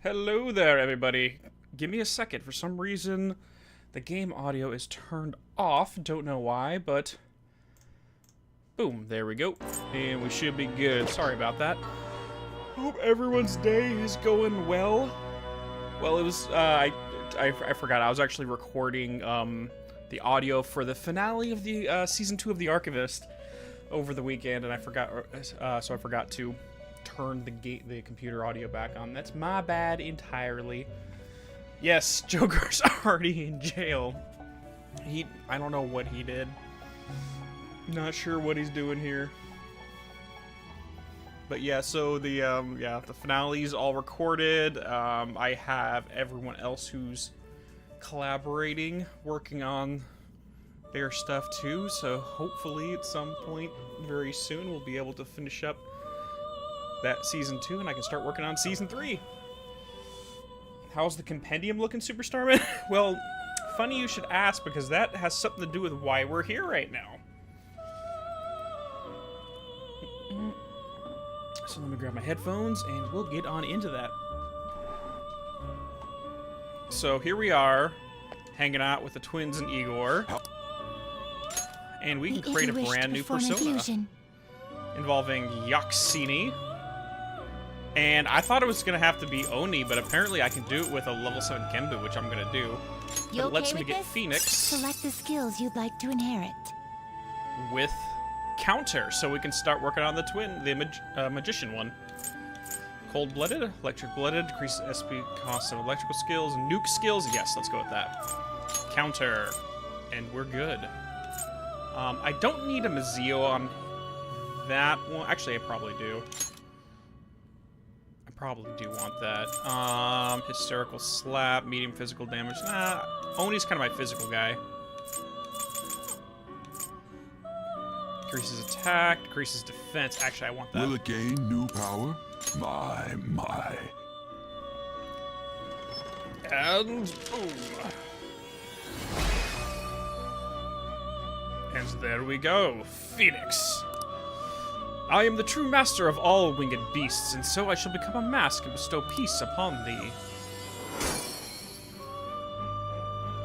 Hello there, everybody. Give me a second. For some reason, the game audio is turned off. Don't know why, but boom, there we go. And we should be good. Sorry about that. Hope everyone's day is going well. Well, it was, I forgot. I was actually recording the audio for the finale of the Season 2 of The Archivist over the weekend, and I forgot, so I forgot to turn the computer audio back on. That's my bad entirely. Yes, Joker's already in jail. I don't know what he did. Not sure what he's doing here. But yeah, so the finale's all recorded. I have everyone else who's collaborating, working on their stuff too, so hopefully at some point very soon we'll be able to finish up that Season 2 and I can start working on Season 3. How's the compendium looking, Superstarman? Well, funny you should ask, because that has something to do with why we're here right now. So let me grab my headphones and we'll get on into that. So here we are, hanging out with the twins and Igor. And we can create a brand new persona involving Yaxini, And I thought it was going to have to be Oni, but apparently I can do it with a level 7 Genbu, which I'm going to do. You But it okay lets me with get this? Phoenix Select the skills you'd like to inherit. with counter, so we can start working on the magician one. Cold-blooded, electric-blooded, decreases SP cost of electrical skills, nuke skills. Yes, let's go with that. Counter, and we're good. I don't need a Mazio on that one. Actually, I probably do. I probably do want that. Hysterical slap, medium physical damage. Nah, Oni's kind of my physical guy. Decreases attack, decreases defense. Actually, I want that. Will it gain new power? My. And boom. And there we go, Phoenix. I am the true master of all winged beasts, and so I shall become a mask and bestow peace upon thee.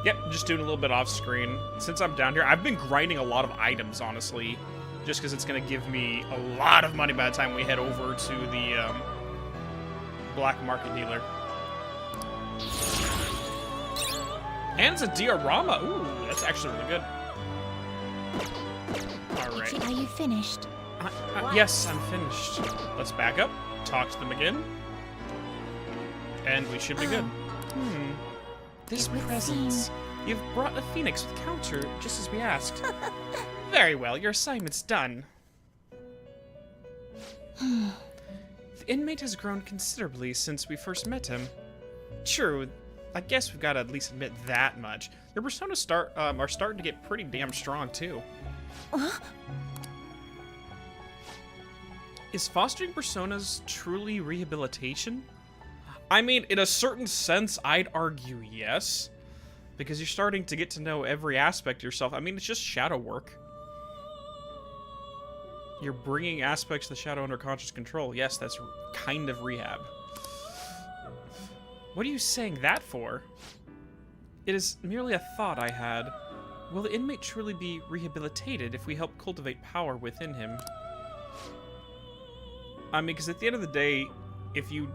Yep, just doing a little bit off screen. Since I'm down here, I've been grinding a lot of items, honestly. Just because it's going to give me a lot of money by the time we head over to the black market dealer. And it's a diorama. Ooh, that's actually really good. Alright. Are you finished? Yes, I'm finished. Let's back up, talk to them again, and we should be good. This presence. You've brought a phoenix with counter, just as we asked. Very well, your assignment's done. The inmate has grown considerably since we first met him. True, I guess we've got to at least admit that much. Your personas are starting to get pretty damn strong, too. Is fostering personas truly rehabilitation? I mean, in a certain sense, I'd argue yes. Because you're starting to get to know every aspect of yourself. I mean, it's just shadow work. You're bringing aspects of the shadow under conscious control. Yes, that's kind of rehab. What are you saying that for? It is merely a thought I had. Will the inmate truly be rehabilitated if we help cultivate power within him? I mean, because at the end of the day, if you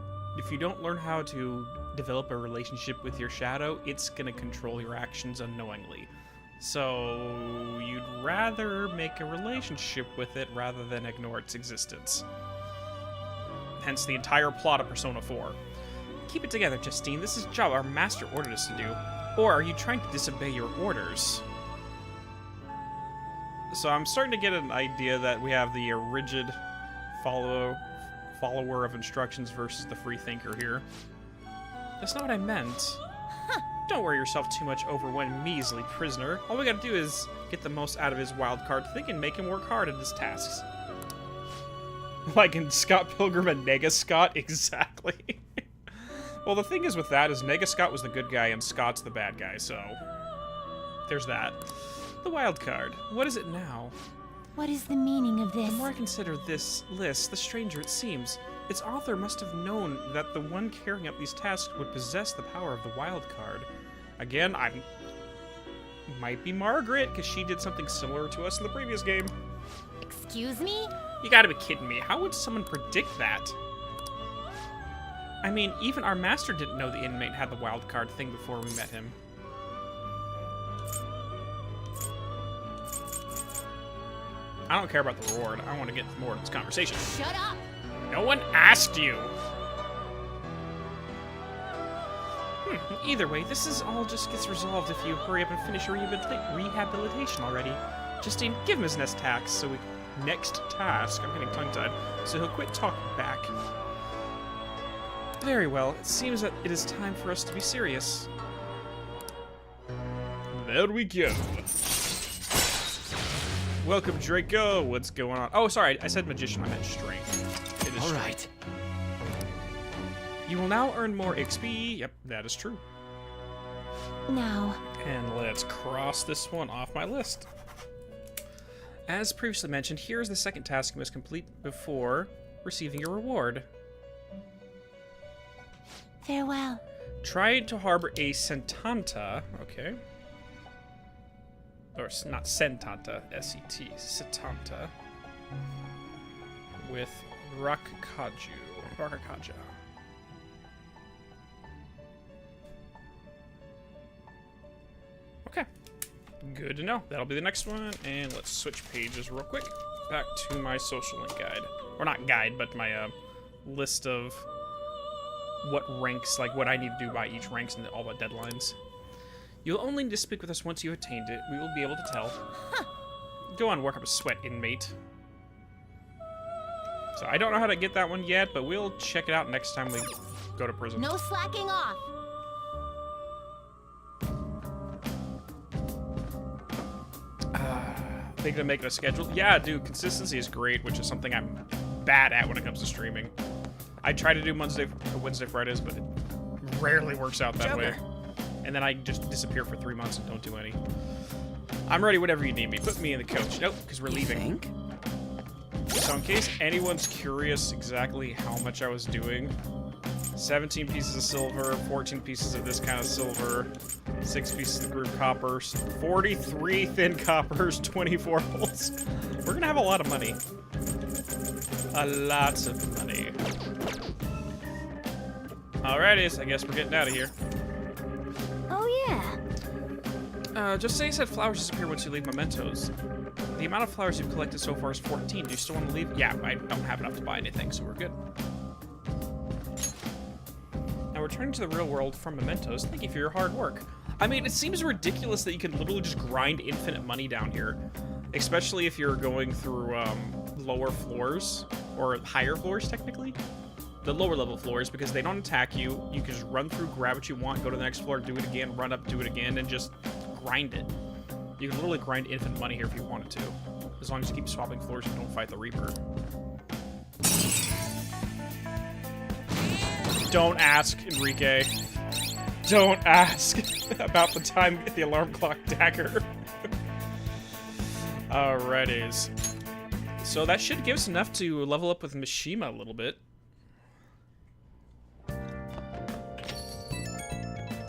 don't learn how to develop a relationship with your shadow, it's gonna control your actions unknowingly. So you'd rather make a relationship with it rather than ignore its existence. Hence the entire plot of Persona 4. Keep it together, Justine. This is a job our master ordered us to do. Or are you trying to disobey your orders? So I'm starting to get an idea that we have the rigid follower of instructions versus the free thinker here. That's not what I meant. Don't worry yourself too much over one measly prisoner. All we gotta do is get the most out of his wild card thing and make him work hard at his tasks. Like in Scott Pilgrim and Nega Scott? Exactly. Well, the thing is with that is Nega Scott was the good guy and Scott's the bad guy, so there's that. The wild card. What is it now? What is the meaning of this? The more I consider this list, the stranger it seems. Its author must have known that the one carrying out these tasks would possess the power of the wild card. Again, might be Margaret, because she did something similar to us in the previous game. Excuse me? You gotta be kidding me. How would someone predict that? I mean, even our master didn't know the inmate had the wild card thing before we met him. I don't care about the reward. I want to get more of this conversation. Shut up! No one asked you! Either way, this is all just gets resolved if you hurry up and finish your rehabilitation already. Justine, give him his next task, so we... Next task? I'm getting tongue-tied. So he'll quit talking back. Very well. It seems that it is time for us to be serious. There we go. Welcome, Draco. What's going on? Oh, sorry. I said magician. I meant strength. It is strength. Right. You will now earn more XP. Yep, that is true. Now. And let's cross this one off my list. As previously mentioned, here is the second task you must complete before receiving your reward. Farewell. Try to harbor a Sentanta. Okay. Or not Sentanta, S-E-T, Setanta. With Rakkaju. Bakakaja. Okay. Good to know. That'll be the next one. And let's switch pages real quick. Back to my social link guide. Or not guide, but my list of what ranks, like what I need to do by each ranks and all the deadlines. You'll only need to speak with us once you've attained it. We will be able to tell. Go on, work up a sweat, inmate. So I don't know how to get that one yet, but we'll check it out next time we go to prison. No slacking off. Thinking of making a schedule? Yeah, dude, consistency is great, which is something I'm bad at when it comes to streaming. I try to do Wednesday, Fridays, but it rarely works out that way. And then I just disappear for 3 months and don't do any. I'm ready whenever you need me. Put me in the coach. Nope, because we're leaving. So in case anyone's curious exactly how much I was doing, 17 pieces of silver, 14 pieces of this kind of silver, 6 pieces of groove coppers, 43 thin coppers, 24 bolts. We're gonna have a lot of money. A lot of money. Alrighty, I guess we're getting out of here. Oh, yeah. Just say you said flowers disappear once you leave mementos. The amount of flowers you've collected so far is 14. Do you still want to leave? Yeah, I don't have enough to buy anything, so we're good. Now, returning to the real world from mementos, thank you for your hard work. I mean, it seems ridiculous that you can literally just grind infinite money down here. Especially if you're going through, lower floors, or higher floors, technically. The lower level floors, because they don't attack you. You can just run through, grab what you want, go to the next floor, do it again, run up, do it again, and just grind it. You can literally grind infinite money here if you wanted to. As long as you keep swapping floors and don't fight the Reaper. Don't ask, Enrique. Don't ask about the time the alarm clock dagger. Alrighties. So that should give us enough to level up with Mishima a little bit.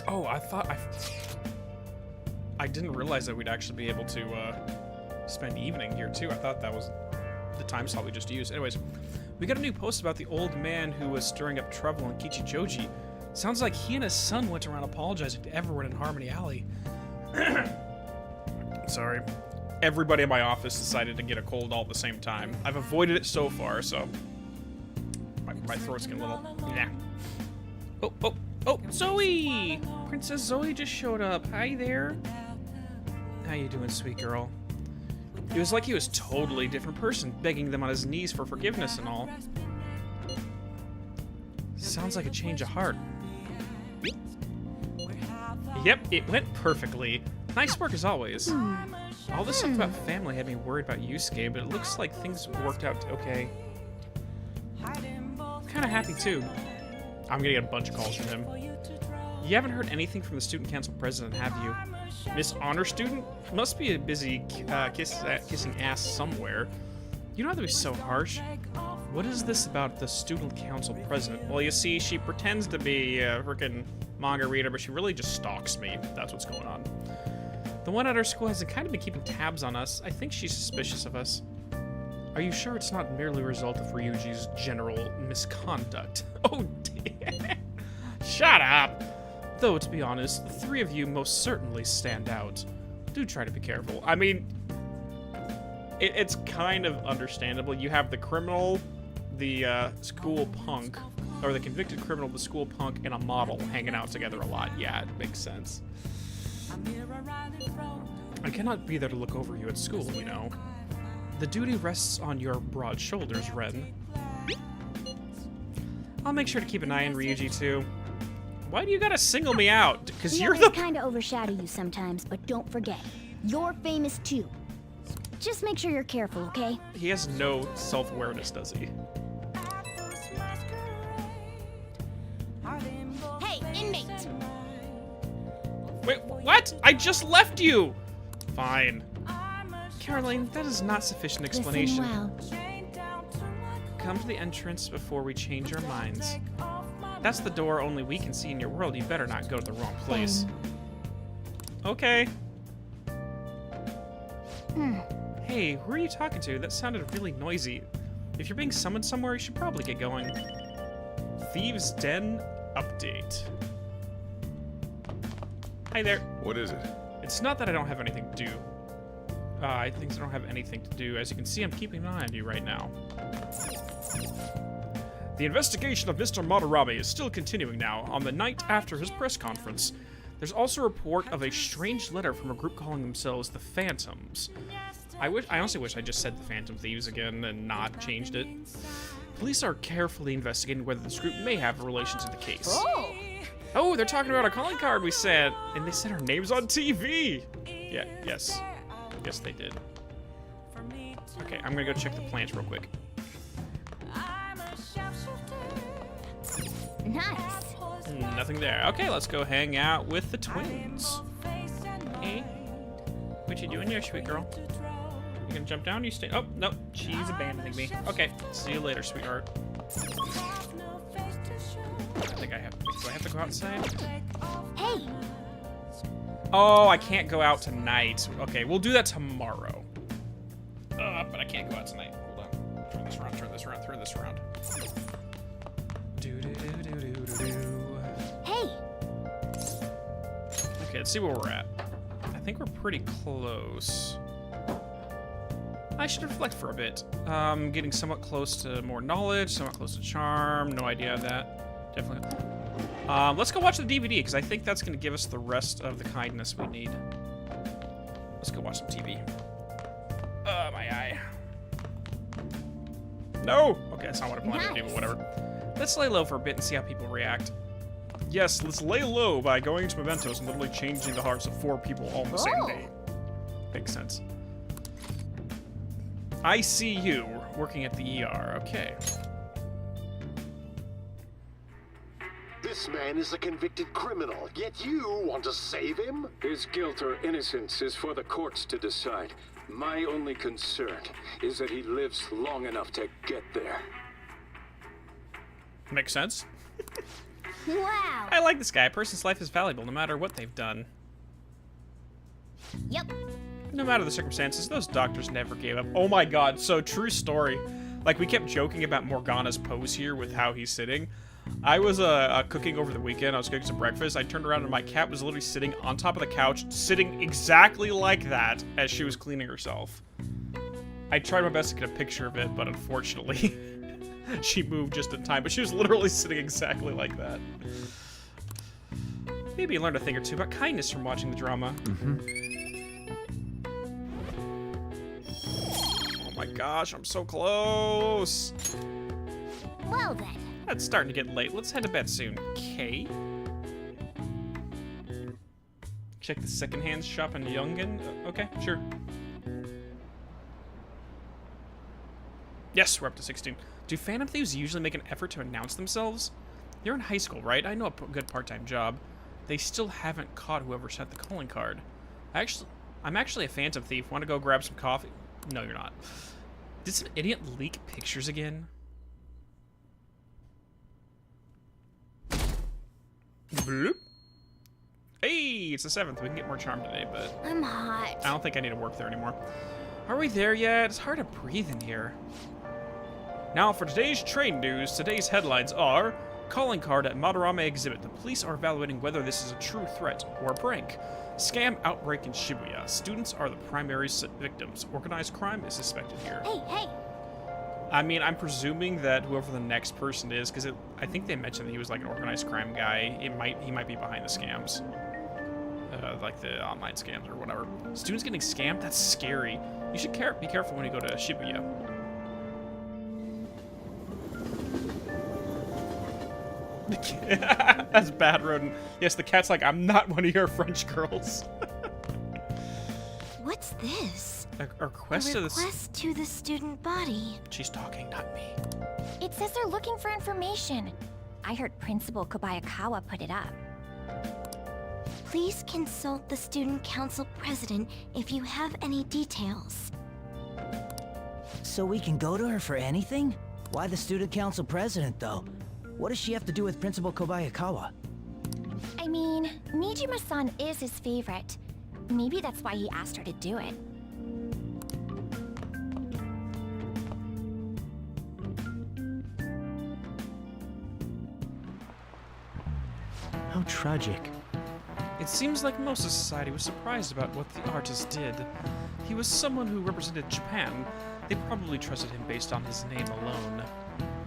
Oh, I didn't realize that we'd actually be able to spend evening here too. I thought that was the time slot we just used. Anyways, we got a new post about the old man who was stirring up trouble in Kichijoji. Sounds like he and his son went around apologizing to everyone in Harmony Alley. Sorry. Everybody in my office decided to get a cold all at the same time. I've avoided it so far, so my throat's getting a little... Yeah. Oh, Zoe! Princess Zoe just showed up. Hi there. How you doing, sweet girl? It was like he was totally a different person, begging them on his knees for forgiveness and all. Sounds like a change of heart. Yep, it went perfectly. Nice work as always. All this stuff about family had me worried about Yusuke, but it looks like things worked out okay. I'm kinda happy too. I'm gonna get a bunch of calls from him. You haven't heard anything from the student council president, have you? Miss Honor Student? Must be a busy kissing ass somewhere. You don't have to be so harsh. What is this about the student council president? Well, you see, she pretends to be a frickin' manga reader, but she really just stalks me. That's what's going on. The one at our school has kind of been keeping tabs on us. I think she's suspicious of us. Are you sure it's not merely a result of Ryuji's general misconduct? Oh, damn. Shut up! Though, to be honest, the three of you most certainly stand out. Do try to be careful. I mean, it's kind of understandable. You have the criminal, the school punk, or the convicted criminal, the school punk, and a model hanging out together a lot. Yeah, it makes sense. I cannot be there to look over you at school, you know. The duty rests on your broad shoulders, Ren. I'll make sure to keep an eye on Ryuji, too. Why do you gotta single me out? Because you're the... kind of overshadow you sometimes, but don't forget, you're famous too. Just make sure you're careful, okay? He has no self-awareness, does he? Hey, inmate! Wait, what? I just left you! Fine. Caroline, that is not sufficient explanation. Listen well. Come to the entrance before we change our minds. That's the door only we can see in your world. You better not go to the wrong place. Okay. Hey, who are you talking to? That sounded really noisy. If you're being summoned somewhere, you should probably get going. Thieves' Den update. Hi there. What is it? It's not that I don't have anything to do. I think I don't have anything to do. As you can see, I'm keeping an eye on you right now. The investigation of Mr. Madarame is still continuing now, on the night after his press conference. There's also a report of a strange letter from a group calling themselves the Phantoms. I honestly wish I just said the Phantom Thieves again and not changed it. Police are carefully investigating whether this group may have a relation to the case. Oh, they're talking about a calling card we sent, and they said our names on TV. Yeah, yes, they did. Okay, I'm gonna go check the plants real quick. Nice. Nothing there. Okay, let's go hang out with the twins. Hey, what you doing here, sweet girl? You gonna jump down? You stay? Oh no, she's abandoning me. Okay, see you later, sweetheart. I think I have. Wait, do I have to go outside? Hey. Oh, I can't go out tonight. Okay, we'll do that tomorrow. But I can't go out tonight. Hold on. Turn this around. Turn this around. Turn this around. Hey. Okay, let's see where we're at. I think we're pretty close. I should reflect for a bit. Getting somewhat close to more knowledge, somewhat close to charm. No idea of that. Definitely. Let's go watch the DVD, because I think that's going to give us the rest of the kindness we need. Let's go watch some TV. My eye. No! Okay, that's not what I wanted to do, but whatever. Let's lay low for a bit and see how people react. Yes, let's lay low by going to mementos and literally changing the hearts of 4 people all on the same day. Makes sense. I see you working at the ER. Okay. This man is a convicted criminal, yet you want to save him? His guilt or innocence is for the courts to decide. My only concern is that he lives long enough to get there. Makes sense. Wow. I like this guy. A person's life is valuable no matter what they've done. Yep. No matter the circumstances, those doctors never gave up. Oh my god, so true story. Like, we kept joking about Morgana's pose here with how he's sitting. I was cooking over the weekend. I was cooking some breakfast. I turned around and my cat was literally sitting on top of the couch, sitting exactly like that as she was cleaning herself. I tried my best to get a picture of it, but unfortunately, she moved just in time. But she was literally sitting exactly like that. Maybe you learned a thing or two about kindness from watching the drama. Oh my gosh, I'm so close. Well then. It's starting to get late. Let's head to bed soon. Okay. Check the secondhand shop in Yungen. Okay, sure. Yes, we're up to 16. Do Phantom Thieves usually make an effort to announce themselves? You're in high school, right? I know a good part-time job. They still haven't caught whoever sent the calling card. I'm actually a Phantom Thief. Want to go grab some coffee? No, you're not. Did some idiot leak pictures again? Bloop. Hey, it's the 7th. We can get more charm today, but I'm hot. I don't think I need to work there anymore. Are we there yet? It's hard to breathe in here. Now for today's train news, today's headlines are: calling card at Madarame exhibit. The police are evaluating whether this is a true threat or a prank. Scam outbreak in Shibuya. Students are the primary victims. Organized crime is suspected here. Hey. I mean, I'm presuming that whoever the next person is, because I think they mentioned that he was like an organized crime guy. He might be behind the scams, like the online scams or whatever. Students getting scammed? That's scary. You should be careful when you go to Shibuya. That's bad, rodent. Yes, the cat's like, I'm not one of your French girls. What's this? A request to the student body. She's talking, not me. It says they're looking for information. I heard Principal Kobayakawa put it up. Please consult the student council president if you have any details. So we can go to her for anything? Why the student council president, though? What does she have to do with Principal Kobayakawa? I mean, Nijima-san is his favorite. Maybe that's why he asked her to do it. How tragic. It seems like most of society was surprised about what the artist did. He was someone who represented Japan. They probably trusted him based on his name alone.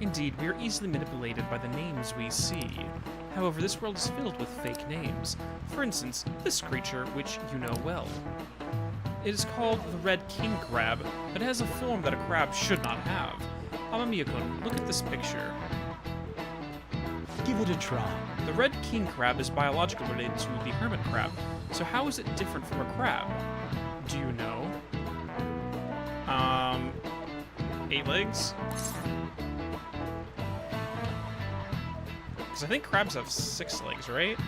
Indeed, we are easily manipulated by the names we see. However, this world is filled with fake names. For instance, this creature, which you know well. It is called the Red King Crab, but it has a form that a crab should not have. Amamiya-kun, look at this picture. Give it a try. The Red King Crab is biologically related to the hermit crab, so how is it different from a crab? Do you know? 8 legs? Because I think crabs have 6 legs, right?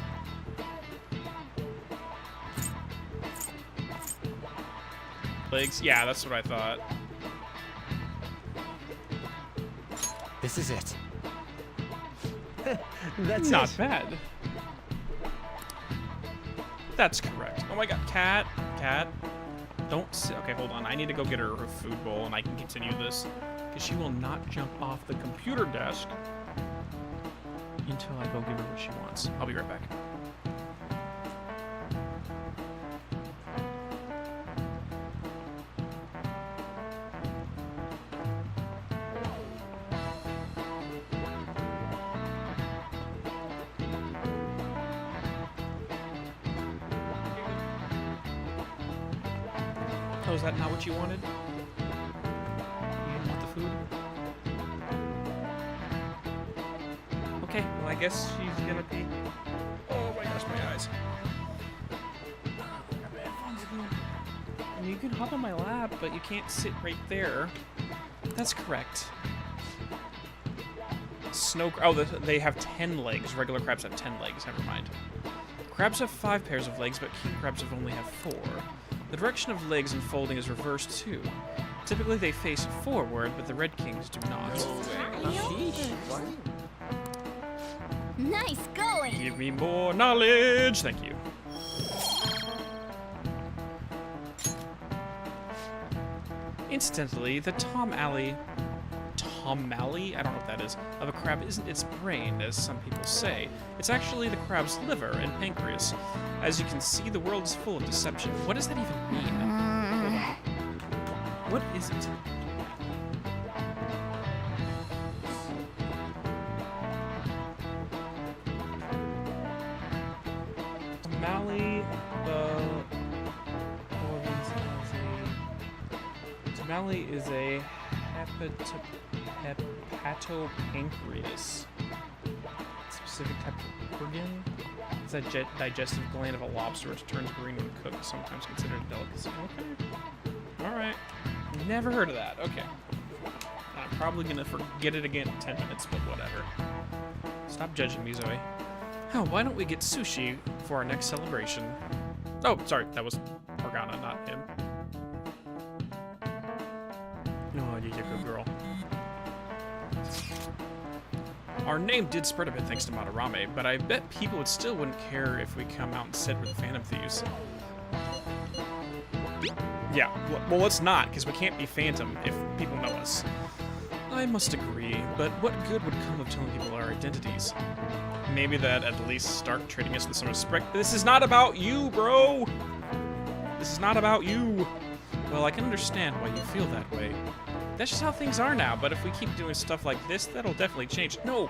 Legs? Yeah, that's what I thought. This is it. That's Not it. bad. That's correct. Oh my god, cat. Cat. Don't sit. Okay, hold on. I need to go get her her food bowl and I can continue this. Because she will not jump off the computer desk until I go give her what she wants. I'll be right back. Oh, is that not what you wanted? You didn't want the food? Okay, well I guess she's gonna be... Oh my gosh, my eyes. I mean, you can hop on my lap, but you can't sit right there. That's correct. Oh, they have 10 legs. Regular crabs have 10 legs, never mind. Crabs have 5 pairs of legs, but king crabs only have 4. The direction of legs and folding is reversed too. Typically they face forward, but the red kings do not. Nice going! Give me more knowledge! Thank you. Incidentally, the tomalley, I don't know what that is, of a crab isn't its brain, as some people say. It's actually the crab's liver and pancreas. As you can see, the world is full of deception. What does that even mean? Hold on. What is it? Tamale, Tamale is a hepatopancreas. Specific type of organ. It's a digestive gland of a lobster which turns green when cooked, sometimes considered a delicacy. Okay. Alright. Never heard of that. Okay. I'm probably gonna forget it again in 10 minutes, but whatever. Stop judging me, Zoe. Oh, why don't we get sushi for our next celebration? Oh, sorry, that was Arcana, not him. Oh, you're a good girl. Our name did spread a bit thanks to Madarame, but I bet people wouldn't care if we come out and said we're the Phantom Thieves. Yeah, well let's not, because we can't be Phantom if people know us. I must agree, but what good would come of telling people our identities? Maybe that at least start treating us with some respect. This is not about you, bro! This is not about you! Well, I can understand why you feel that way. That's just how things are now, but if we keep doing stuff like this, that'll definitely change. No,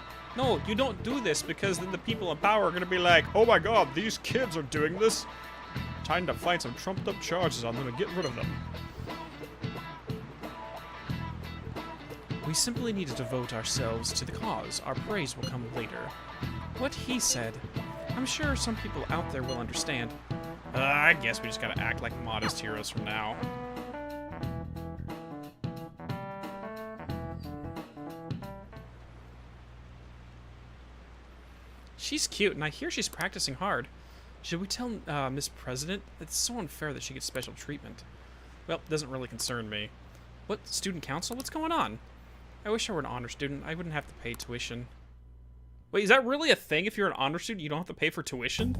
you don't do this, because then the people in power are gonna be like, oh my god, these kids are doing this. Time to find some trumped up charges on them and get rid of them. We simply need to devote ourselves to the cause. Our praise will come later. What he said. I'm sure some people out there will understand. I guess we just gotta act like modest heroes from now. She's cute, and I hear she's practicing hard. Should we tell Miss President? It's so unfair that she gets special treatment. Well, it doesn't really concern me. What, student council? What's going on? I wish I were an honor student. I wouldn't have to pay tuition. Wait, is that really a thing? If you're an honor student, you don't have to pay for tuition?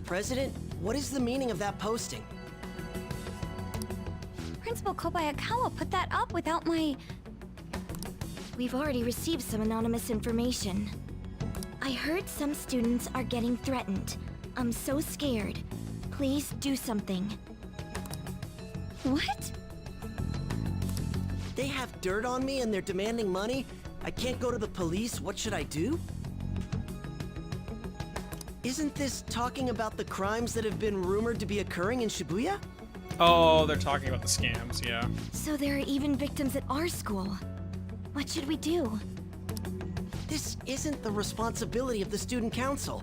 President, what is the meaning of that posting? Principal Kobayakawa put that up without my... We've already received some anonymous information. I heard some students are getting threatened. I'm so scared. Please do something. What? They have dirt on me and they're demanding money? I can't go to the police, what should I do? Isn't this talking about the crimes that have been rumored to be occurring in Shibuya? Oh, they're talking about the scams, yeah. So there are even victims at our school. What should we do? This isn't the responsibility of the student council.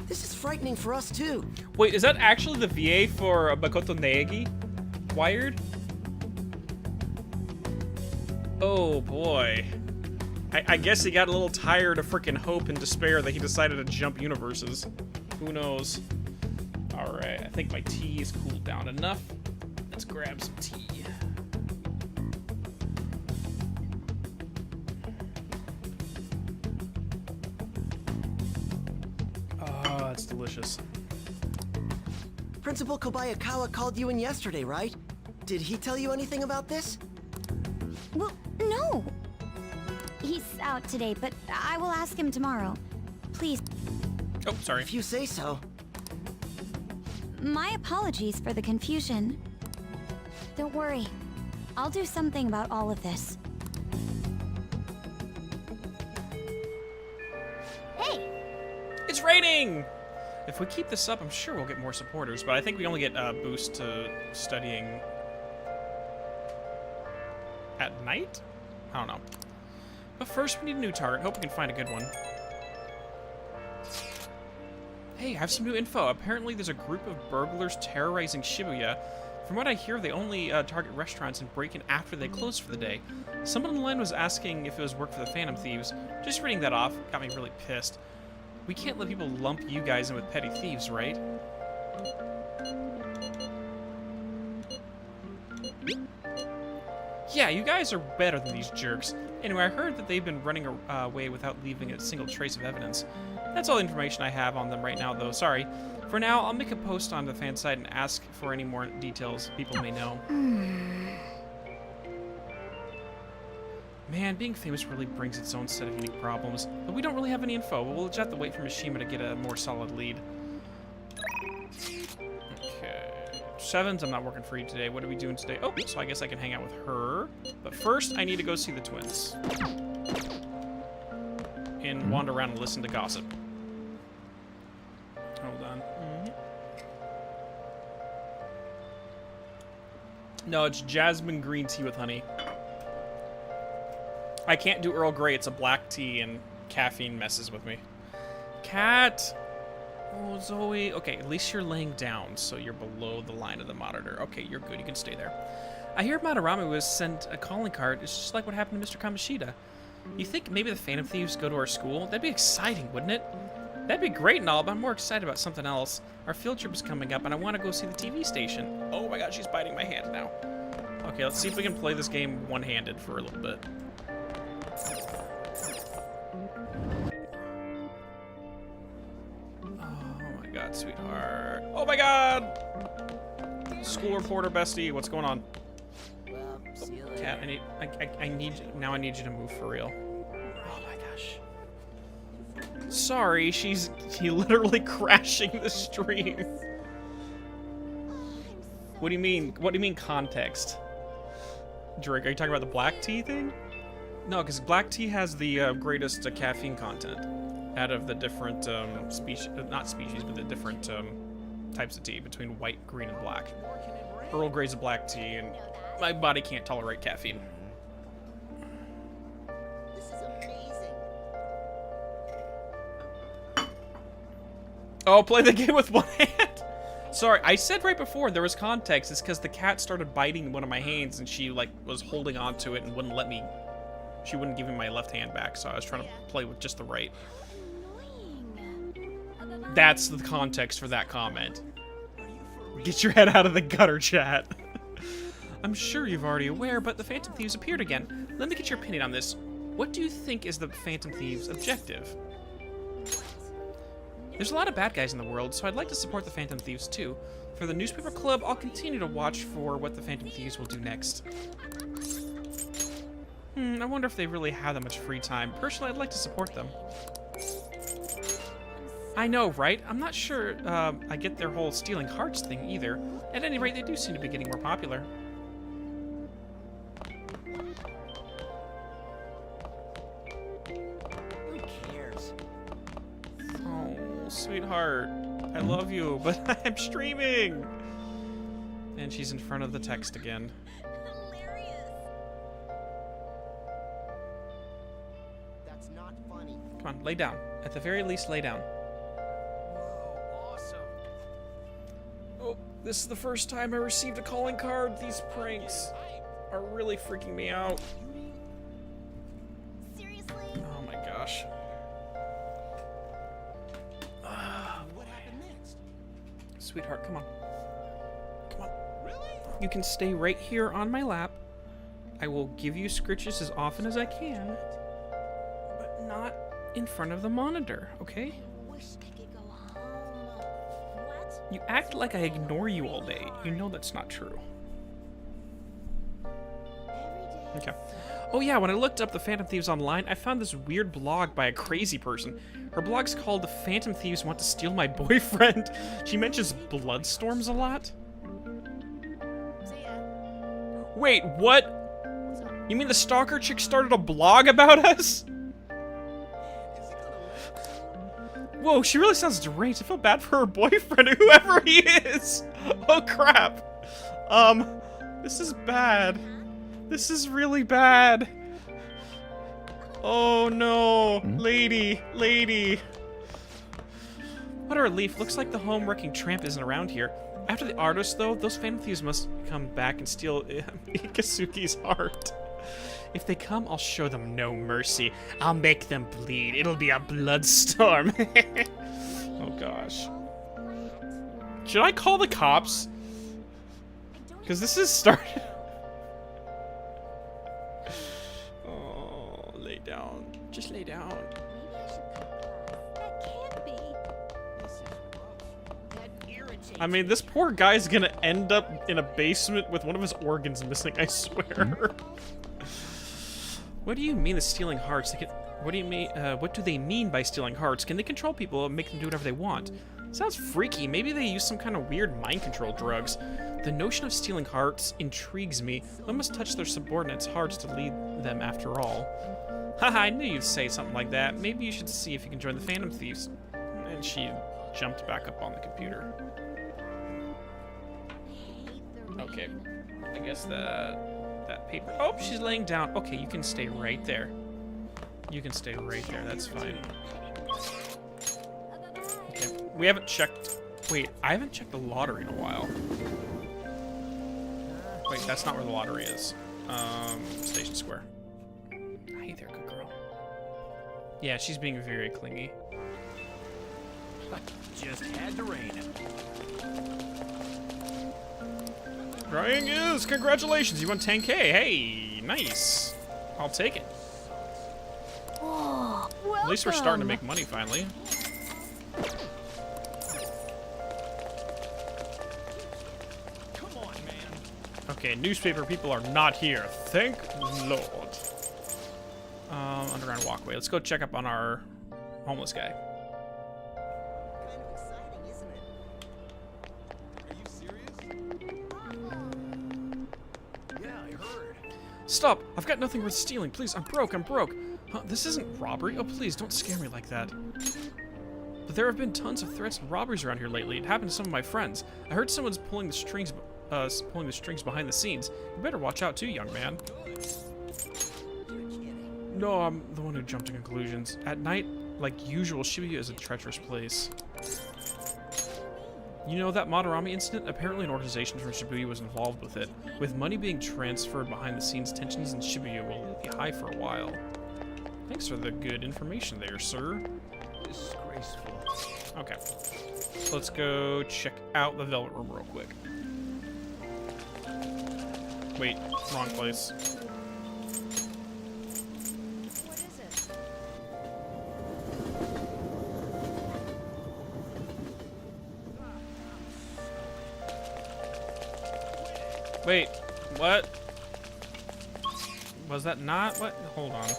This is frightening for us too. Wait, is that actually the VA for Makoto Neagi? Wired? Oh boy. I guess he got a little tired of freaking hope and despair that he decided to jump universes. Who knows? Alright, I think my tea is cooled down enough. Let's grab some tea. Oh, that's delicious. Principal Kobayakawa called you in yesterday, right? Did he tell you anything about this? Well, no. He's out today, but I will ask him tomorrow. Please. Oh, sorry. If you say so. My apologies for the confusion. Don't worry. I'll do something about all of this. Hey! It's raining! If we keep this up, I'm sure we'll get more supporters, but I think we only get a boost to studying at night? I don't know. But first, we need a new target. Hope we can find a good one. Hey, I have some new info. Apparently, there's a group of burglars terrorizing Shibuya. From what I hear, they only target restaurants and break in after they close for the day. Someone online was asking if it was work for the Phantom Thieves. Just reading that off got me really pissed. We can't let people lump you guys in with petty thieves, right? Yeah, you guys are better than these jerks. Anyway, I heard that they've been running away without leaving a single trace of evidence. That's all the information I have on them right now, though. Sorry. For now, I'll make a post on the fan site and ask for any more details people may know. Man, being famous really brings its own set of unique problems, but we don't really have any info. We'll just have to wait for Mishima to get a more solid lead. Okay. Sevens, I'm not working for you today. What are we doing today? Oh, so I guess I can hang out with her. But first, I need to go see the twins. And wander around and listen to gossip. Hold on. No, it's jasmine green tea with honey. I can't do Earl Grey. It's a black tea, and caffeine messes with me. Cat! Oh, Zoe. Okay, at least you're laying down, so you're below the line of the monitor. Okay, you're good. You can stay there. I hear Madarame was sent a calling card. It's just like what happened to Mr. Kamoshida. You think maybe the Phantom Thieves go to our school? That'd be exciting, wouldn't it? That'd be great and all, but I'm more excited about something else. Our field trip is coming up, and I want to go see the TV station. Oh my god, she's biting my hand now. Okay, let's see if we can play this game one-handed for a little bit. Oh my god, sweetheart. Oh my god! School reporter bestie, what's going on? Well, see you later. Cat, I need you to move for real. Oh my gosh. Sorry, she's literally crashing the stream. What do you mean? What do you mean context? Drake, are you talking about the black tea thing? No, because black tea has the greatest caffeine content out of the different species, not species, but the different types of tea between white, green, and black. Earl Grey's a black tea, and my body can't tolerate caffeine. This is amazing. Oh, play the game with one hand. Sorry, I said right before there was context. It's because the cat started biting one of my hands, and she like was holding on to it and wouldn't let me. She wouldn't give me my left hand back, so I was trying to play with just the right. That's the context for that comment. Get your head out of the gutter, chat. I'm sure you're already aware, but the Phantom Thieves appeared again. Let me get your opinion on this. What do you think is the Phantom Thieves' objective? There's a lot of bad guys in the world, so I'd like to support the Phantom Thieves too. For the newspaper club, I'll continue to watch for what the Phantom Thieves will do next. I wonder if they really have that much free time. Personally, I'd like to support them. I know, right? I'm not sure I get their whole stealing hearts thing either. At any rate, they do seem to be getting more popular. Who cares? Oh, sweetheart. I love you, but I'm streaming! And she's in front of the text again. That's not funny. Come on, lay down. At the very least, lay down. Whoa, awesome. Oh, this is the first time I received a calling card. These pranks are really freaking me out. Seriously? Oh my gosh. What happened next? Sweetheart, come on. Come on. Really? You can stay right here on my lap. I will give you scritches as often as I can, but not in front of the monitor, okay? Wish I could go home. What? You act like I ignore you all day. You know that's not true. Okay. Oh yeah, when I looked up the Phantom Thieves online, I found this weird blog by a crazy person. Her blog's called The Phantom Thieves Want to Steal My Boyfriend. She mentions bloodstorms a lot. Wait, what? You mean the stalker chick started a blog about us? Whoa, she really sounds deranged. I feel bad for her boyfriend, whoever he is. Oh crap. This is bad. This is really bad. Oh no, lady. What a relief. Looks like the home-wrecking tramp isn't around here. After the artist, though, those Phantom Thieves must come back and steal Ikasuki's heart. If they come, I'll show them no mercy. I'll make them bleed. It'll be a bloodstorm. Oh gosh. Should I call the cops? Because this is starting. Oh, lay down. Just lay down. That can't be. I mean, this poor guy's gonna end up in a basement with one of his organs missing, I swear. What do you mean the stealing hearts? What do you mean? What do they mean by stealing hearts? Can they control people and make them do whatever they want? Sounds freaky. Maybe they use some kind of weird mind control drugs. The notion of stealing hearts intrigues me. One must touch their subordinates' hearts to lead them after all. Haha, I knew you'd say something like that. Maybe you should see if you can join the Phantom Thieves. And she jumped back up on the computer. Okay. I guess that paper. Oh, she's laying down. Okay, you can stay right there. You can stay right there. That's fine. Okay. We haven't checked. Wait, I haven't checked the lottery in a while. Wait, that's not where the lottery is. Station Square. Hey there, good girl. Yeah, she's being very clingy. Just had to rain. Drawing is congratulations, you won 10K. Hey, nice. I'll take it. Oh, welcome. At least we're starting to make money finally. Come on, man. Okay, newspaper people are not here. Thank Lord. Underground walkway. Let's go check up on our homeless guy. Kind of exciting, isn't it? Are you serious? Yeah, I heard. Stop! I've got nothing worth stealing. Please, I'm broke. Huh, this isn't robbery. Oh, please, don't scare me like that. But there have been tons of threats and robberies around here lately. It happened to some of my friends. I heard someone's pulling the strings behind the scenes. You better watch out too, young man. No, I'm the one who jumped to conclusions. At night, like usual, Shibuya is a treacherous place. You know that Madarame incident? Apparently an organization from Shibuya was involved with it. With money being transferred behind the scenes, tensions in Shibuya will be high for a while. Thanks for the good information there, sir. Disgraceful. Okay. So let's go check out the Velvet Room real quick. Wait, wrong place. What is it? Wait, what? Was that not what? Hold on.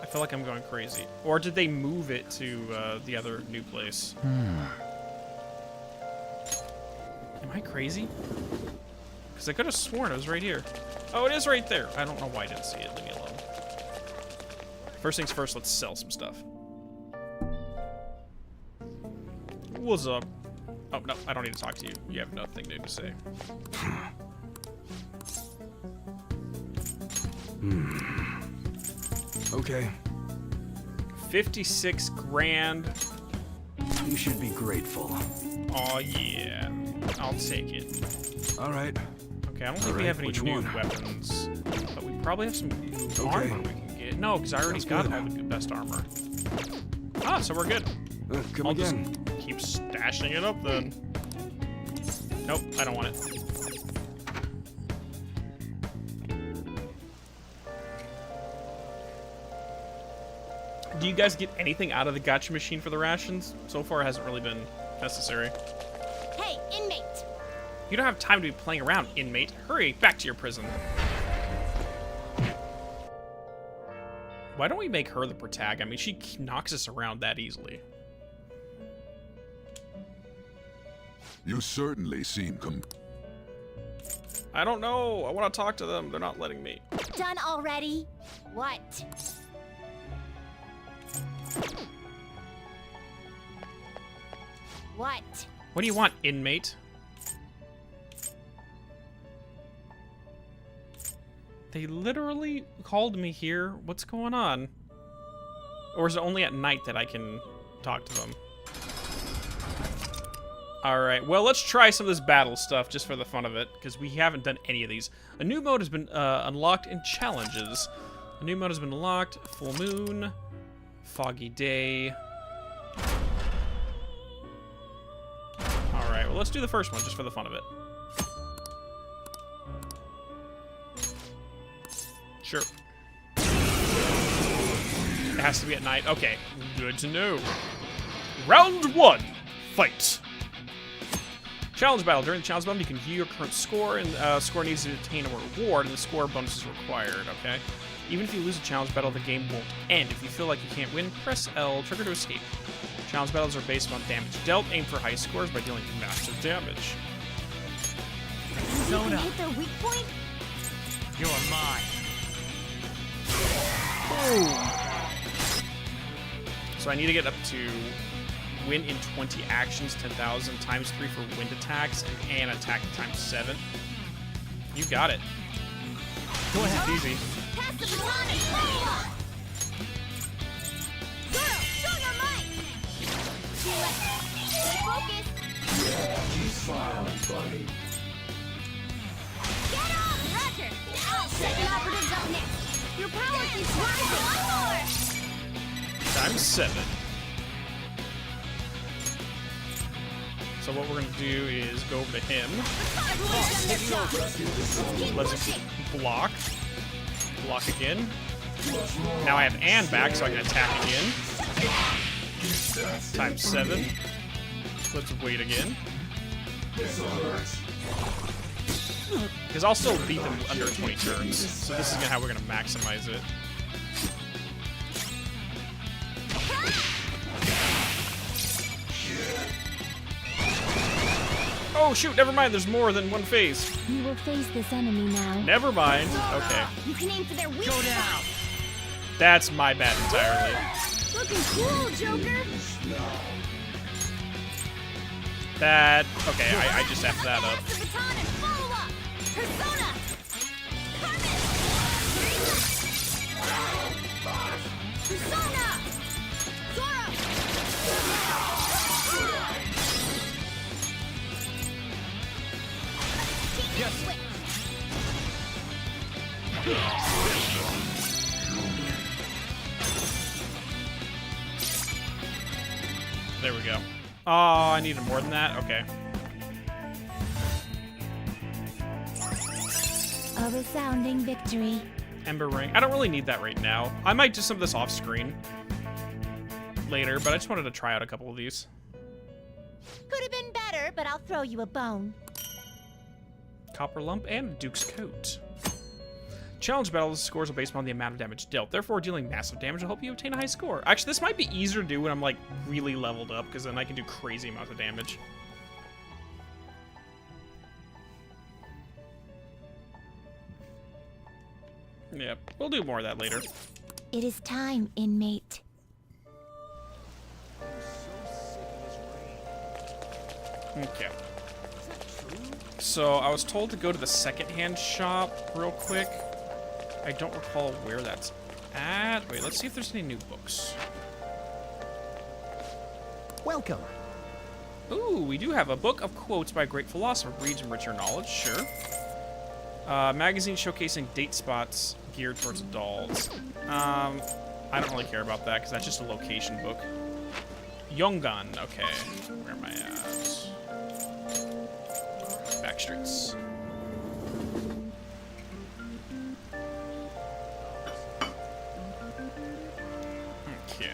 I feel like I'm going crazy. Or did they move it to the other new place? Am I crazy? Because I could have sworn it was right here. Oh, it is right there. I don't know why I didn't see it. Leave me alone. First things first, let's sell some stuff. What's up? Oh, no, I don't need to talk to you. You have nothing new to say. Okay. 56 grand. You should be grateful. Oh yeah. I'll take it. All right. Okay, I don't think we have any new weapons. But we probably have some new armor we can get. No, because I already got all the best armor. Ah, so we're good. Come I'll again. just keep stashing it up then. Nope, I don't want it. Do you guys get anything out of the gacha machine for the rations? So far, it hasn't really been necessary. Hey, inmate! You don't have time to be playing around, inmate. Hurry, back to your prison. Why don't we make her the protag? I mean, she knocks us around that easily. You certainly seem I don't know. I want to talk to them. They're not letting me. Done already? What? What? What do you want, inmate? They literally called me here. What's going on? Or is it only at night that I can talk to them? Alright, well, let's try some of this battle stuff just for the fun of it, because we haven't done any of these. A new mode has been unlocked in challenges. A new mode has been unlocked. Full moon. Foggy day. Alright, well, let's do the first one just for the fun of it. Sure. It has to be at night. Okay, good to know. Round 1, fight. Challenge battle. During the challenge battle, you can view your current score, and score needs to attain a reward, and the score bonus is required, okay? Even if you lose a challenge battle, the game won't end. If you feel like you can't win, press L, trigger to escape. Challenge battles are based on damage dealt. Aim for high scores by dealing massive damage. You can hit their weak point? You're mine. So I need to get up to win in 20 actions, 10,000, times 3 for wind attacks, and attack times 7. You got it. Go ahead. Easy. Pass the baton and follow up! Goroh, show your might! Stay focused! Get up! Roger! I'll set the operatives up next! Your power keeps rising! One more! Times 7. So what we're gonna do is go over to him. Let's block. Block again. Now I have Anne back, so I can attack again. Times 7. Let's wait again. Because I'll still beat them under 20 turns. So this is how we're gonna maximize it. Oh shoot, never mind, there's more than one phase. You will face this enemy now. Never mind. Okay. You can aim for their weak spot! That's my bad entirely. Looking cool, Joker! That... Okay, I just effed that up. Pass the baton and follow up! Persona! Persona! Goroh! Yes. There we go. Oh, I needed more than that? Okay. A resounding victory. Ember Ring. I don't really need that right now. I might do some of this off screen later, but I just wanted to try out a couple of these. Could have been better, but I'll throw you a bone. Copper Lump and Duke's Coat. Challenge battles scores are based on the amount of damage dealt. Therefore, dealing massive damage will help you obtain a high score. Actually, this might be easier to do when I'm, like, really leveled up, because then I can do crazy amounts of damage. Yep, we'll do more of that later. It is time, inmate. Okay. So, I was told to go to the secondhand shop real quick. I don't recall where that's at. Wait, let's see if there's any new books. Welcome. Ooh, we do have a book of quotes by a great philosopher. Reads and enrich your knowledge, sure. Magazine showcasing date spots geared towards adults. I don't really care about that because that's just a location book. Yongan, okay. Where am I at? Back streets. Okay.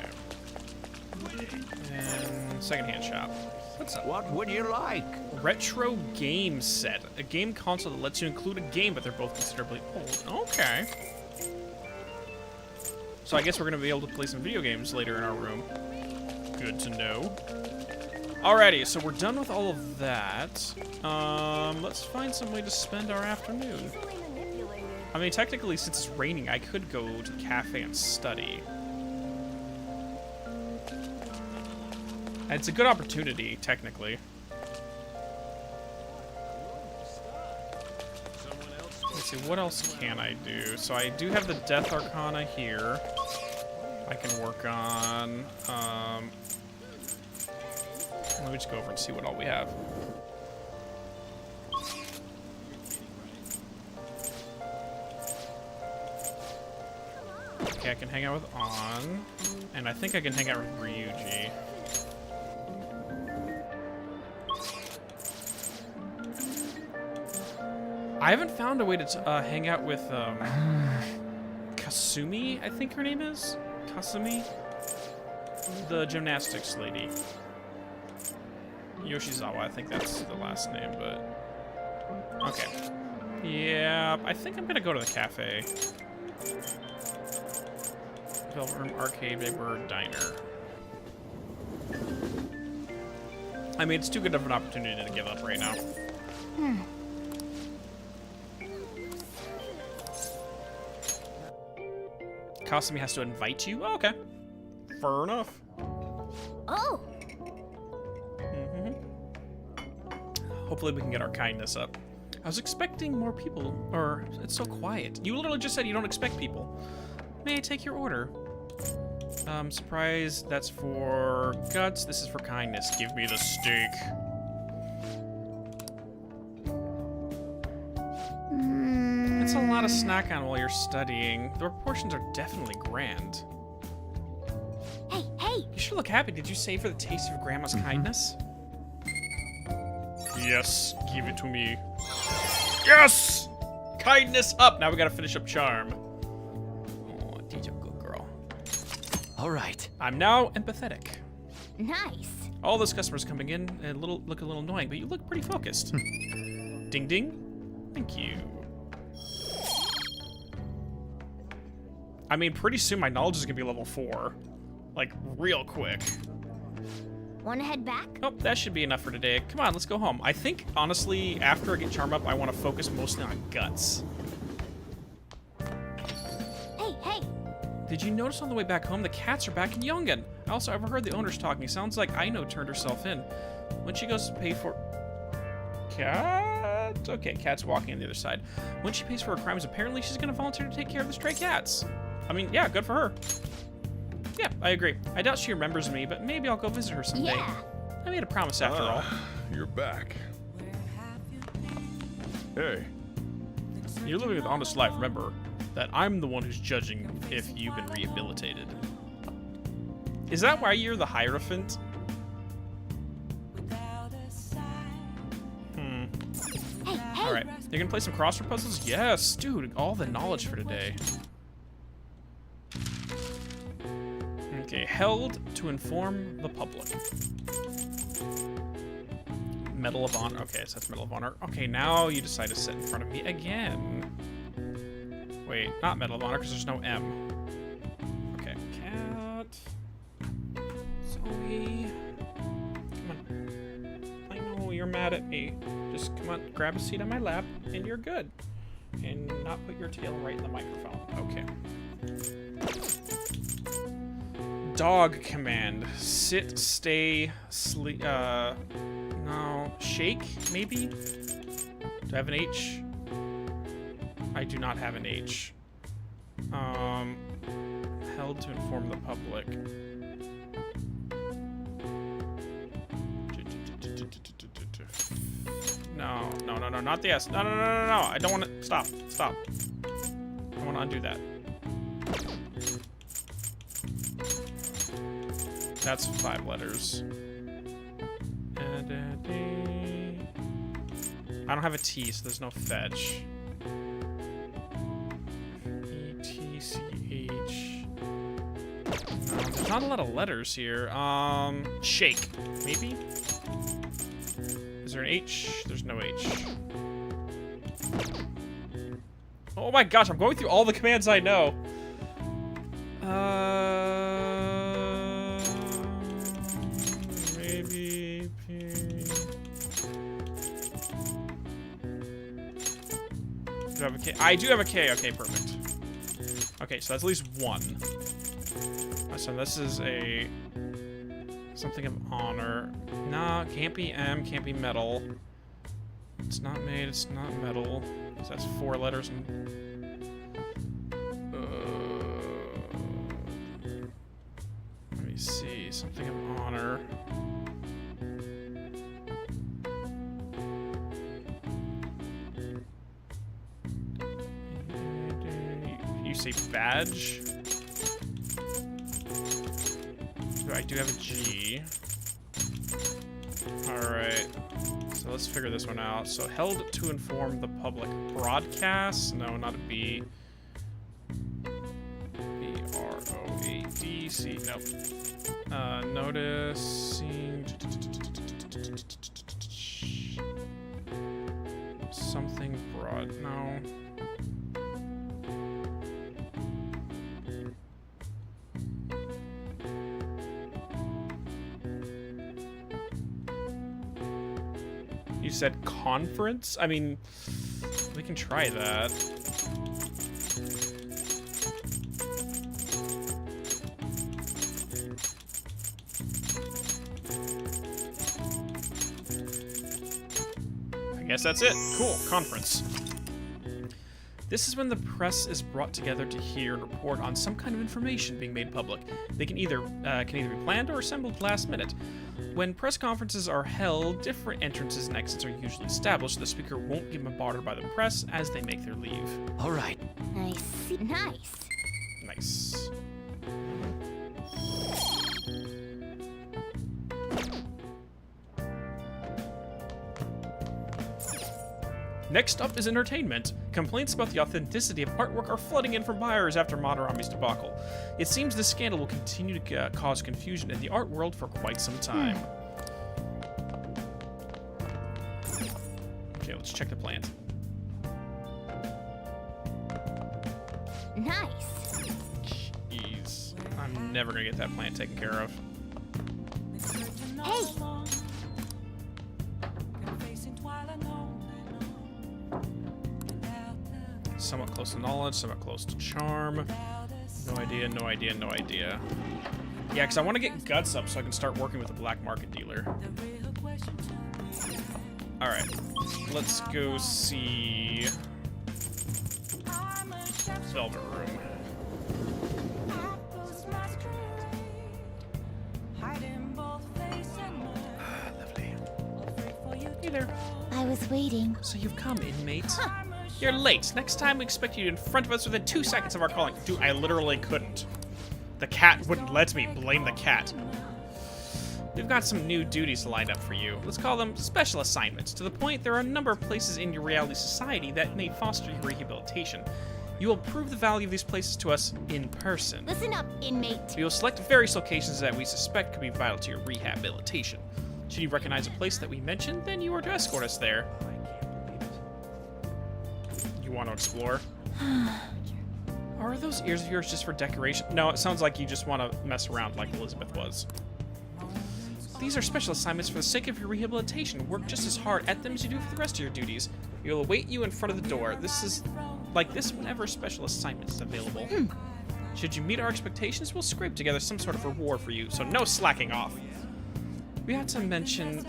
And secondhand shop. What's up? What would you like? Retro game set. A game console that lets you include a game, but they're both considerably old. Okay. So I guess we're going to be able to play some video games later in our room. Good to know. Alrighty, so we're done with all of that. Let's find some way to spend our afternoon. I mean, technically, since it's raining, I could go to the cafe and study. It's a good opportunity, technically. Let's see, what else can I do? So I do have the Death Arcana here. I can work on. Let me just go over and see what all we have. Okay, I can hang out with On. And I think I can hang out with Ryuji. I haven't found a way to hang out with Kasumi, I think her name is? Kasumi? The gymnastics lady. Yoshizawa, I think that's the last name, but... Okay. Yeah, I think I'm gonna go to the cafe. Velvet Room, Arcade, Neighbor, Diner. I mean, it's too good of an opportunity to give up right now. Kasumi has to invite you? Oh, okay. Fair enough. Oh! Hopefully we can get our kindness up. I was expecting more people, or it's so quiet. You literally just said you don't expect people. May I take your order? Surprise, that's for guts, this is for kindness. Give me the steak. It's a lot of snack on while you're studying. The proportions are definitely grand. Hey, hey! You should look happy. Did you save for the taste of Grandma's kindness? Yes, give it to me. Yes! Kindness up! Now we gotta finish up Charm. Oh, teach a good girl. Alright. I'm now empathetic. Nice. All those customers coming in look a little annoying, but you look pretty focused. Ding ding. Thank you. I mean, pretty soon my knowledge is gonna be level 4. Like, real quick. Wanna head back? Oh, that should be enough for today. Come on, let's go home. I think, honestly, after I get Charm up, I want to focus mostly on guts. Hey, hey! Did you notice on the way back home the cats are back in Yongan? I also overheard the owners talking. Sounds like Aino turned herself in. When she goes to pay for... Cat? Okay, cat's walking on the other side. When she pays for her crimes, apparently she's going to volunteer to take care of the stray cats. I mean, yeah, good for her. Yeah, I agree. I doubt she remembers me, but maybe I'll go visit her someday. Yeah. I made a promise after all. You're back. Hey. You're living an honest life. Remember that I'm the one who's judging if you've been rehabilitated. Is that why you're the Hierophant? Hey, hey! Alright. You're gonna play some crossword puzzles? Yes, dude. All the knowledge for today. Okay, held to inform the public. Medal of Honor. Okay, so that's Medal of Honor. Okay, now you decide to sit in front of me again. Wait, not Medal of Honor, because there's no M. Okay, cat. Zoe. Come on. I know you're mad at me. Just come on, grab a seat on my lap, and you're good. And not put your tail right in the microphone. Okay. Dog command. Sit, stay, sleep, no, shake, maybe? Do I have an H? I do not have an H. Held to inform the public. No, no, no, no, not the S. No, no, no, no, no. I don't want to. Stop, stop. I want to undo that. That's 5 letters. I don't have a T, so there's no fetch. E-T-C-H. No, there's not a lot of letters here. Shake, maybe? Is there an H? There's no H. Oh my gosh, I'm going through all the commands I know. Maybe P. Do I have a K? I do have a K. Okay, perfect. Okay, so that's at least one. So this is a something of honor. Nah, can't be M, can't be metal. It's not made, it's not metal. So that's 4 letters and let me see, something of honor. You say badge? I do have a G. Alright. So let's figure this one out. So held to inform the public. Broadcast? No, not a B. B-R-O-A-D-C. Nope. Noticing. Something broad. No. You said conference? I mean, we can try that. I guess that's it. Cool. Conference. This is when the press is brought together to hear and report on some kind of information being made public. They can either be planned or assembled last minute. When press conferences are held, different entrances and exits are usually established so the speaker won't get bombarded by the press as they make their leave. All right. Nice. Nice. Nice. Next up is entertainment. Complaints about the authenticity of artwork are flooding in from buyers after Madarame's debacle. It seems this scandal will continue to cause confusion in the art world for quite some time. Okay, let's check the plant. Nice. Jeez. I'm never gonna get that plant taken care of. Hey! Somewhat close to knowledge, somewhat close to charm. No idea, no idea, no idea. Yeah, because I want to get guts up so I can start working with a black market dealer. Alright, let's go see Velvet Room. Lovely. Hey there. I was waiting. So you've come, inmate. You're late. Next time we expect you in front of us within 2 seconds of our calling. Dude, I literally couldn't. The cat wouldn't let me. Blame the cat. We've got some new duties lined up for you. Let's call them special assignments. To the point, there are a number of places in your reality society that may foster your rehabilitation. You will prove the value of these places to us in person. Listen up, inmate. We will select various locations that we suspect could be vital to your rehabilitation. Should you recognize a place that we mentioned, then you are to escort us there. You want to explore? Are those ears of yours just for decoration? No, it sounds like you just want to mess around like Elizabeth was. These are special assignments for the sake of your rehabilitation. Work just as hard at them as you do for the rest of your duties. We will await you in front of the door. This is like this whenever a special assignment is available. Should you meet our expectations, we'll scrape together some sort of reward for you, so no slacking off. We have to mention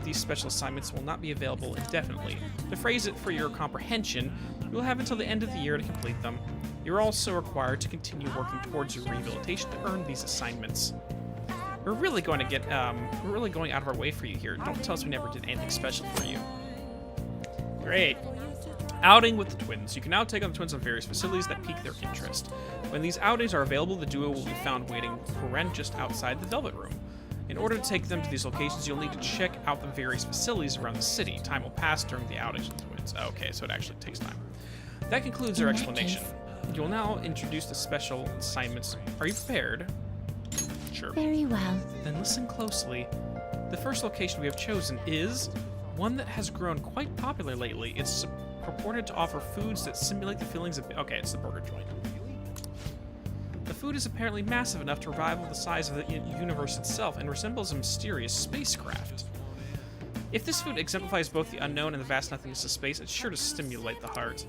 these special assignments will not be available indefinitely. To phrase it for your comprehension, you will have until the end of the year to complete them. You're also required to continue working towards your rehabilitation to earn these assignments. We're really going to get, we're really going out of our way for you here. Don't tell us we never did anything special for you. Great. Outing with the twins. You can now take on the twins on various facilities that pique their interest. When these outings are available, the duo will be found waiting for rent just outside the Velvet Room. In order to take them to these locations, you'll need to check out the various facilities around the city. Time will pass during the outings of the twins. Okay, so it actually takes time. That concludes our explanation. You will now introduce the special assignments. Are you prepared? Sure. Very well. Then listen closely. The first location we have chosen is one that has grown quite popular lately. It's purported to offer foods that simulate the feelings of... Okay, it's the burger joint. The food is apparently massive enough to rival the size of the universe itself and resembles a mysterious spacecraft. If this food exemplifies both the unknown and the vast nothingness of space, it's sure to stimulate the heart.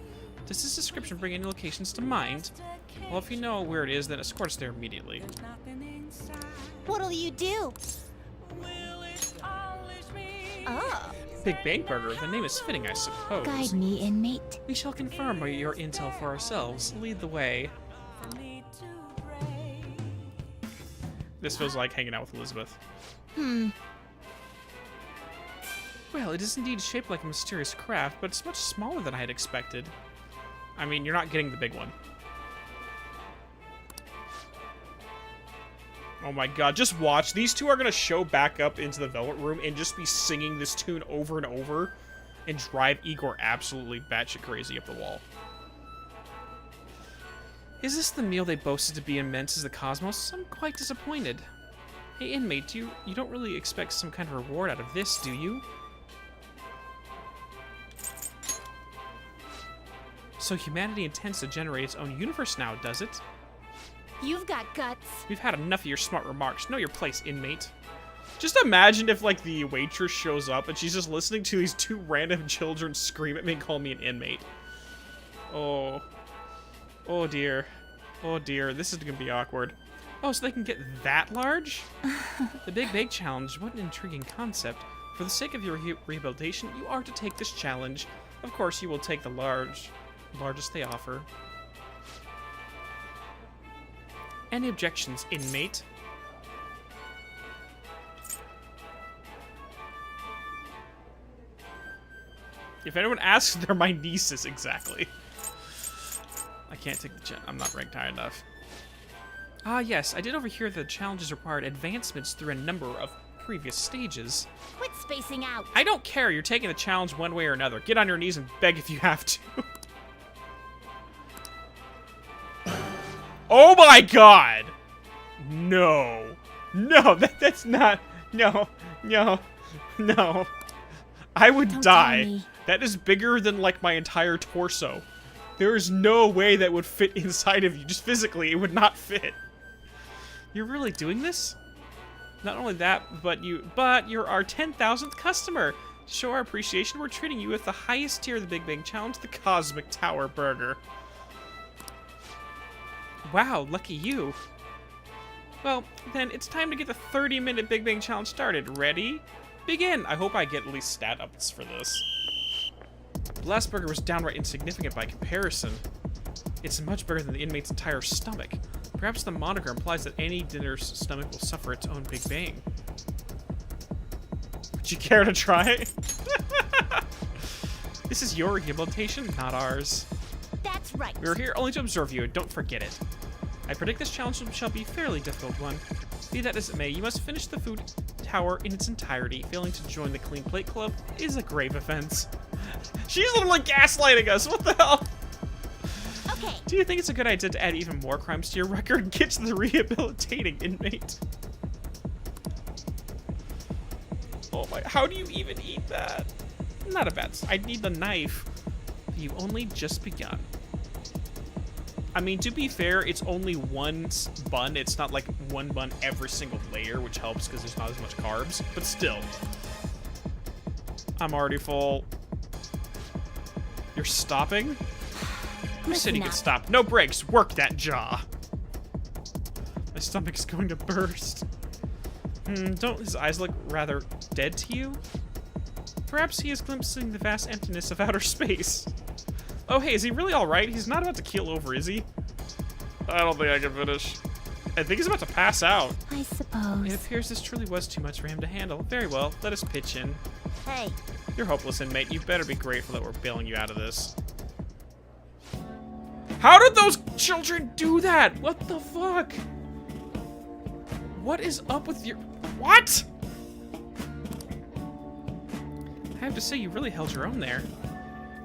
Does this description bring any locations to mind? Well, if you know where it is, then escort us there immediately. What'll you do? Oh. Big Bang Burger, the name is fitting, I suppose. Guide me, inmate. We shall confirm your intel for ourselves. Lead the way. This feels like hanging out with Elizabeth. Well, it is indeed shaped like a mysterious craft, but it's much smaller than I had expected. I mean, you're not getting the big one. Oh my god, just watch. These two are going to show back up into the Velvet Room and just be singing this tune over and over and drive Igor absolutely batshit crazy up the wall. Is this the meal they boasted to be immense as the cosmos? I'm quite disappointed. Hey, inmate, you don't really expect some kind of reward out of this, do you? So humanity intends to generate its own universe now, does it? You've got guts. We've had enough of your smart remarks. Know your place, inmate. Just imagine if, like, the waitress shows up and she's just listening to these two random children scream at me and call me an inmate. Oh. Oh, dear. Oh, dear. This is gonna be awkward. Oh, so they can get that large? The Big Bake Challenge. What an intriguing concept. For the sake of your rehabilitation, you are to take this challenge. Of course, you will take the largest they offer. Any objections, inmate? If anyone asks, they're my nieces, exactly. I can't take the challenge. I'm not ranked high enough. Ah, yes, I did overhear that the challenges required advancements through a number of previous stages. Quit spacing out. I don't care. You're taking the challenge one way or another. Get on your knees and beg if you have to. Oh my god! No. No, that's not... No. No. No. I would Don't die. tell me. That is bigger than, like, my entire torso. There is no way that would fit inside of you. Just physically, it would not fit. You're really doing this? Not only that, but you're our 10,000th customer. To show our appreciation, we're treating you with the highest tier of the Big Bang Challenge, the Cosmic Tower Burger. Wow, lucky you. Well, then it's time to get the 30-minute Big Bang Challenge started. Ready? Begin! I hope I get at least stat ups for this. The last burger was downright insignificant by comparison. It's much bigger than the inmate's entire stomach. Perhaps the moniker implies that any dinner's stomach will suffer its own Big Bang. Would you care to try? This is your rehabilitation, not ours. That's right. We are here only to observe you, and don't forget it. I predict this challenge shall be a fairly difficult one. Be that as it may, you must finish the food tower in its entirety. Failing to join the Clean Plate Club is a grave offense. She's literally gaslighting us, what the hell? Okay. Do you think it's a good idea to add even more crimes to your record? Get to the rehabilitating inmate. Oh my, how do you even eat that? Not a bad, I'd need the knife. You've only just begun. I mean, to be fair, it's only one bun. It's not like one bun every single layer, which helps because there's not as much carbs. But still. I'm already full. You're stopping? Who said you could stop? No brakes. Work that jaw. My stomach's going to burst. Don't his eyes look rather dead to you? Perhaps he is glimpsing the vast emptiness of outer space. Oh, hey, is he really alright? He's not about to keel over, is he? I don't think I can finish. I think he's about to pass out. I suppose. It appears this truly was too much for him to handle. Very well, let us pitch in. Hey. You're hopeless, inmate. You better be grateful that we're bailing you out of this. How did those children do that? What the fuck? What is up with your... What? I have to say, you really held your own there.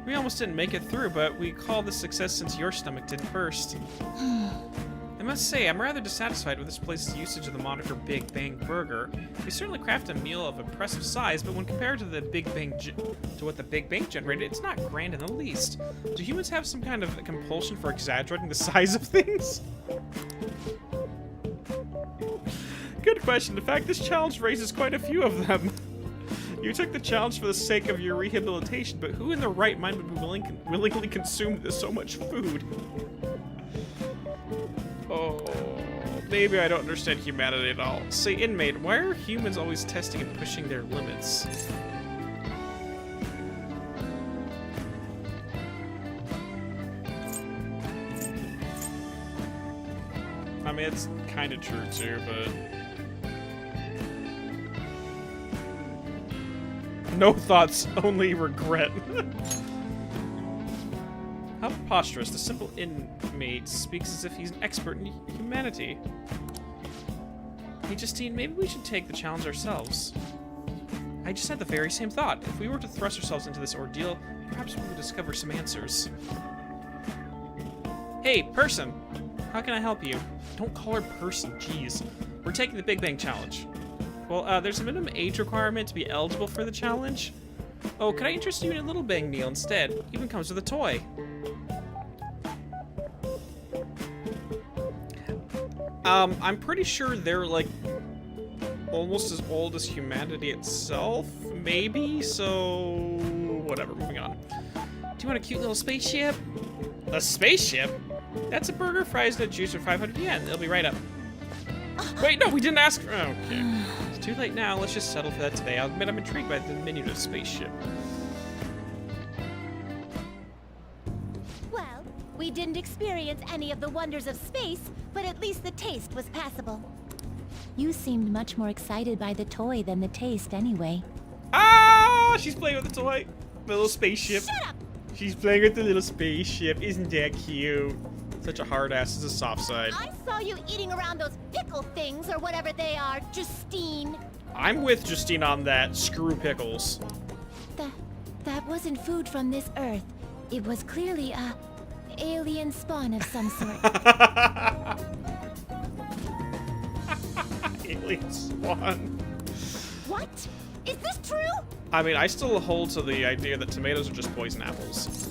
We almost didn't make it through, but we call this success since your stomach didn't burst. I must say, I'm rather dissatisfied with this place's usage of the moniker Big Bang Burger. We certainly craft a meal of impressive size, but when compared to what the Big Bang generated, it's not grand in the least. Do humans have some kind of compulsion for exaggerating the size of things? Good question. In fact, this challenge raises quite a few of them. You took the challenge for the sake of your rehabilitation, but who in their right mind would be willingly consume so much food? Oh, maybe I don't understand humanity at all. Say, inmate, why are humans always testing and pushing their limits? I mean, it's kind of true too, but... No thoughts, only regret. How preposterous. The simple inmate speaks as if he's an expert in humanity. Hey, Justine, maybe we should take the challenge ourselves. I just had the very same thought. If we were to thrust ourselves into this ordeal, perhaps we would discover some answers. Hey, person! How can I help you? Don't call her person, jeez. We're taking the Big Bang Challenge. Well, there's a minimum age requirement to be eligible for the challenge. Oh, could I interest you in a Little Bang meal instead? Even comes with a toy. I'm pretty sure they're, like, almost as old as humanity itself, maybe? So, whatever, moving on. Do you want a cute little spaceship? A spaceship? That's a burger, fries, and a juice for 500 yen. They'll be right up. Wait, no, we didn't ask for... Oh, okay. It's too late now. Let's just settle for that today. I'll admit I'm intrigued by the menu of the spaceship. Well, we didn't experience any of the wonders of space, but at least the taste was passable. You seemed much more excited by the toy than the taste anyway. Ah! She's playing with the toy. The little spaceship. Shut up! She's playing with the little spaceship. Isn't that cute? Such a hard ass is a soft side. I saw you eating around those pickle things or whatever they are, Justine. I'm with Justine on that. Screw pickles. That wasn't food from this Earth. It was clearly a alien spawn of some sort. Alien spawn. What? Is this true? I mean, I still hold to the idea that tomatoes are just poison apples.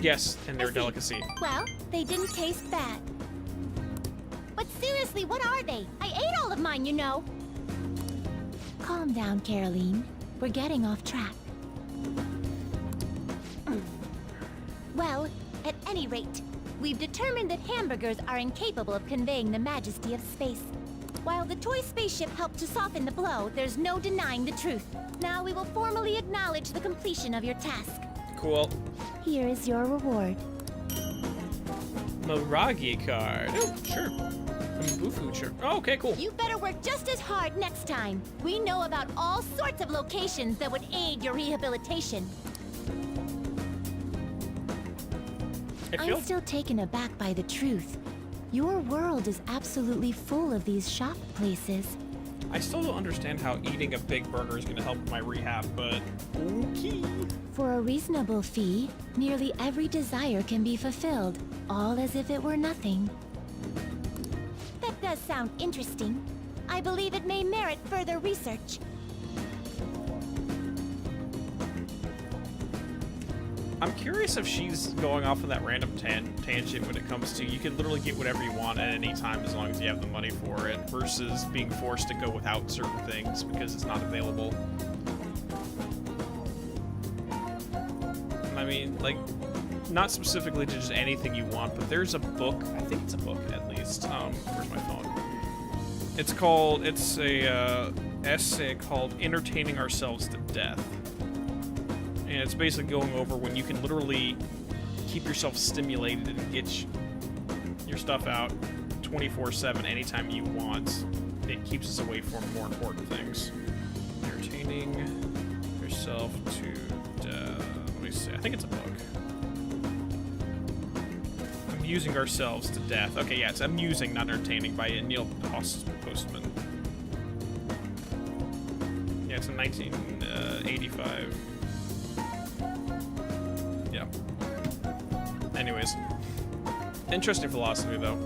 Yes, and they're a delicacy. Well, they didn't taste bad. But seriously, what are they? I ate all of mine, you know. Calm down, Caroline. We're getting off track. Well, at any rate, we've determined that hamburgers are incapable of conveying the majesty of space. While the toy spaceship helped to soften the blow, there's no denying the truth. Now we will formally acknowledge the completion of your task. Cool. Here is your reward. Miragi card. Oh, sure. Bufu, sure. Oh, okay, cool. You better work just as hard next time. We know about all sorts of locations that would aid your rehabilitation. I'm still taken aback by the truth. Your world is absolutely full of these shop places. I still don't understand how eating a big burger is going to help my rehab, but okay. For a reasonable fee, nearly every desire can be fulfilled, all as if it were nothing. That does sound interesting. I believe it may merit further research. I'm curious if she's going off on that random tangent when it comes to you can literally get whatever you want at any time as long as you have the money for it, versus being forced to go without certain things because it's not available. I mean, like, not specifically to just anything you want, but there's a book, I think it's a book at least, where's my phone? It's a essay called Entertaining Ourselves to Death. And it's basically going over when you can literally keep yourself stimulated and get your stuff out 24/7 anytime you want. It keeps us away from more important things. Entertaining yourself to death. Let me see. I think it's a book. Amusing Ourselves to Death. Okay, yeah, it's Amusing, not Entertaining, by Neil Postman. Yeah, it's in 1985. Yeah. Anyways. Interesting philosophy, though.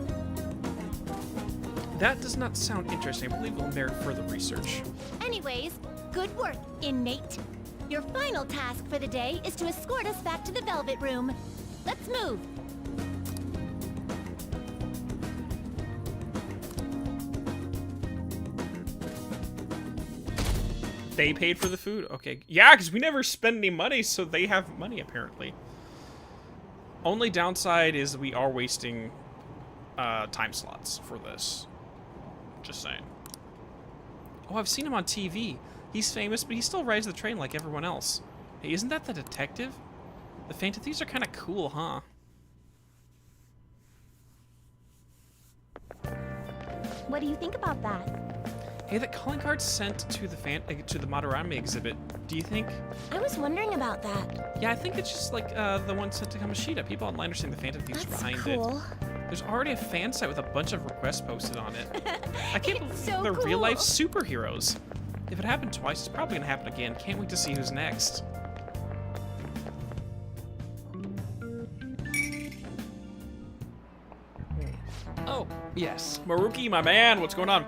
That does not sound interesting. I believe it will merit further research. Anyways, good work, inmate. Your final task for the day is to escort us back to the Velvet Room. Let's move. They paid for the food? Okay. Yeah, because we never spend any money, so they have money, apparently. Only downside is we are wasting time slots for this. Just saying. Oh, I've seen him on TV. He's famous, but he still rides the train like everyone else. Hey, isn't that the detective? The Phantom Thieves are kind of cool, huh? What do you think about that? Hey, that calling card sent to the madarame exhibit. Do you think? I was wondering about that. Yeah, I think it's just like the one sent to Kamoshida. People online are saying the Phantom Thieves are behind cool. it. There's already a fan site with a bunch of requests posted on it. I can't believe so they're cool. real-life superheroes. If it happened twice, it's probably gonna happen again. Can't wait to see who's next. Oh, yes. Maruki, my man, what's going on?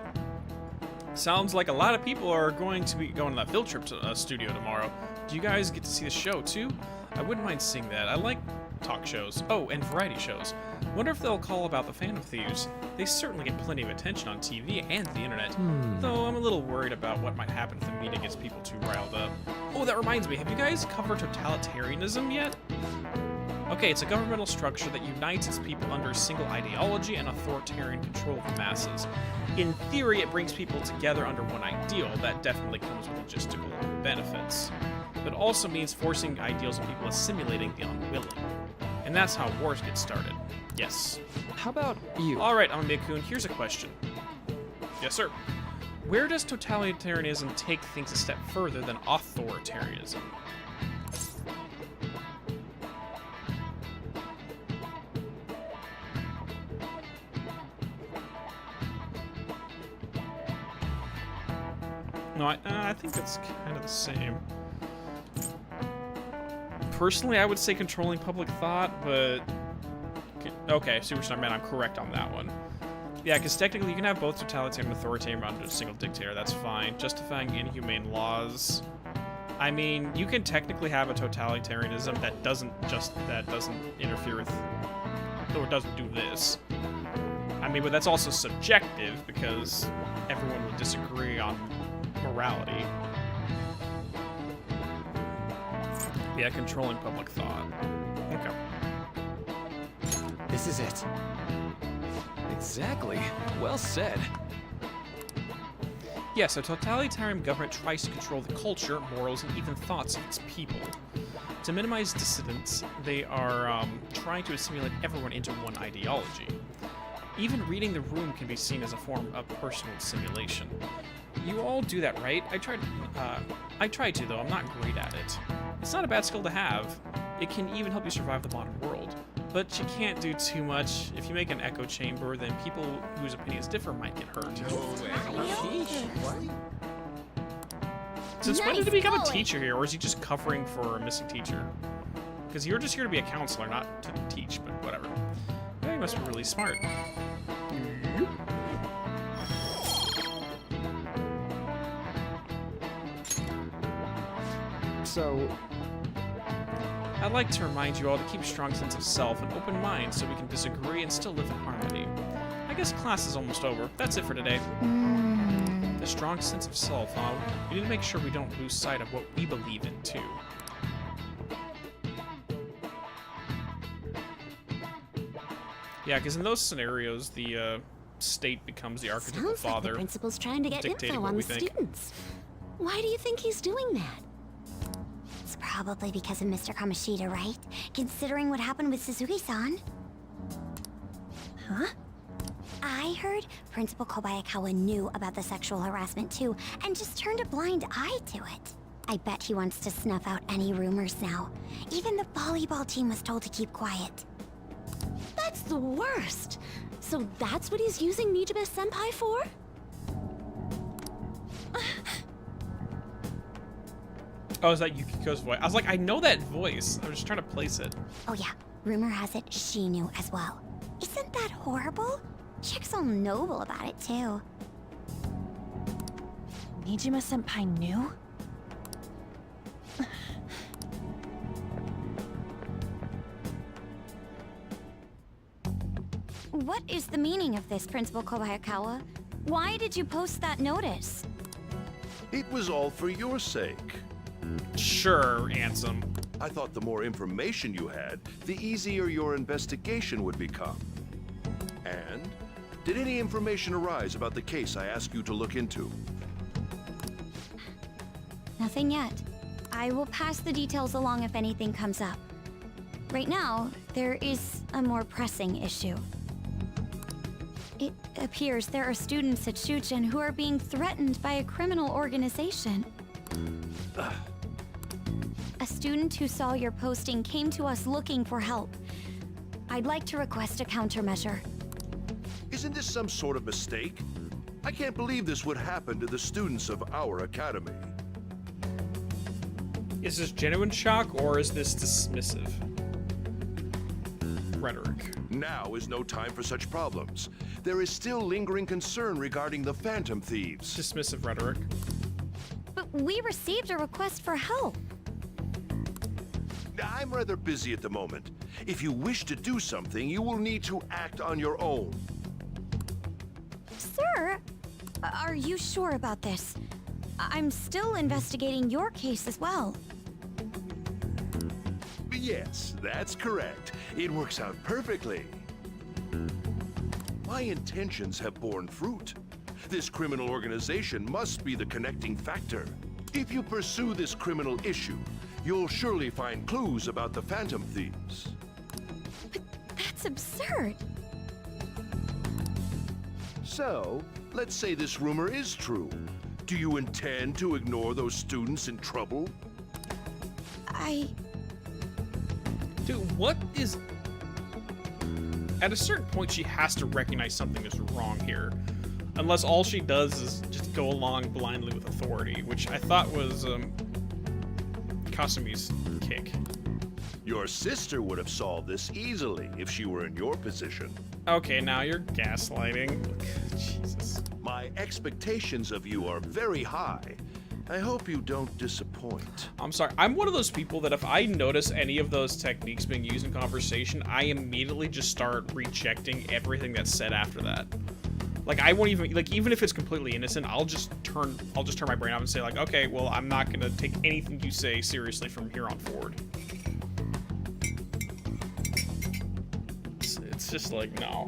Sounds like a lot of people are going to be going on that field trip to a studio tomorrow. Do you guys get to see the show too? I wouldn't mind seeing that. I like talk shows. Oh, and variety shows. Wonder if they'll call about the Phantom Thieves. They certainly get plenty of attention on TV and the internet. Though I'm a little worried about what might happen if the media gets people too riled up. Oh, that reminds me. Have you guys covered totalitarianism yet? Okay, it's a governmental structure that unites its people under a single ideology and authoritarian control of the masses. In theory, it brings people together under one ideal. That definitely comes with logistical benefits. But also means forcing ideals on people, assimilating the unwilling. And that's how wars get started. Yes. How about you? Alright, Amamia-kun, here's a question. Yes, sir. Where does totalitarianism take things a step further than authoritarianism? No, I think it's kind of the same. Personally, I would say controlling public thought, but... Okay, Superstar Man, I'm correct on that one. Yeah, because technically you can have both totalitarian and authoritarian under a single dictator, that's fine. Justifying inhumane laws... I mean, you can technically have a totalitarianism that doesn't interfere with... or doesn't do this. I mean, but that's also subjective, because everyone would disagree on morality. Yeah, controlling public thought. Okay. This is it. Exactly. Well said. Yeah, so totalitarian government tries to control the culture, morals, and even thoughts of its people. To minimize dissidents, they are trying to assimilate everyone into one ideology. Even reading the room can be seen as a form of personal simulation. You all do that, right? I tried to, though. I'm not great at it. It's not a bad skill to have. It can even help you survive the modern world. But you can't do too much. If you make an echo chamber, then people whose opinions differ might get hurt. Since when did he become a teacher here, or is he just covering for a missing teacher? Because you're just here to be a counselor, not to teach, but whatever. Yeah, he must be really smart. So, I'd like to remind you all to keep a strong sense of self and open mind so we can disagree and still live in harmony. I guess class is almost over. That's it for today. The strong sense of self, huh? We need to make sure we don't lose sight of what we believe in, too. Yeah, because in those scenarios, the state becomes the archetypal Sounds like father, the principal's trying to get dictating info what on we the think. students. Why do you think he's doing that? It's probably because of Mr. Kamoshida, right? Considering what happened with Suzuki-san. Huh? I heard Principal Kobayakawa knew about the sexual harassment too, and just turned a blind eye to it. I bet he wants to snuff out any rumors now. Even the volleyball team was told to keep quiet. That's the worst! So that's what he's using Nijibe-senpai for? Oh, is that Yukiko's voice? I was like, I know that voice. I was just trying to place it. Oh yeah, rumor has it she knew as well. Isn't that horrible? Chick's all noble about it too. Nijima-senpai knew? What is the meaning of this, Principal Kobayakawa? Why did you post that notice? It was all for your sake. Sure, Ansem. I thought the more information you had, the easier your investigation would become. And did any information arise about the case I asked you to look into? Nothing yet. I will pass the details along if anything comes up. Right now, there is a more pressing issue. It appears there are students at Shuchen who are being threatened by a criminal organization. A student who saw your posting came to us looking for help. I'd like to request a countermeasure. Isn't this some sort of mistake? I can't believe this would happen to the students of our academy. Is this genuine shock, or is this dismissive rhetoric? Now is no time for such problems. There is still lingering concern regarding the Phantom Thieves. Dismissive rhetoric. But we received a request for help. I'm rather busy at the moment. If you wish to do something, you will need to act on your own. Sir, are you sure about this? I'm still investigating your case as well. Yes, that's correct. It works out perfectly. My intentions have borne fruit. This criminal organization must be the connecting factor. If you pursue this criminal issue, you'll surely find clues about the Phantom Thieves. But that's absurd. So, let's say this rumor is true. Do you intend to ignore those students in trouble? Dude, what is... At a certain point, she has to recognize something is wrong here. Unless all she does is just go along blindly with authority, which I thought was, Kasumi's kick. Your sister would have solved this easily if she were in your position. Okay, now you're gaslighting. Jesus. My expectations of you are very high. I hope you don't disappoint. I'm sorry. I'm one of those people that if I notice any of those techniques being used in conversation, I immediately just start rejecting everything that's said after that. Like, I won't even, like, even if it's completely innocent, I'll just turn my brain off and say, like, okay, well, I'm not gonna take anything you say seriously from here on forward. It's just like, no.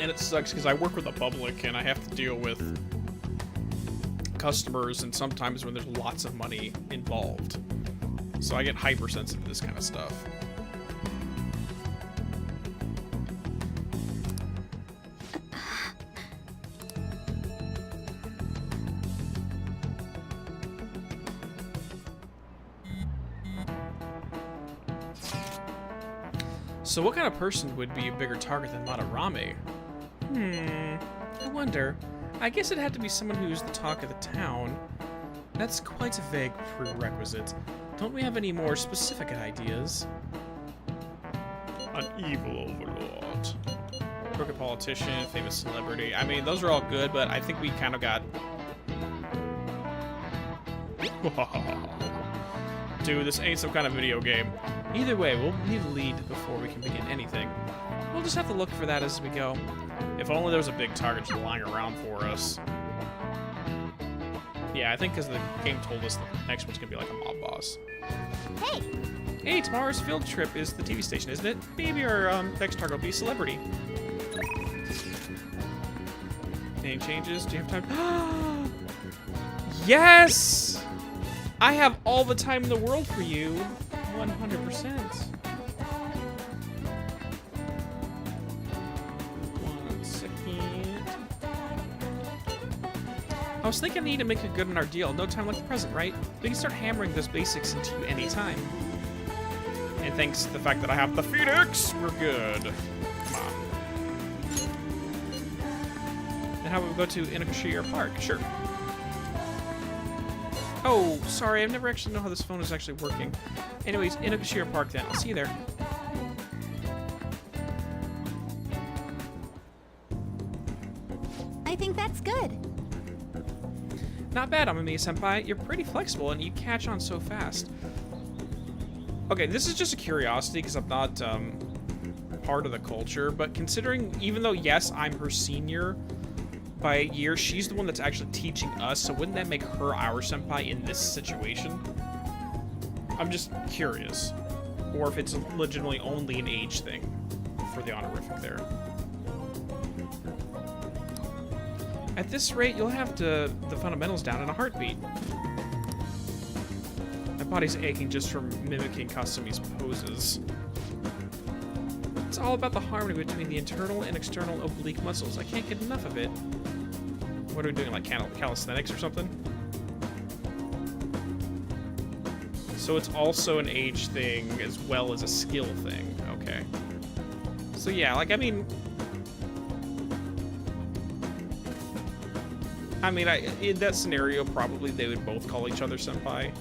And it sucks because I work with the public and I have to deal with customers, and sometimes when there's lots of money involved. So I get hypersensitive to this kind of stuff. So what kind of person would be a bigger target than Madarame? I wonder. I guess it had to be someone who's the talk of the town. That's quite a vague prerequisite. Don't we have any more specific ideas? An evil overlord. Crooked politician, famous celebrity. I mean, those are all good, but I think we kind of got... Dude, this ain't some kind of video game. Either way, we'll need a lead before we can begin anything. We'll just have to look for that as we go. If only there was a big target just lying around for us. Yeah, I think because the game told us the next one's gonna be like a mob boss. Hey! Hey, tomorrow's field trip is the TV station, isn't it? Maybe our next target will be celebrity. Any changes? Do you have time? Yes! I have all the time in the world for you. 100%. One second. I was thinking I need to make it good in our deal. No time like the present, right? We can start hammering those basics into you anytime. And thanks to the fact that I have the Phoenix, we're good. Come on. And how about we go to Inokashira Park? Sure. Oh, sorry, I've never actually known how this phone is actually working. Anyways, Inokashira Park then. I'll see you there. I think that's good. Not bad, Amamiya-senpai. You're pretty flexible and you catch on so fast. Okay, this is just a curiosity because I'm not part of the culture, but considering, even though, yes, I'm her senior by a year, she's the one that's actually teaching us, so wouldn't that make her our senpai in this situation? I'm just curious. Or if it's legitimately only an age thing for the honorific there. At this rate, you'll have the fundamentals down in a heartbeat. My body's aching just from mimicking Kasumi's poses. It's all about the harmony between the internal and external oblique muscles. I can't get enough of it. What are we doing, like calisthenics or something? So it's also an age thing as well as a skill thing. Okay. So yeah, like, I mean, in that scenario, probably they would both call each other senpai.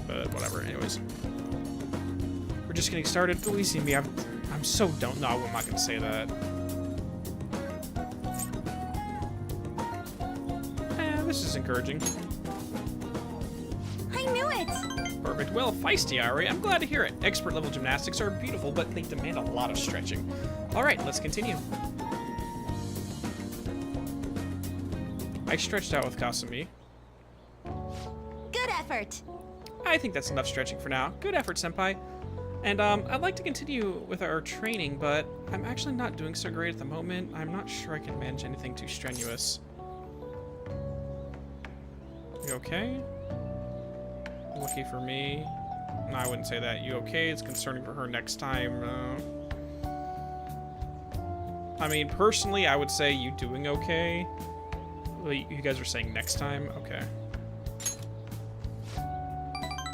But whatever, anyways. We're just getting started. Oh, easy me. I'm so don't know. I'm not gonna say that. This is encouraging. I knew it! Perfect. Well, feisty, Ari. I'm glad to hear it. Expert level gymnastics are beautiful, but they demand a lot of stretching. All right, let's continue. I stretched out with Kasumi. Good effort! I think that's enough stretching for now. Good effort, senpai. And I'd like to continue with our training, but I'm actually not doing so great at the moment. I'm not sure I can manage anything too strenuous. You okay? Lucky for me. No, I wouldn't say that. You okay? It's concerning for her next time. I mean, personally, I would say you doing okay. Well, you guys are saying next time? Okay.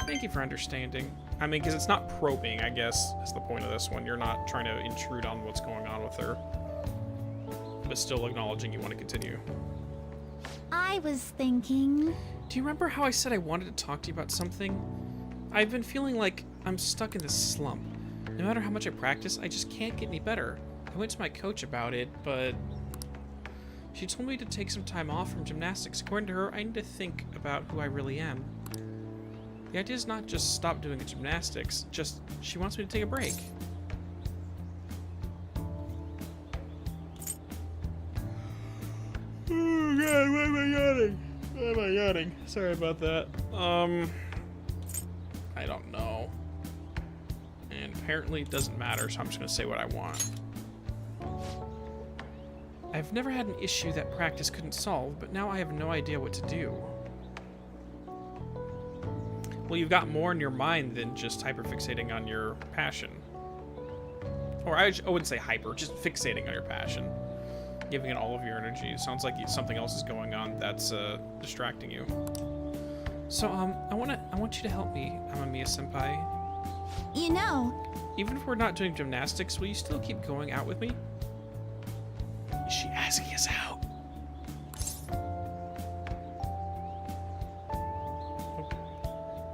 Thank you for understanding. I mean, because it's not probing, I guess, is the point of this one. You're not trying to intrude on what's going on with her. But still acknowledging you want to continue. I was thinking... Do you remember how I said I wanted to talk to you about something? I've been feeling like I'm stuck in this slump. No matter how much I practice, I just can't get any better. I went to my coach about it, but... she told me to take some time off from gymnastics. According to her, I need to think about who I really am. The idea is not just stop doing gymnastics, just she wants me to take a break. Oh god, why am I yawning? Why am I yawning? Sorry about that. I don't know. And apparently it doesn't matter, so I'm just gonna say what I want. I've never had an issue that practice couldn't solve, but now I have no idea what to do. Well, you've got more in your mind than just hyperfixating on your passion. Or I wouldn't say hyper, just fixating on your passion. Giving it all of your energy. It sounds like something else is going on that's distracting you. So, I want you to help me, Amamiya-senpai. You know... Even if we're not doing gymnastics, will you still keep going out with me? Is she asking us out?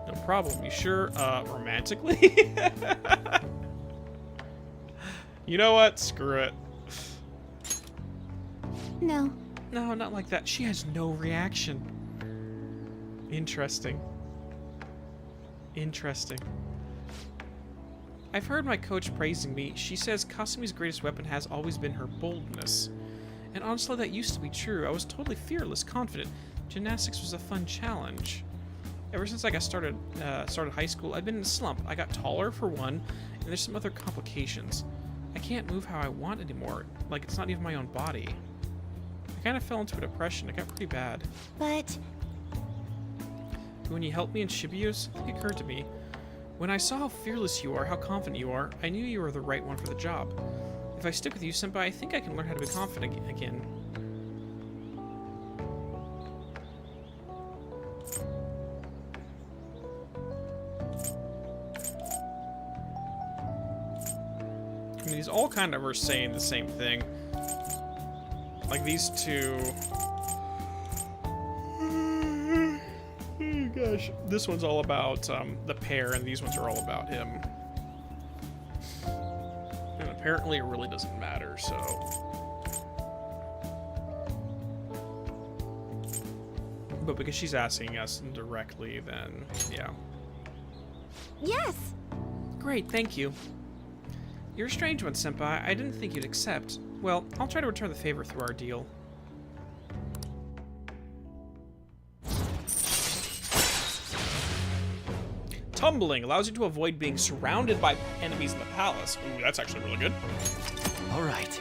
No problem. You sure? Romantically? You know what? Screw it. No. No, not like that. She has no reaction. Interesting. Interesting. I've heard my coach praising me. She says Kasumi's greatest weapon has always been her boldness. And honestly, that used to be true. I was totally fearless, confident. Gymnastics was a fun challenge. Ever since I got started high school, I've been in a slump. I got taller, for one, and there's some other complications. I can't move how I want anymore. Like, it's not even my own body. I kind of fell into a depression. It got pretty bad. But... When you helped me in Shibuya, something occurred to me. When I saw how fearless you are, how confident you are, I knew you were the right one for the job. If I stick with you, Senpai, I think I can learn how to be confident again. I mean, these all kind of are saying the same thing. Like these two... Oh gosh, this one's all about the pair, and these ones are all about him. And apparently it really doesn't matter, so... But because she's asking us directly, then, yeah. Yes! Great, thank you. You're a strange one, Senpai. I didn't think you'd accept. Well, I'll try to return the favor through our deal. Tumbling allows you to avoid being surrounded by enemies in the palace. Ooh, that's actually really good. All right.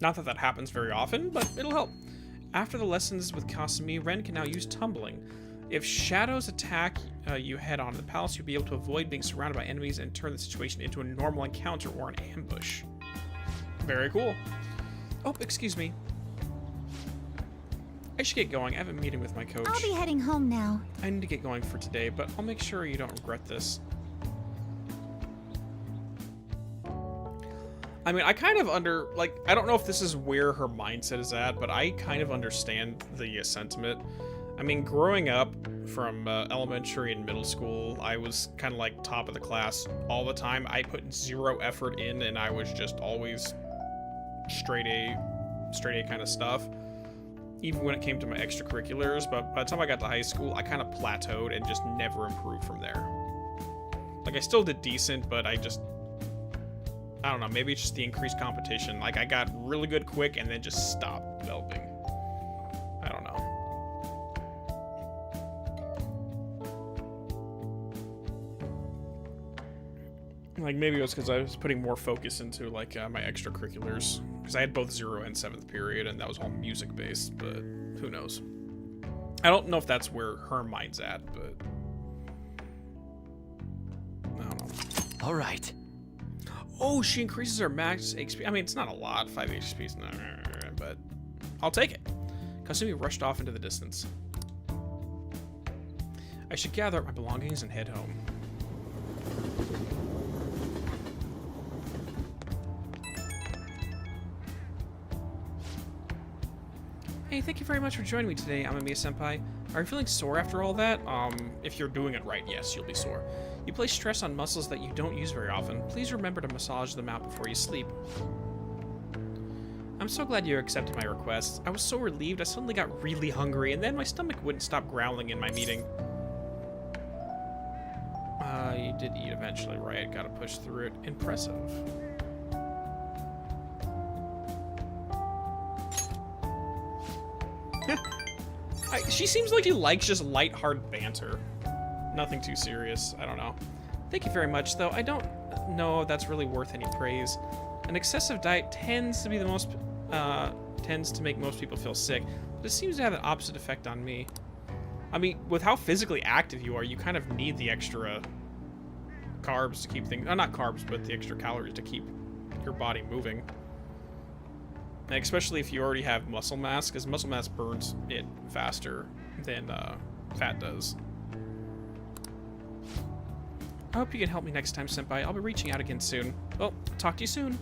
Not that that happens very often, but it'll help. After the lessons with Kasumi, Ren can now use tumbling. If shadows attack you head on in the palace, you'll be able to avoid being surrounded by enemies and turn the situation into a normal encounter or an ambush. Very cool. Oh, excuse me. I should get going. I have a meeting with my coach. I'll be heading home now. I need to get going for today, but I'll make sure you don't regret this. I mean, I kind of I don't know if this is where her mindset is at, but I kind of understand the sentiment. I mean, growing up from elementary and middle school, I was kind of like top of the class all the time. I put zero effort in, and I was just always straight A kind of stuff. Even when it came to my extracurriculars, but by the time I got to high school, I kind of plateaued and just never improved from there. Like, I still did decent, but I don't know, maybe it's just the increased competition. Like, I got really good quick and then just stopped developing. I don't know. Like, maybe it was because I was putting more focus into, like, my extracurriculars. Because I had both 0 and 7th period, and that was all music-based, but who knows. I don't know if that's where her mind's at, but... I don't know. All right. Oh, she increases her max HP. I mean, it's not a lot, 5 HPs, but I'll take it. Kasumi rushed off into the distance. I should gather up my belongings and head home. Hey, thank you very much for joining me today, Amamiya-senpai. Are you feeling sore after all that? If you're doing it right, yes, you'll be sore. You place stress on muscles that you don't use very often. Please remember to massage them out before you sleep. I'm so glad you accepted my request. I was so relieved, I suddenly got really hungry, and then my stomach wouldn't stop growling in my meeting. You did eat eventually, right? Gotta push through it. Impressive. She seems like she likes just lighthearted banter. Nothing too serious. I don't know. Thank you very much, though. I don't know if that's really worth any praise. An excessive diet tends to make most people feel sick, but it seems to have an opposite effect on me. I mean, with how physically active you are, you kind of need the extra carbs to keep things... not carbs, but the extra calories to keep your body moving. And especially if you already have muscle mass, because muscle mass burns it faster than fat does. I hope you can help me next time, Senpai. I'll be reaching out again soon. Well, talk to you soon.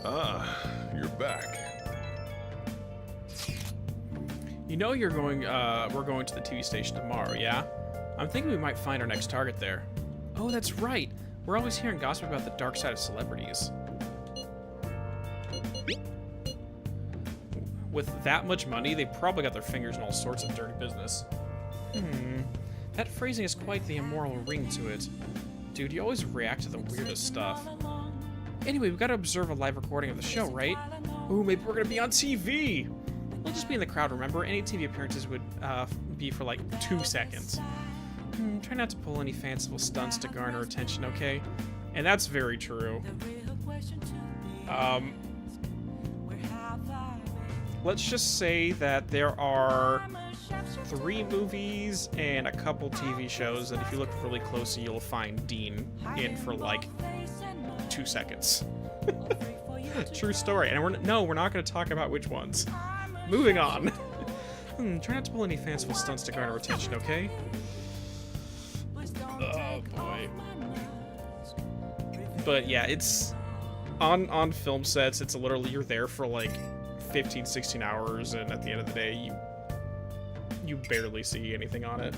Ah, you're back. You know we're going to the TV station tomorrow, yeah? I'm thinking we might find our next target there. Oh, that's right. We're always hearing gossip about the dark side of celebrities. with that much money, they probably got their fingers in all sorts of dirty business. That phrasing has quite the immoral ring to it. Dude, you always react to the weirdest stuff. Anyway, we've got to observe a live recording of the show, right? Ooh, maybe we're gonna be on TV! We'll just be in the crowd, remember? Any TV appearances would be for like 2 seconds. Try not to pull any fanciful stunts to garner attention, okay? And that's very true. Let's just say that there are 3 movies and a couple TV shows that if you look really closely, you'll find Dean in for like 2 seconds. True story. And we're not going to talk about which ones. Moving on. Try not to pull any fanciful stunts to garner attention, okay? Oh boy. But yeah, it's on film sets. It's literally you're there for like 15, 16 hours, and at the end of the day, you barely see anything on it.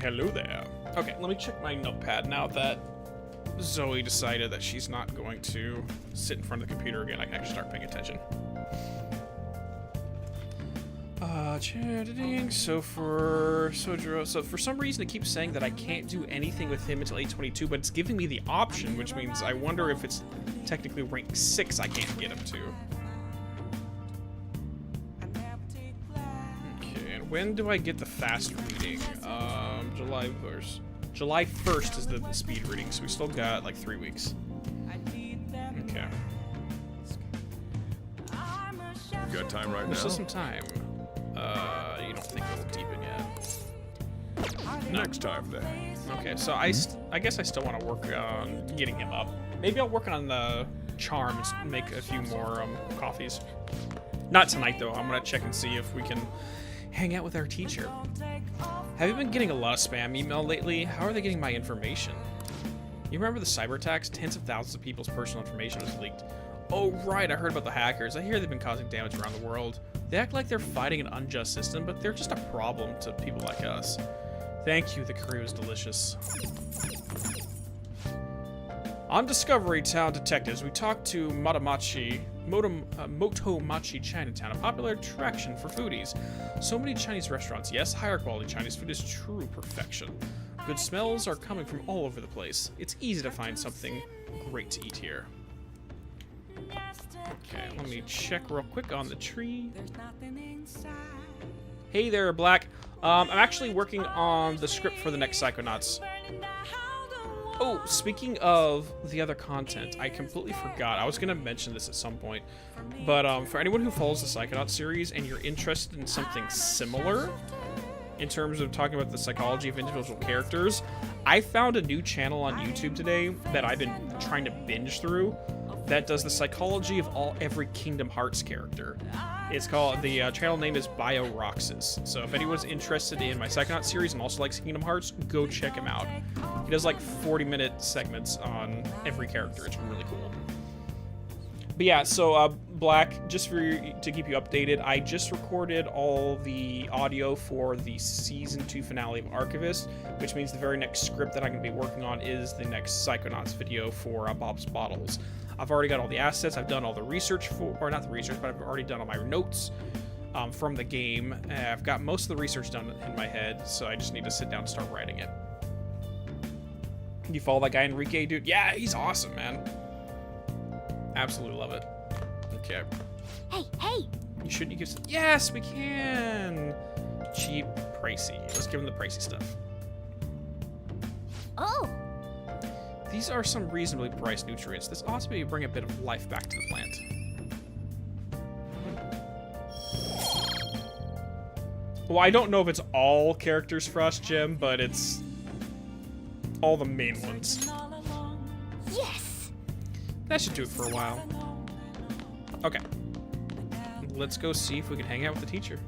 Hello there. Okay, let me check my notepad now that Zoe decided that she's not going to sit in front of the computer again. I can actually start paying attention. Chatting. So for some reason it keeps saying that I can't do anything with him until 822, but it's giving me the option, which means I wonder if it's technically rank 6 I can't get him to. Okay, and when do I get the fast reading? July 1st is the speed reading, so we still got like 3 weeks. Okay. You got time right now? There's still some time. You don't think it'll deepen yet? Next time, then. Okay, so I guess I still want to work on getting him up. Maybe I'll work on the charms, make a few more coffees. Not tonight, though. I'm going to check and see if we can hang out with our teacher. Have you been getting a lot of spam email lately? How are they getting my information? You remember the cyber attacks? Tens of thousands of people's personal information was leaked. Oh, right, I heard about the hackers. I hear they've been causing damage around the world. They act like they're fighting an unjust system, but they're just a problem to people like us. Thank you, the curry was delicious. On Discovery Town Detectives, we talked to Motomachi Chinatown, a popular attraction for foodies. So many Chinese restaurants. Yes, higher quality Chinese food is true perfection. Good smells are coming from all over the place. It's easy to find something great to eat here. Okay, let me check real quick on the tree. Hey there, Black. I'm actually working on the script for the next Psychonauts. Oh, speaking of the other content, I completely forgot. I was going to mention this at some point. But for anyone who follows the Psychonauts series and you're interested in something similar, in terms of talking about the psychology of individual characters, I found a new channel on YouTube today that I've been trying to binge through that does the psychology of every Kingdom Hearts character. It's called, the channel name is BioRoxas. So if anyone's interested in my Psychonauts series and also likes Kingdom Hearts, go check him out. He does like 40-minute segments on every character. It's really cool. But yeah, so Black, just to keep you updated, I just recorded all the audio for the Season 2 finale of Archivist, which means the very next script that I'm going to be working on is the next Psychonauts video for Bob's Bottles. I've already got all the assets, I've done all the research or not the research, but I've already done all my notes from the game. I've got most of the research done in my head, so I just need to sit down and start writing it. You follow that guy Enrique, dude? Yeah, he's awesome, man. Absolutely love it. Okay. Hey! You shouldn't give... Yes, we can! Cheap, pricey. Let's give him the pricey stuff. Oh! These are some reasonably priced nutrients. This ought to be bring a bit of life back to the plant. Well, I don't know if it's all characters for us, Jim, but it's all the main ones. Yes! That should do it for a while. Okay. Let's go see if we can hang out with the teacher.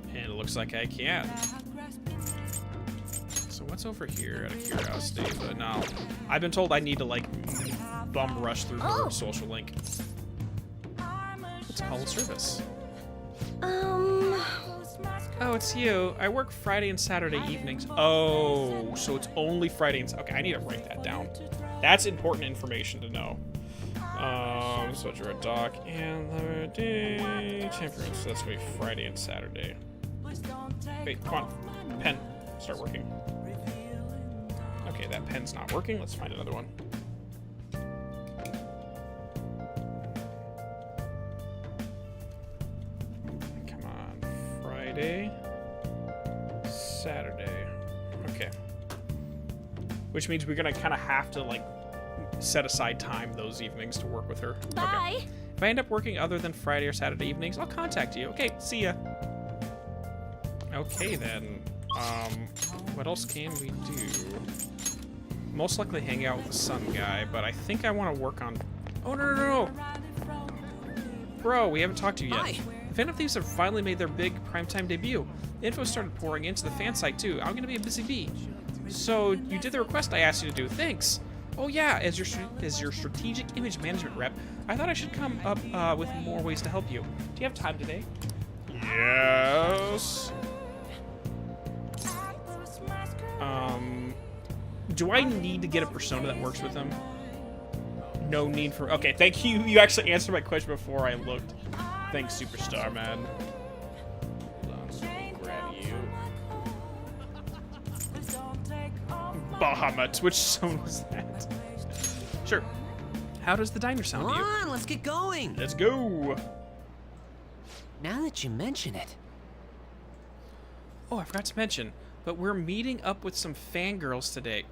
And it looks like I can. So what's over here out of curiosity? But no. I've been told I need to, like, bum rush through her social link. Let's call a service. Oh, it's you. I work Friday and Saturday evenings. Oh, so it's only Friday and... Okay, I need to write that down. That's important information to know. So you're a doc and the day temperance. So that's gonna be Friday and Saturday. Wait, come on. Pen. Start working. Okay, that pen's not working. Let's find another one. Come on. Friday. Saturday. Okay. Which means we're gonna kind of have to, like, set aside time those evenings to work with her. Bye. Okay. If I end up working other than Friday or Saturday evenings, I'll contact you. Okay, see ya. Okay, then. What else can we do? Most likely hang out with the sun guy, but I think I want to work on... Oh, no. Bro, we haven't talked to you yet. Hi. The Phantom Thieves have finally made their big primetime debut. The info started pouring into the fan site, too. I'm gonna be a busy bee. So, you did the request I asked you to do. Thanks. Oh yeah, as your strategic image management rep, I thought I should come up with more ways to help you. Do you have time today? Yes. Do I need to get a persona that works with him? No need for... Okay, thank you. You actually answered my question before I looked. Thanks, Superstar, man. Hold on, grab you. Bahamut. Which song was that? Sure. How does the diner sound to you? Come on, let's get going. Let's go. Now that you mention it. Oh, I forgot to mention, but we're meeting up with some fangirls today.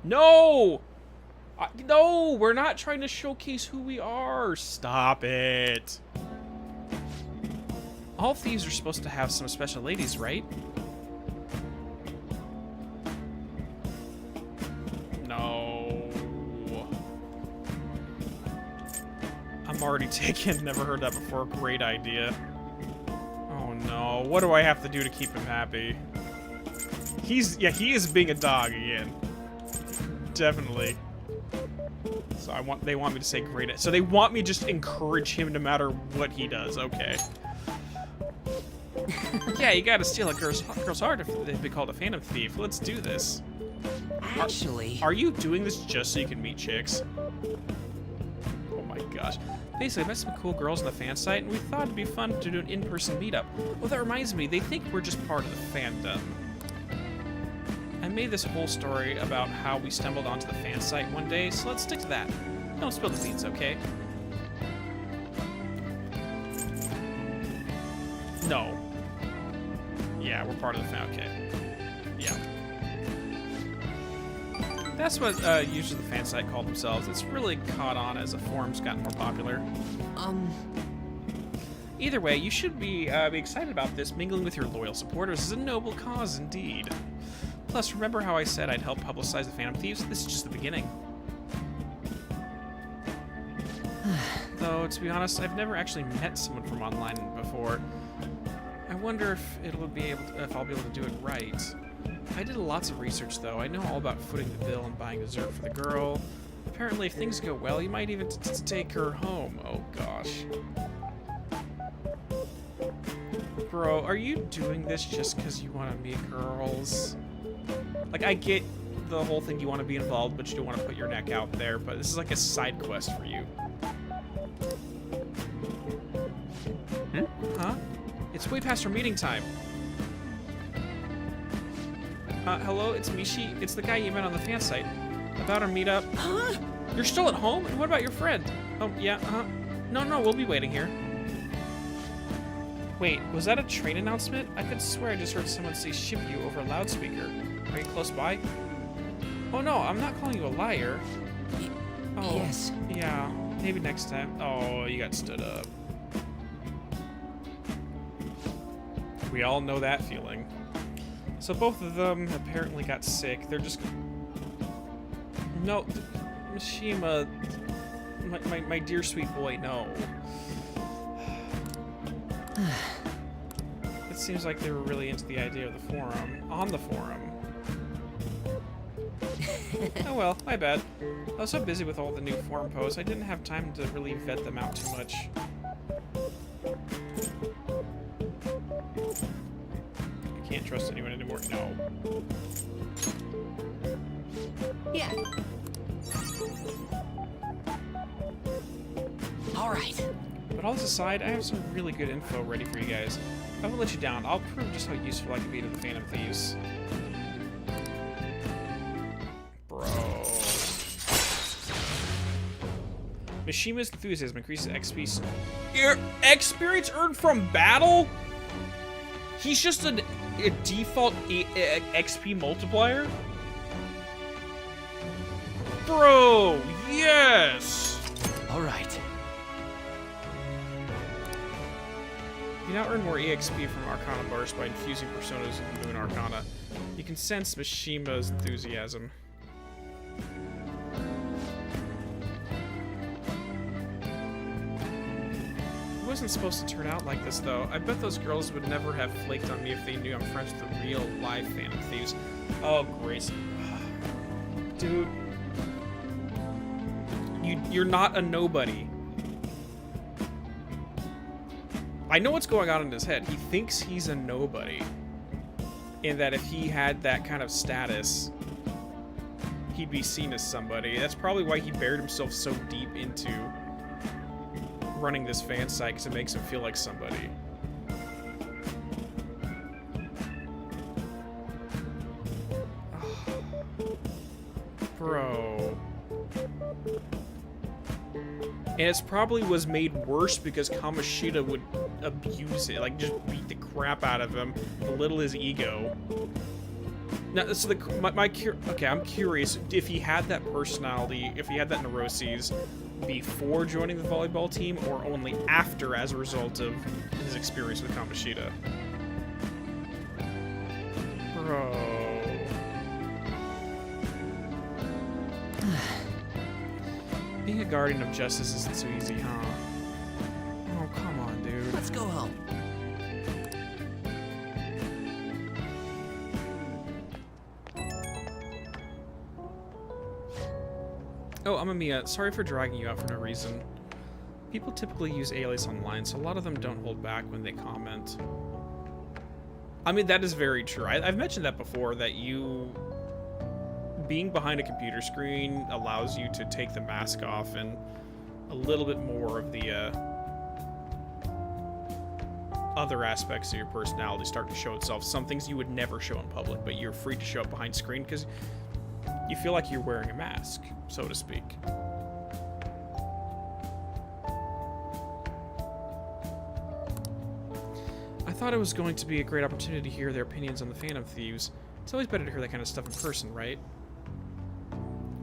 No! No, we're not trying to showcase who we are. Stop it. All thieves are supposed to have some special ladies, right? No. I'm already taken. Never heard that before. Great idea. Oh no. What do I have to do to keep him happy? He is being a dog again. Definitely. So they want me to say great. So they want me to just encourage him no matter what he does. Okay. Yeah, you gotta steal a girl's heart if they'd be called a phantom thief. Let's do this. Actually... Are you doing this just so you can meet chicks? Oh my gosh. Basically, I met some cool girls on the fan site, and we thought it'd be fun to do an in-person meetup. Well, that reminds me, they think we're just part of the fandom. I made this whole story about how we stumbled onto the fan site one day, so let's stick to that. Don't spill the beans, okay? No. Yeah, we're part of the fan. Okay. Yeah. That's what usually the fan site called themselves. It's really caught on as the forum's gotten more popular. Either way, you should be excited about this. Mingling with your loyal supporters is a noble cause indeed. Plus, remember how I said I'd help publicize the Phantom Thieves? This is just the beginning. Though, to be honest, I've never actually met someone from online before. I wonder if I'll be able to do it right. I did lots of research, though. I know all about footing the bill and buying dessert for the girl. Apparently, if things go well, you might even take her home. Oh, gosh. Bro, are you doing this just because you want to meet girls? Like, I get the whole thing, you want to be involved, but you don't want to put your neck out there, but this is like a side quest for you. Huh? It's way past our meeting time. Hello, it's Mishi. It's the guy you met on the fan site. About our meetup. Huh? You're still at home? And what about your friend? Oh, yeah, No, we'll be waiting here. Wait, was that a train announcement? I could swear I just heard someone say shibuya over a loudspeaker. Are you close by? Oh no, I'm not calling you a liar. Oh, yes. Yeah, maybe next time. Oh, you got stood up. We all know that feeling. So both of them apparently got sick. They're just... No, Mishima, my dear sweet boy, no. It seems like they were really into the idea of the forum. On the forum. Oh well, my bad. I was so busy with all the new forum posts, I didn't have time to really vet them out too much. trust anyone anymore. No. Yeah. All right. But all this aside, I have some really good info ready for you guys. I won't let you down. I'll prove just how useful I can be to the Phantom Thieves. Bro. Mishima's enthusiasm increases XP. Experience earned from battle? He's just a default XP multiplier? Bro, yes! All right. You now earn more EXP from Arcana Burst by infusing personas into an Arcana. You can sense Mishima's enthusiasm. It wasn't supposed to turn out like this, though. I bet those girls would never have flaked on me if they knew I'm friends with the real, live Phantom Thieves. Oh, Grace. Dude. You're not a nobody. I know what's going on in his head. He thinks he's a nobody. And that if he had that kind of status, he'd be seen as somebody. That's probably why he buried himself so deep into running this fan site, because it makes him feel like somebody. Bro. And it's probably was made worse because Kamoshida would abuse it, like just beat the crap out of him, belittle his ego. Now, so okay, I'm curious if he had that personality, if he had that neuroses before joining the volleyball team, or only after as a result of his experience with Kamoshida. Bro. Being a guardian of justice isn't so easy, huh? Oh, come on, dude. Let's go home. Oh, Amamiya, sorry for dragging you out for no reason. People typically use alias online, so a lot of them don't hold back when they comment. I mean, that is very true. I've mentioned that before, that you... being behind a computer screen allows you to take the mask off, and a little bit more of the other aspects of your personality start to show itself. Some things you would never show in public, but you're free to show up behind screen because you feel like you're wearing a mask, so to speak. I thought it was going to be a great opportunity to hear their opinions on the Phantom Thieves. It's always better to hear that kind of stuff in person, right?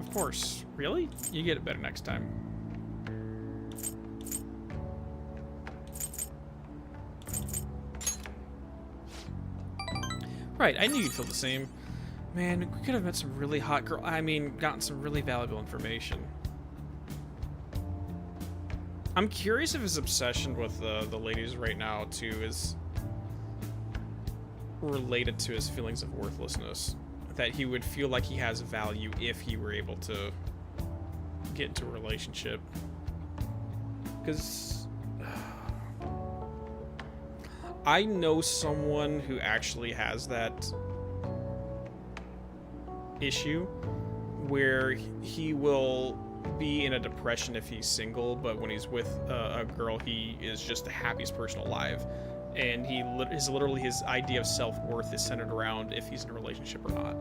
Of course. Really? You get it better next time. Right, I knew you'd feel the same. Man, we could have met some really hot girl. I mean, gotten some really valuable information. I'm curious if his obsession with the ladies right now, too, is related to his feelings of worthlessness. That he would feel like he has value if he were able to get into a relationship. Because I know someone who actually has that issue where he will be in a depression if he's single, but when he's with a girl, he is just the happiest person alive. And his idea of self-worth is centered around if he's in a relationship or not.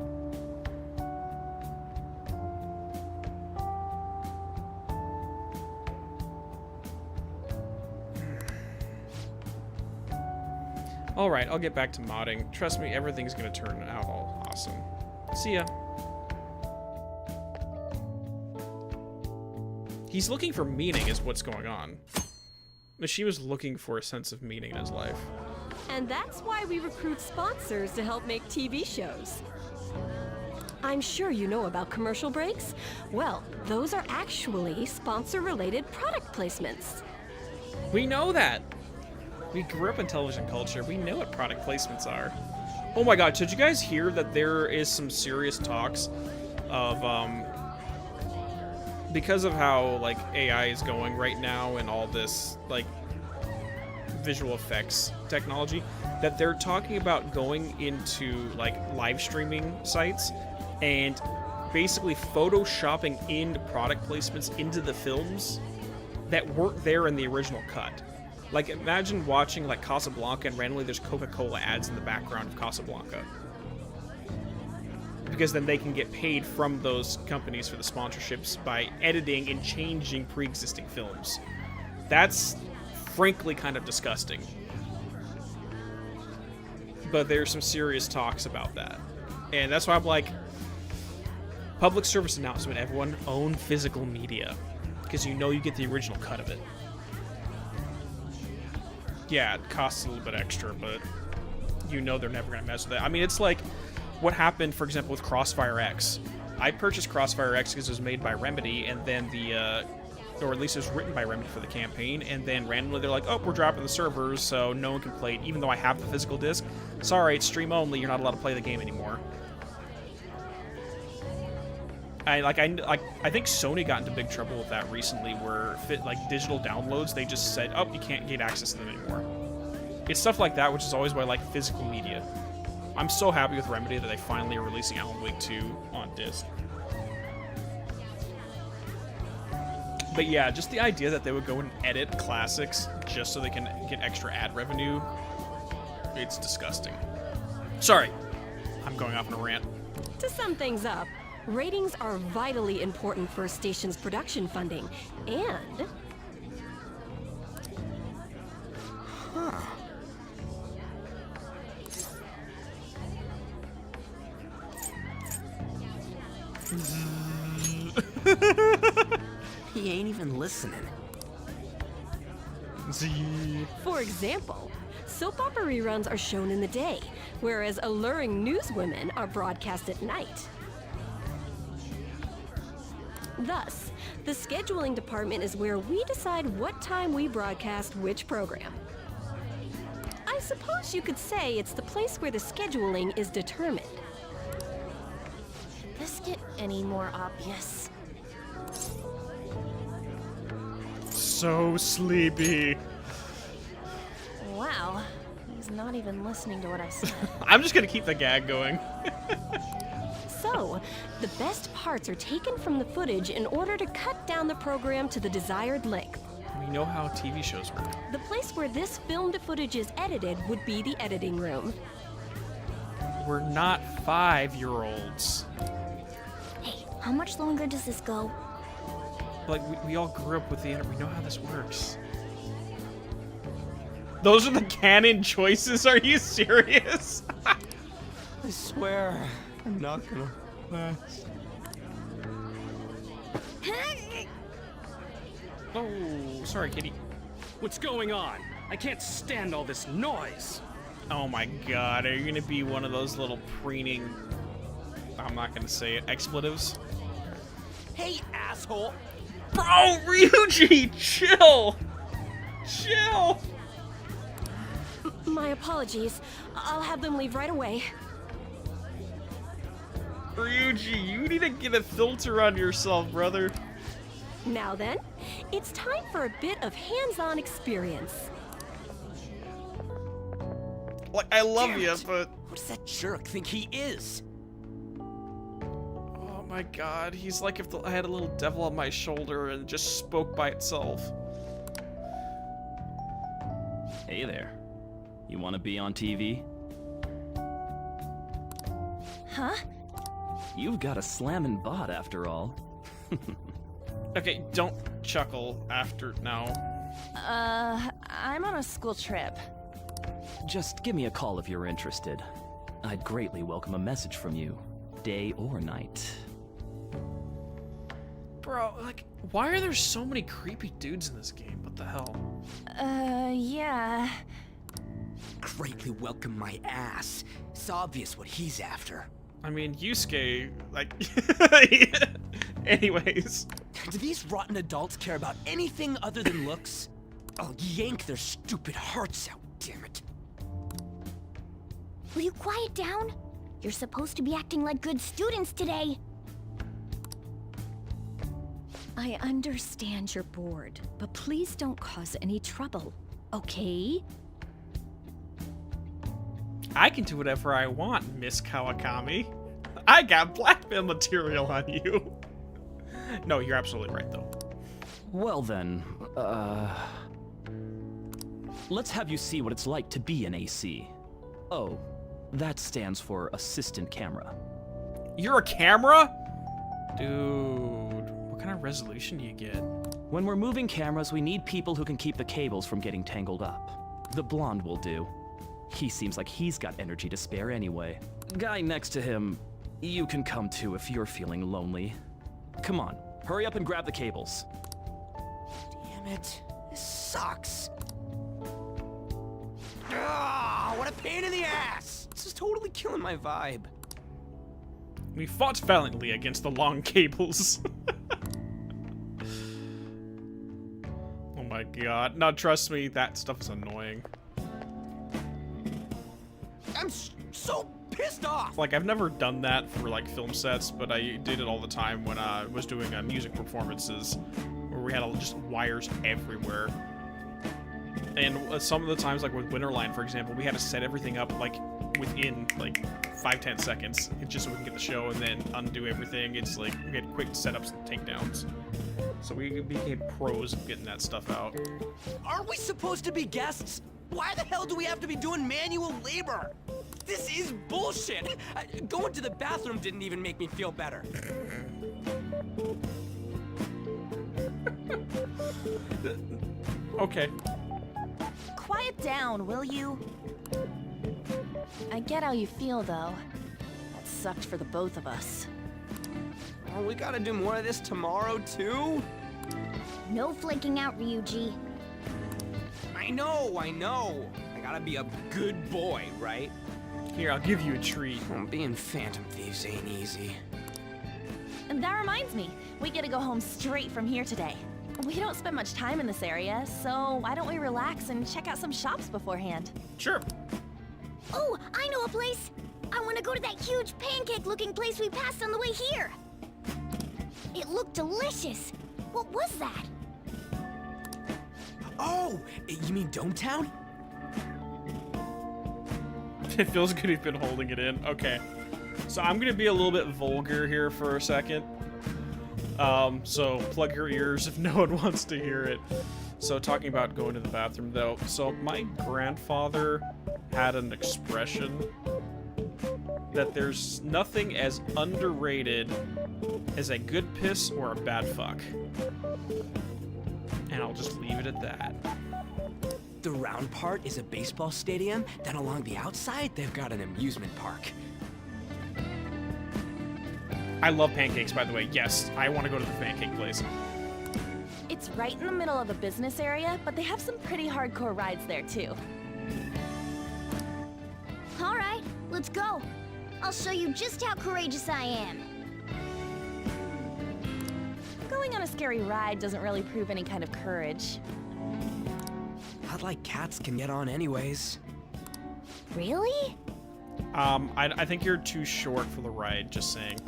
Alright, I'll get back to modding. Trust me, everything's gonna turn out all awesome. See ya. He's looking for meaning is what's going on. She was looking for a sense of meaning in his life. And that's why we recruit sponsors to help make TV shows. I'm sure you know about commercial breaks. Well, those are actually sponsor-related product placements. We know that. We grew up in television culture. We know what product placements are. Oh my god, did you guys hear that there is some serious talks of, because of how, like, AI is going right now and all this, like, visual effects technology, that they're talking about going into like live streaming sites and basically photoshopping in product placements into the films that weren't there in the original cut. Like, imagine watching like Casablanca and randomly there's Coca-Cola ads in the background of Casablanca. Because then they can get paid from those companies for the sponsorships by editing and changing pre-existing films. That's frankly kind of disgusting. But there's some serious talks about that. And that's why I'm like, public service announcement, everyone, own physical media. Because you know you get the original cut of it. Yeah, it costs a little bit extra, but you know they're never going to mess with it. I mean, it's like what happened, for example, with Crossfire X. I purchased Crossfire X because it was made by Remedy, and then or at least it was written by Remedy for the campaign, and then randomly they're like, oh, we're dropping the servers, so no one can play it, even though I have the physical disc. Sorry, it's stream only, you're not allowed to play the game anymore. I think Sony got into big trouble with that recently, where digital downloads, they just said, oh, you can't get access to them anymore. It's stuff like that, which is always why I like physical media. I'm so happy with Remedy that they finally are releasing Alan Wake 2 on disc. But yeah, just the idea that they would go and edit classics just so they can get extra ad revenue, it's disgusting. Sorry, I'm going off on a rant. To sum things up, ratings are vitally important for a station's production funding, and... Huh. He ain't even listening. For example, soap opera reruns are shown in the day, whereas alluring newswomen are broadcast at night. Thus, the scheduling department is where we decide what time we broadcast which program. I suppose you could say it's the place where the scheduling is determined. This get any more obvious? So sleepy. Wow, he's not even listening to what I said. I'm just gonna keep the gag going. So, the best parts are taken from the footage in order to cut down the program to the desired length. We know how TV shows work. The place where this filmed footage is edited would be the editing room. We're not 5-year-olds. Hey, how much longer does this go? Like, we all grew up with the internet. We know how this works. Those are the canon choices? Are you serious? I swear, I'm not gonna last. Oh, sorry, kitty. What's going on? I can't stand all this noise. Oh my god, are you gonna be one of those little preening... I'm not gonna say it. Expletives? Hey, asshole! Bro, Ryuji, chill! Chill! My apologies. I'll have them leave right away. Ryuji, you need to get a filter on yourself, brother. Now then, it's time for a bit of hands-on experience. Like, I love Damn you, it. but... Who does that jerk think he is? Oh my god, he's like if I had a little devil on my shoulder and it just spoke by itself. Hey there. You want to be on TV? Huh? You've got a slammin' bot after all. Okay, don't chuckle after now. I'm on a school trip. Just give me a call if you're interested. I'd greatly welcome a message from you, day or night. Bro, like, why are there so many creepy dudes in this game? What the hell? Yeah. Greatly welcome my ass. It's obvious what he's after. I mean, Yusuke, like... Anyways. Do these rotten adults care about anything other than looks? I'll yank their stupid hearts out, damn it. Will you quiet down? You're supposed to be acting like good students today. I understand you're bored, but please don't cause any trouble. Okay. I can do whatever I want, Miss Kawakami. I got blackmail material on you. No, you're absolutely right, though. Well then, let's have you see what it's like to be an AC. Oh, that stands for assistant camera. You're a camera? Dude, what kind of resolution do you get? When we're moving cameras, we need people who can keep the cables from getting tangled up. The blonde will do. He seems like he's got energy to spare anyway. Guy next to him, you can come too if you're feeling lonely. Come on, hurry up and grab the cables. Damn it. This sucks. Ah, what a pain in the ass! This is totally killing my vibe. We fought valiantly against the long cables. Oh my god. No, trust me, that stuff is annoying. I'm so pissed off! Like, I've never done that for, like, film sets, but I did it all the time when I was doing music performances, where we had just wires everywhere. And some of the times, like with Winterline, for example, we had to set everything up, like, within, like, 5-10 seconds, just so we can get the show and then undo everything. It's like, we had quick setups and takedowns. So we became pros at getting that stuff out. Aren't we supposed to be guests? Why the hell do we have to be doing manual labor? This is bullshit! Going to the bathroom didn't even make me feel better. Okay. Quiet down, will you? I get how you feel, though. That sucked for the both of us. Oh, we gotta do more of this tomorrow, too? No flaking out, Ryuji. I know. I gotta be a good boy, right? Here, I'll give you a treat. Being Phantom Thieves ain't easy. And that reminds me, we get to go home straight from here today. We don't spend much time in this area, so why don't we relax and check out some shops beforehand? Sure. Oh, I know a place! I want to go to that huge pancake-looking place we passed on the way here! It looked delicious! What was that? Oh, you mean Dometown? It feels good he's been holding it in. Okay. So I'm gonna be a little bit vulgar here for a second. So plug your ears if no one wants to hear it. So talking about going to the bathroom though. So my grandfather had an expression that there's nothing as underrated as a good piss or a bad fuck. And I'll just leave it at that. The round part is a baseball stadium, then along the outside, they've got an amusement park. I love pancakes, by the way. Yes, I want to go to the pancake place. It's right in the middle of a business area, but they have some pretty hardcore rides there, too. All right, let's go. I'll show you just how courageous I am. Going on a scary ride doesn't really prove any kind of courage. I'd like cats can get on anyways. Really? I think you're too short for the ride, just saying.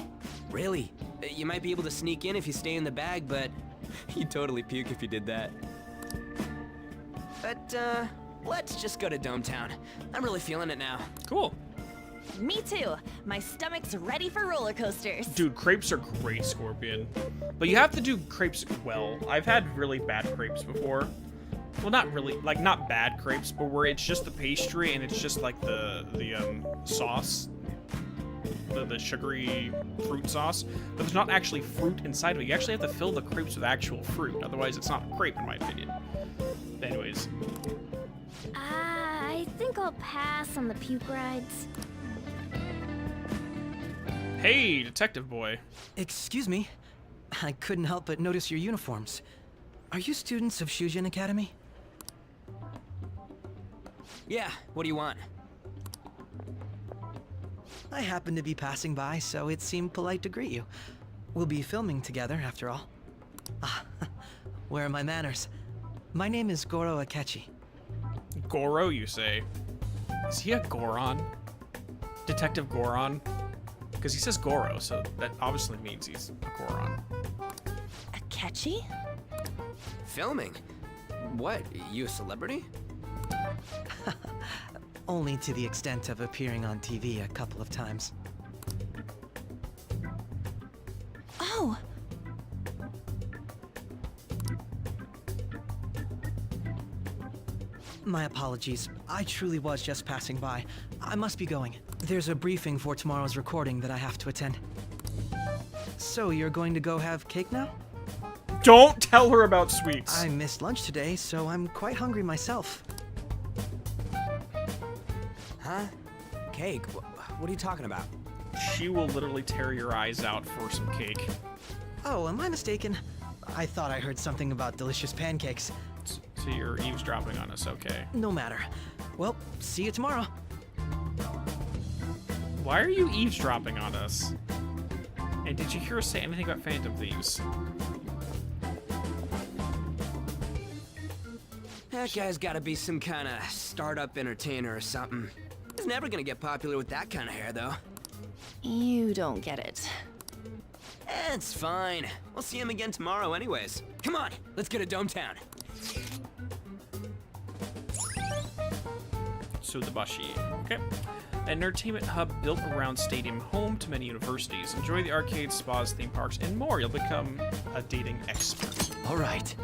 Really? You might be able to sneak in if you stay in the bag, but you'd totally puke if you did that. But, let's just go to Dometown. I'm really feeling it now. Cool. Me too. My stomach's ready for roller coasters. Dude, crepes are great, Scorpion. But you have to do crepes well. I've had really bad crepes before. Well, not really, like, not bad crepes, but where it's just the pastry and it's just like the sauce, the sugary fruit sauce, but there's not actually fruit inside of it. You actually have to fill the crepes with actual fruit, otherwise it's not a crepe, in my opinion. Anyways. I think I'll pass on the puke rides. Hey, detective boy. Excuse me. I couldn't help but notice your uniforms. Are you students of Shujin Academy? Yeah, what do you want? I happened to be passing by, so it seemed polite to greet you. We'll be filming together, after all. Ah, where are my manners? My name is Goroh Akechi. Goroh, you say? Is he a Goron? Detective Goron? Because he says Goroh, so that obviously means he's a Goron. Akechi? Filming? What, you a celebrity? Only to the extent of appearing on TV a couple of times. Oh! My apologies. I truly was just passing by. I must be going. There's a briefing for tomorrow's recording that I have to attend. So, you're going to go have cake now? Don't tell her about sweets. I missed lunch today, so I'm quite hungry myself. Huh? Cake? What are you talking about? She will literally tear your eyes out for some cake. Oh, am I mistaken? I thought I heard something about delicious pancakes. So you're eavesdropping on us, okay. No matter. Well, see you tomorrow. Why are you eavesdropping on us? And did you hear us say anything about Phantom Thieves? That guy's gotta be some kind of startup entertainer or something. He's never gonna get popular with that kind of hair, though. You don't get it. It's fine. We'll see him again tomorrow anyways. Come on, let's go to Dometown. Sudabashi. Okay. An entertainment hub built around stadium, home to many universities. Enjoy the arcades, spas, theme parks, and more. You'll become a dating expert. All right.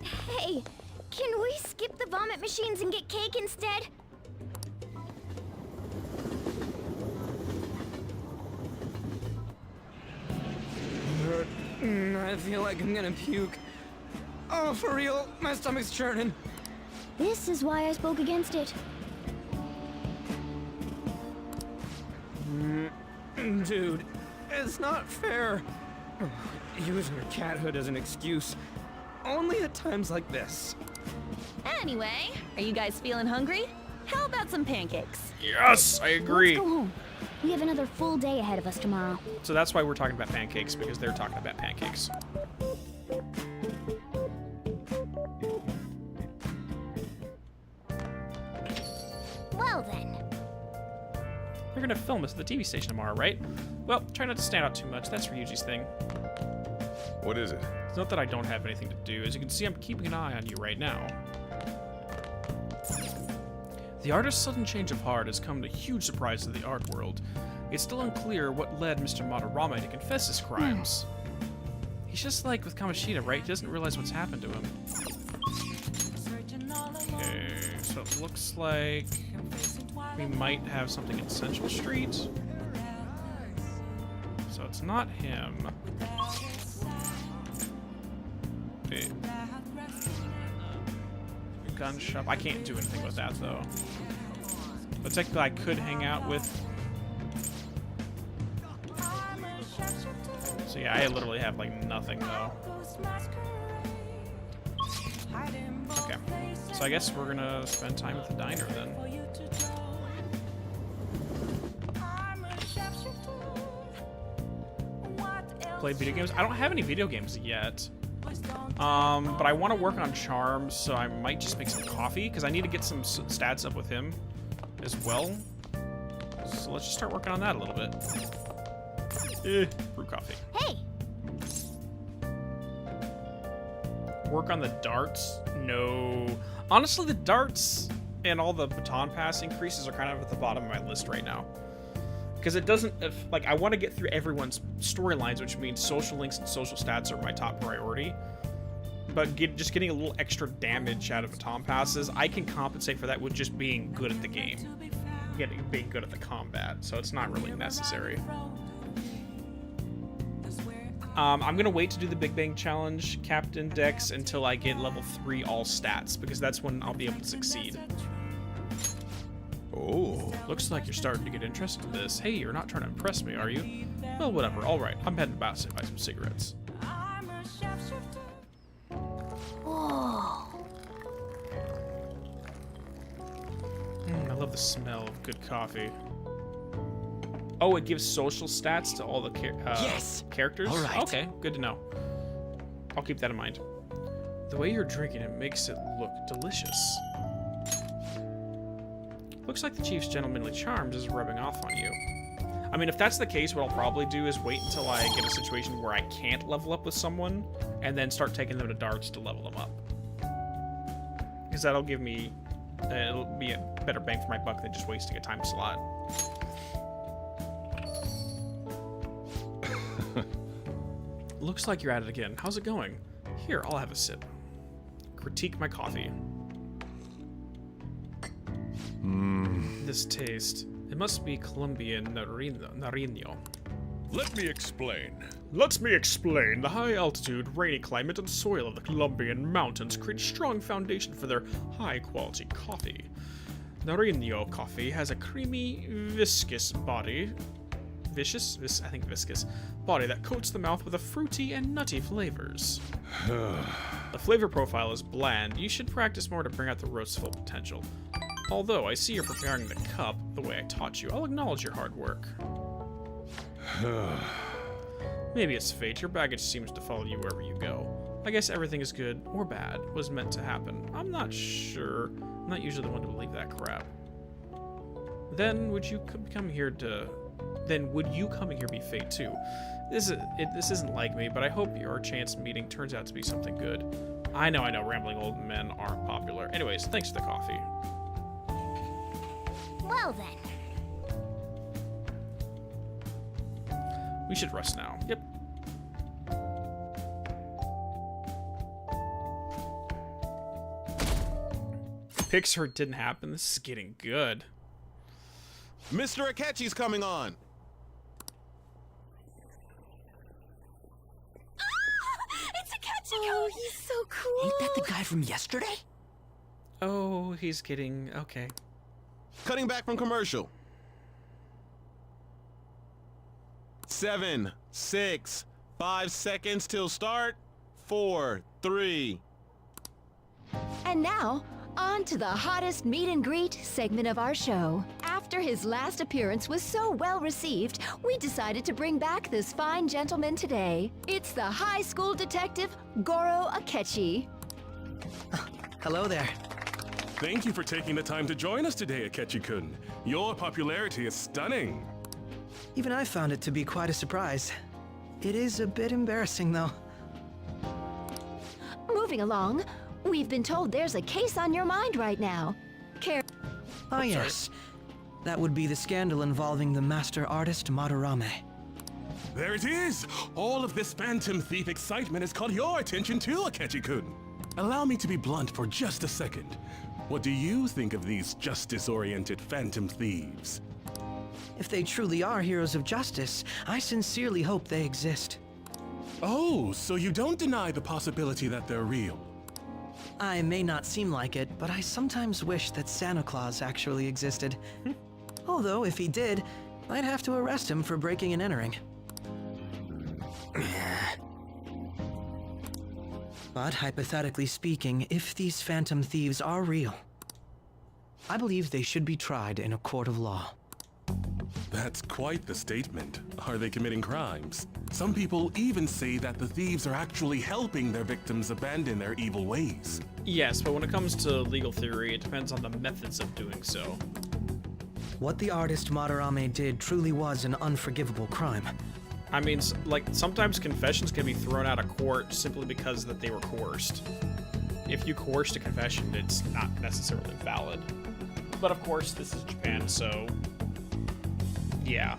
Hey, can we skip the vomit machines and get cake instead? I feel like I'm gonna puke. Oh, for real, my stomach's churning. This is why I spoke against it. Dude, it's not fair. Using her cathood as an excuse. Only at times like this. Anyway, are you guys feeling hungry? How about some pancakes? Yes, I agree. Let's go home. We have another full day ahead of us tomorrow. So that's why we're talking about pancakes, because they're talking about pancakes. Well then. They're gonna film us at the TV station tomorrow, right? Well, try not to stand out too much. That's Ryuji's thing. What is it? It's not that I don't have anything to do. As you can see, I'm keeping an eye on you right now. The artist's sudden change of heart has come to huge surprise to the art world. It's still unclear what led Mr. Madarame to confess his crimes. He's just like with Kamoshida, right? He doesn't realize what's happened to him. Okay, so it looks like we might have something in Central Street. So it's not him. Okay. Gun shop. I can't do anything with that though. But technically I could hang out with... So yeah, I literally have like nothing though. Okay. So I guess we're gonna spend time at the diner then. Play video games? I don't have any video games yet. But I want to work on charms, so I might just make some coffee, because I need to get some stats up with him as well. So let's just start working on that a little bit. Brew coffee. Hey! Work on the darts? No. Honestly, the darts and all the baton pass increases are kind of at the bottom of my list right now. Because it doesn't, like, I want to get through everyone's storylines, which means social links and social stats are my top priority. But just getting a little extra damage out of baton passes, I can compensate for that with just being good at the game. Being good at the combat, so it's not really necessary. I'm going to wait to do the Big Bang Challenge Captain Dex until I get level 3 all stats, because that's when I'll be able to succeed. Oh, looks like you're starting to get interested in this. Hey, you're not trying to impress me, are you? Well, whatever. All right, I'm heading about to buy some cigarettes. Whoa. I love the smell of good coffee. Oh, it gives social stats to all the characters? All right. Okay, good to know. I'll keep that in mind. The way you're drinking it makes it look delicious. Looks like the Chief's gentlemanly charms is rubbing off on you. I mean, if that's the case, what I'll probably do is wait until I get a situation where I can't level up with someone, and then start taking them to darts to level them up. Because that'll give me, it'll be a better bang for my buck than just wasting a time slot. Looks like you're at it again. How's it going? Here, I'll have a sip. Critique my coffee. This taste. It must be Colombian Nariño. Let me explain. Let me explain. The high altitude, rainy climate, and soil of the Colombian mountains create a strong foundation for their high quality coffee. Nariño coffee has a creamy, viscous body. I think viscous. Body that coats the mouth with a fruity and nutty flavors. The flavor profile is bland. You should practice more to bring out the roast's full potential. Although I see you're preparing the cup the way I taught you, I'll acknowledge your hard work. Maybe it's fate. Your baggage seems to follow you wherever you go. I guess everything is good or bad was meant to happen. I'm not sure. I'm not usually the one to believe that crap. Then would you come here to... Then would you coming here be fate too? This isn't like me, but I hope your chance meeting turns out to be something good. I know, rambling old men aren't popular. Anyways, thanks for the coffee. Well then. We should rest now. Yep. Pixar didn't happen. This is getting good. Mr. Akechi's coming on. It's Akechi! Oh, he's so cool. Ain't that the guy from yesterday? Oh, he's getting... okay. Cutting back from commercial. 7, 6, 5 seconds till start. 4, 3. And now, on to the hottest meet and greet segment of our show. After his last appearance was so well received, we decided to bring back this fine gentleman today. It's the high school detective, Goroh Akechi. Hello there. Thank you for taking the time to join us today, Akechi-kun. Your popularity is stunning. Even I found it to be quite a surprise. It is a bit embarrassing, though. Moving along, we've been told there's a case on your mind right now. Oh, yes. That would be the scandal involving the master artist Madarame. There it is! All of this Phantom Thief excitement has caught your attention too, Akechi-kun. Allow me to be blunt for just a second. What do you think of these justice-oriented Phantom Thieves? If they truly are heroes of justice, I sincerely hope they exist. Oh, so you don't deny the possibility that they're real? I may not seem like it, but I sometimes wish that Santa Claus actually existed. Although, if he did, I'd have to arrest him for breaking and entering. But hypothetically speaking, if these Phantom Thieves are real, I believe they should be tried in a court of law. That's quite the statement. Are they committing crimes? Some people even say that the thieves are actually helping their victims abandon their evil ways. Yes, but when it comes to legal theory, it depends on the methods of doing so. What the artist Madarame did truly was an unforgivable crime. I mean, like, sometimes confessions can be thrown out of court simply because that they were coerced. If you coerced a confession, it's not necessarily valid. But of course, this is Japan, so... yeah.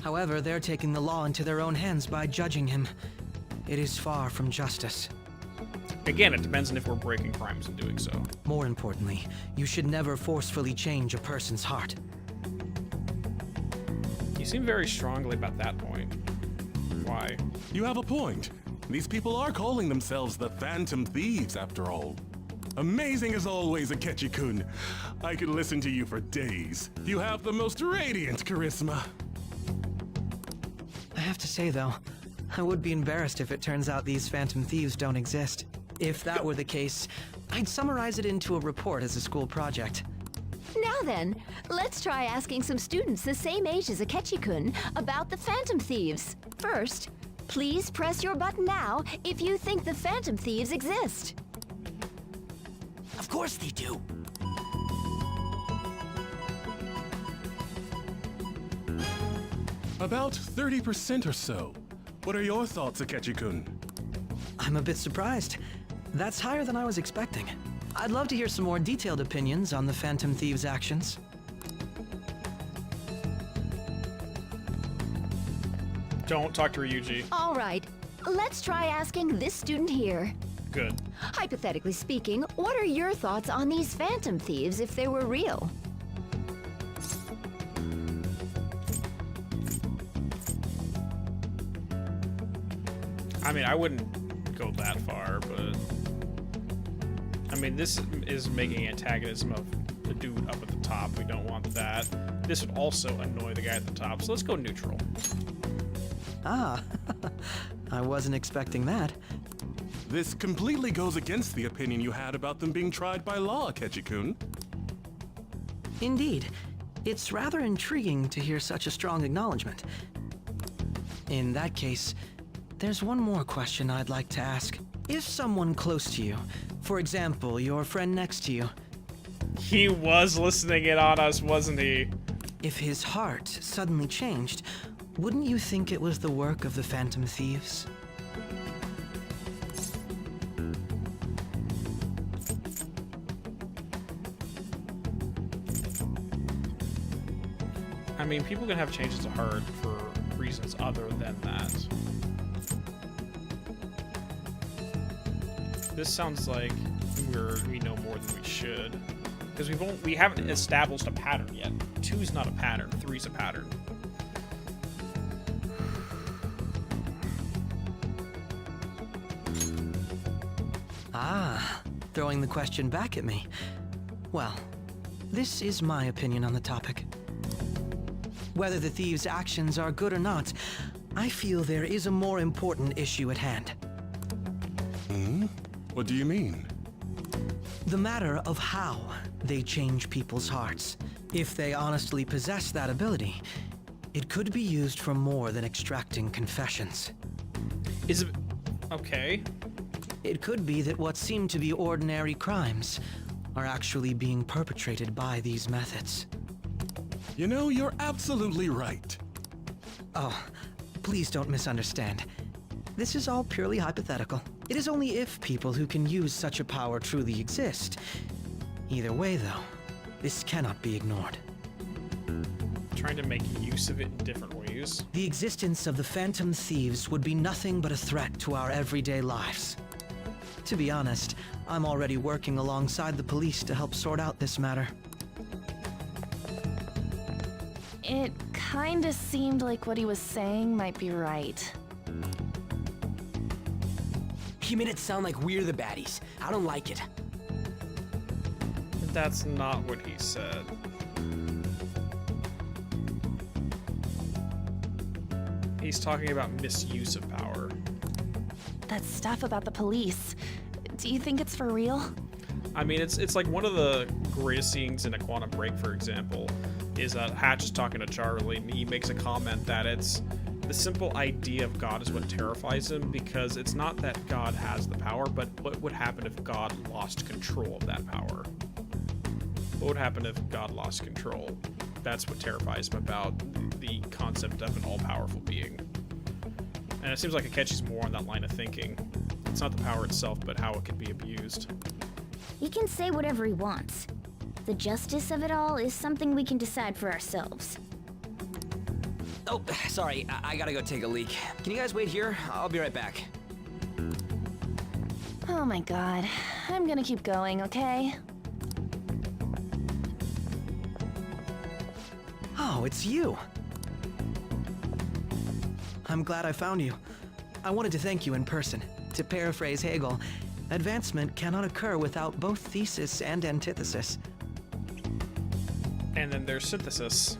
However, they're taking the law into their own hands by judging him. It is far from justice. Again, it depends on if we're breaking crimes in doing so. More importantly, you should never forcefully change a person's heart. You seem very strongly about that point. Why? You have a point. These people are calling themselves the Phantom Thieves, after all. Amazing as always, Akechi-kun. I could listen to you for days. You have the most radiant charisma. I have to say, though, I would be embarrassed if it turns out these Phantom Thieves don't exist. If that were the case, I'd summarize it into a report as a school project. Now then, let's try asking some students the same age as Akechi-kun about the Phantom Thieves. First, please press your button now if you think the Phantom Thieves exist. Of course they do. About 30% or so. What are your thoughts, Akechi-kun? I'm a bit surprised. That's higher than I was expecting. I'd love to hear some more detailed opinions on the Phantom Thieves' actions. Don't talk to Ryuji. All right, let's try asking this student here. Good. Hypothetically speaking, what are your thoughts on these Phantom Thieves if they were real? I mean, I wouldn't go that far, but... I mean, this is making antagonism of the dude up at the top. We don't want that. This would also annoy the guy at the top, so let's go neutral. Ah, I wasn't expecting that. This completely goes against the opinion you had about them being tried by law, Akechi-kun. Indeed. It's rather intriguing to hear such a strong acknowledgement. In that case, there's one more question I'd like to ask. If someone close to you, for example, your friend next to you... He was listening in on us, wasn't he? If his heart suddenly changed, wouldn't you think it was the work of the Phantom Thieves? I mean, people can have changes of heart for reasons other than that. This sounds like we know more than we should, because we haven't established a pattern yet. 2's not a pattern, 3's a pattern. Ah, throwing the question back at me. Well, this is my opinion on the topic. Whether the thieves' actions are good or not, I feel there is a more important issue at hand. Hmm? What do you mean? The matter of how they change people's hearts. If they honestly possess that ability, it could be used for more than extracting confessions. Is it... okay. It could be that what seem to be ordinary crimes are actually being perpetrated by these methods. You know, you're absolutely right. Oh, please don't misunderstand. This is all purely hypothetical. It is only if people who can use such a power truly exist. Either way, though, this cannot be ignored. Trying to make use of it in different ways. The existence of the Phantom Thieves would be nothing but a threat to our everyday lives. To be honest, I'm already working alongside the police to help sort out this matter. It kinda seemed like what he was saying might be right. He made it sound like we're the baddies. I don't like it. That's not what he said. He's talking about misuse of power. That stuff about the police, do you think it's for real? I mean, it's like one of the greatest scenes in A Quantum Break, for example, is that Hatch is talking to Charlie, and he makes a comment that it's the simple idea of God is what terrifies him, because it's not that God has the power, but what would happen if God lost control of that power? What would happen if God lost control? That's what terrifies him about the concept of an all-powerful being. And it seems like Akechi's more on that line of thinking. It's not the power itself, but how it can be abused. He can say whatever he wants. The justice of it all is something we can decide for ourselves. Oh, sorry, I gotta go take a leak. Can you guys wait here? I'll be right back. Oh my god. I'm gonna keep going, okay? Oh, it's you. I'm glad I found you. I wanted to thank you in person. To paraphrase Hegel, advancement cannot occur without both thesis and antithesis. And then there's synthesis.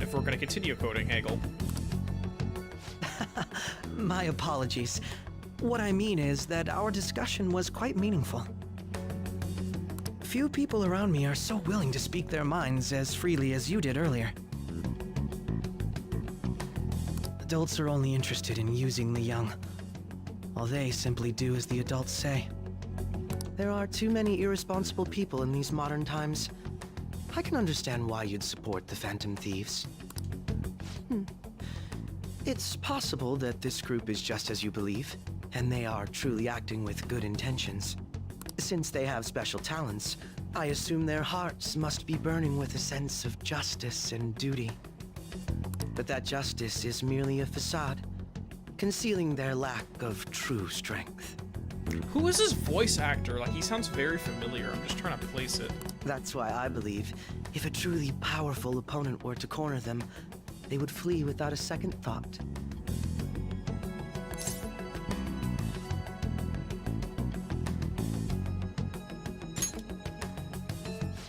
If we're going to continue quoting Hegel. My apologies. What I mean is that our discussion was quite meaningful. Few people around me are so willing to speak their minds as freely as you did earlier. Adults are only interested in using the young, while they simply do as the adults say. There are too many irresponsible people in these modern times. I can understand why you'd support the Phantom Thieves. It's possible that this group is just as you believe, and they are truly acting with good intentions. Since they have special talents, I assume their hearts must be burning with a sense of justice and duty. But that justice is merely a facade, concealing their lack of true strength. Who is this voice actor? Like, he sounds very familiar. I'm just trying to place it. That's why I believe if a truly powerful opponent were to corner them, they would flee without a second thought.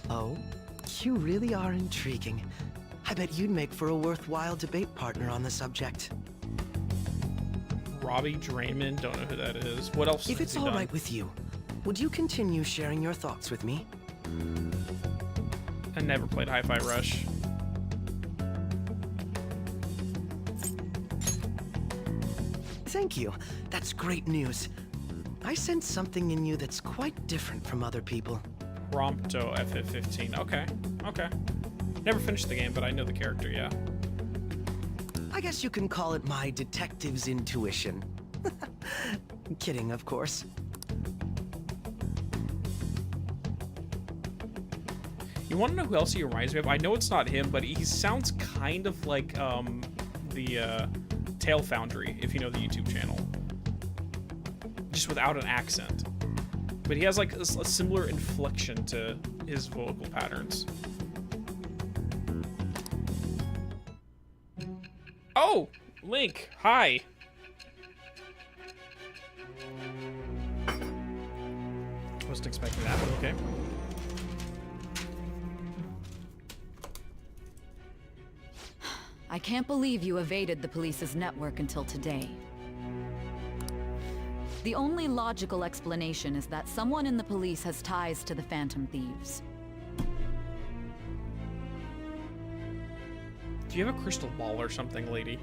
Oh, you really are intriguing. I bet you'd make for a worthwhile debate partner on the subject. Robbie Draymond, don't know who that is. What else? If it's all right with you, would you continue sharing your thoughts with me? I never played Hi-Fi Rush. Thank you. That's great news. I sense something in you that's quite different from other people. Prompto FF15. Okay. Okay. Never finished the game, but I know the character, yeah. I guess you can call it my detective's intuition. Kidding, of course. You want to know who else he reminds me of? I know it's not him, but he sounds kind of like the Tail Foundry, if you know the YouTube channel. Just without an accent. But he has like a similar inflection to his vocal patterns. Oh! Link, hi! Wasn't expecting that, but okay. I can't believe you evaded the police's network until today. The only logical explanation is that someone in the police has ties to the Phantom Thieves. Do you have a crystal ball or something, lady?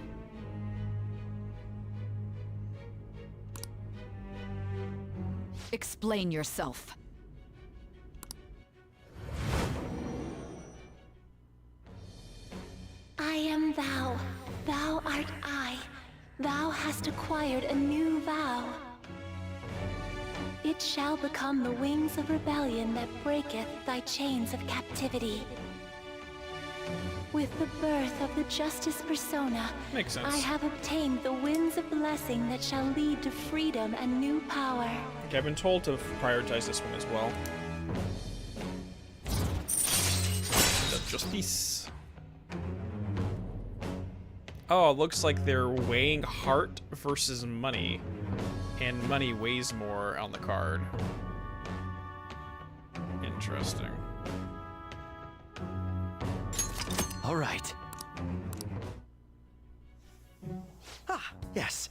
Explain yourself. I am thou, thou art I. Thou hast acquired a new vow. It shall become the wings of rebellion that breaketh thy chains of captivity. With the birth of the Justice persona, makes sense. I have obtained the winds of blessing that shall lead to freedom and new power. Okay, I've been told to prioritize this one as well. The Justice. Oh, it looks like they're weighing heart versus money. And money weighs more on the card. Interesting. All right. Ah, yes.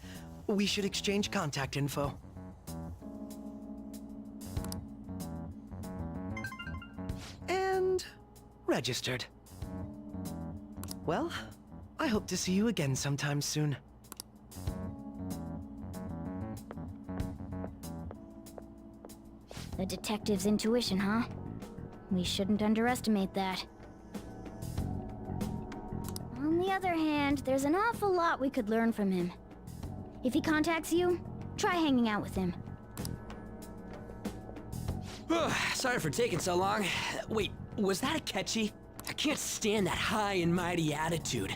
We should exchange contact info. And registered. Well, I hope to see you again sometime soon. The detective's intuition, huh? We shouldn't underestimate that. On the other hand, there's an awful lot we could learn from him. If he contacts you, try hanging out with him. Sorry for taking so long. Wait, was that akechi? I can't stand that high and mighty attitude.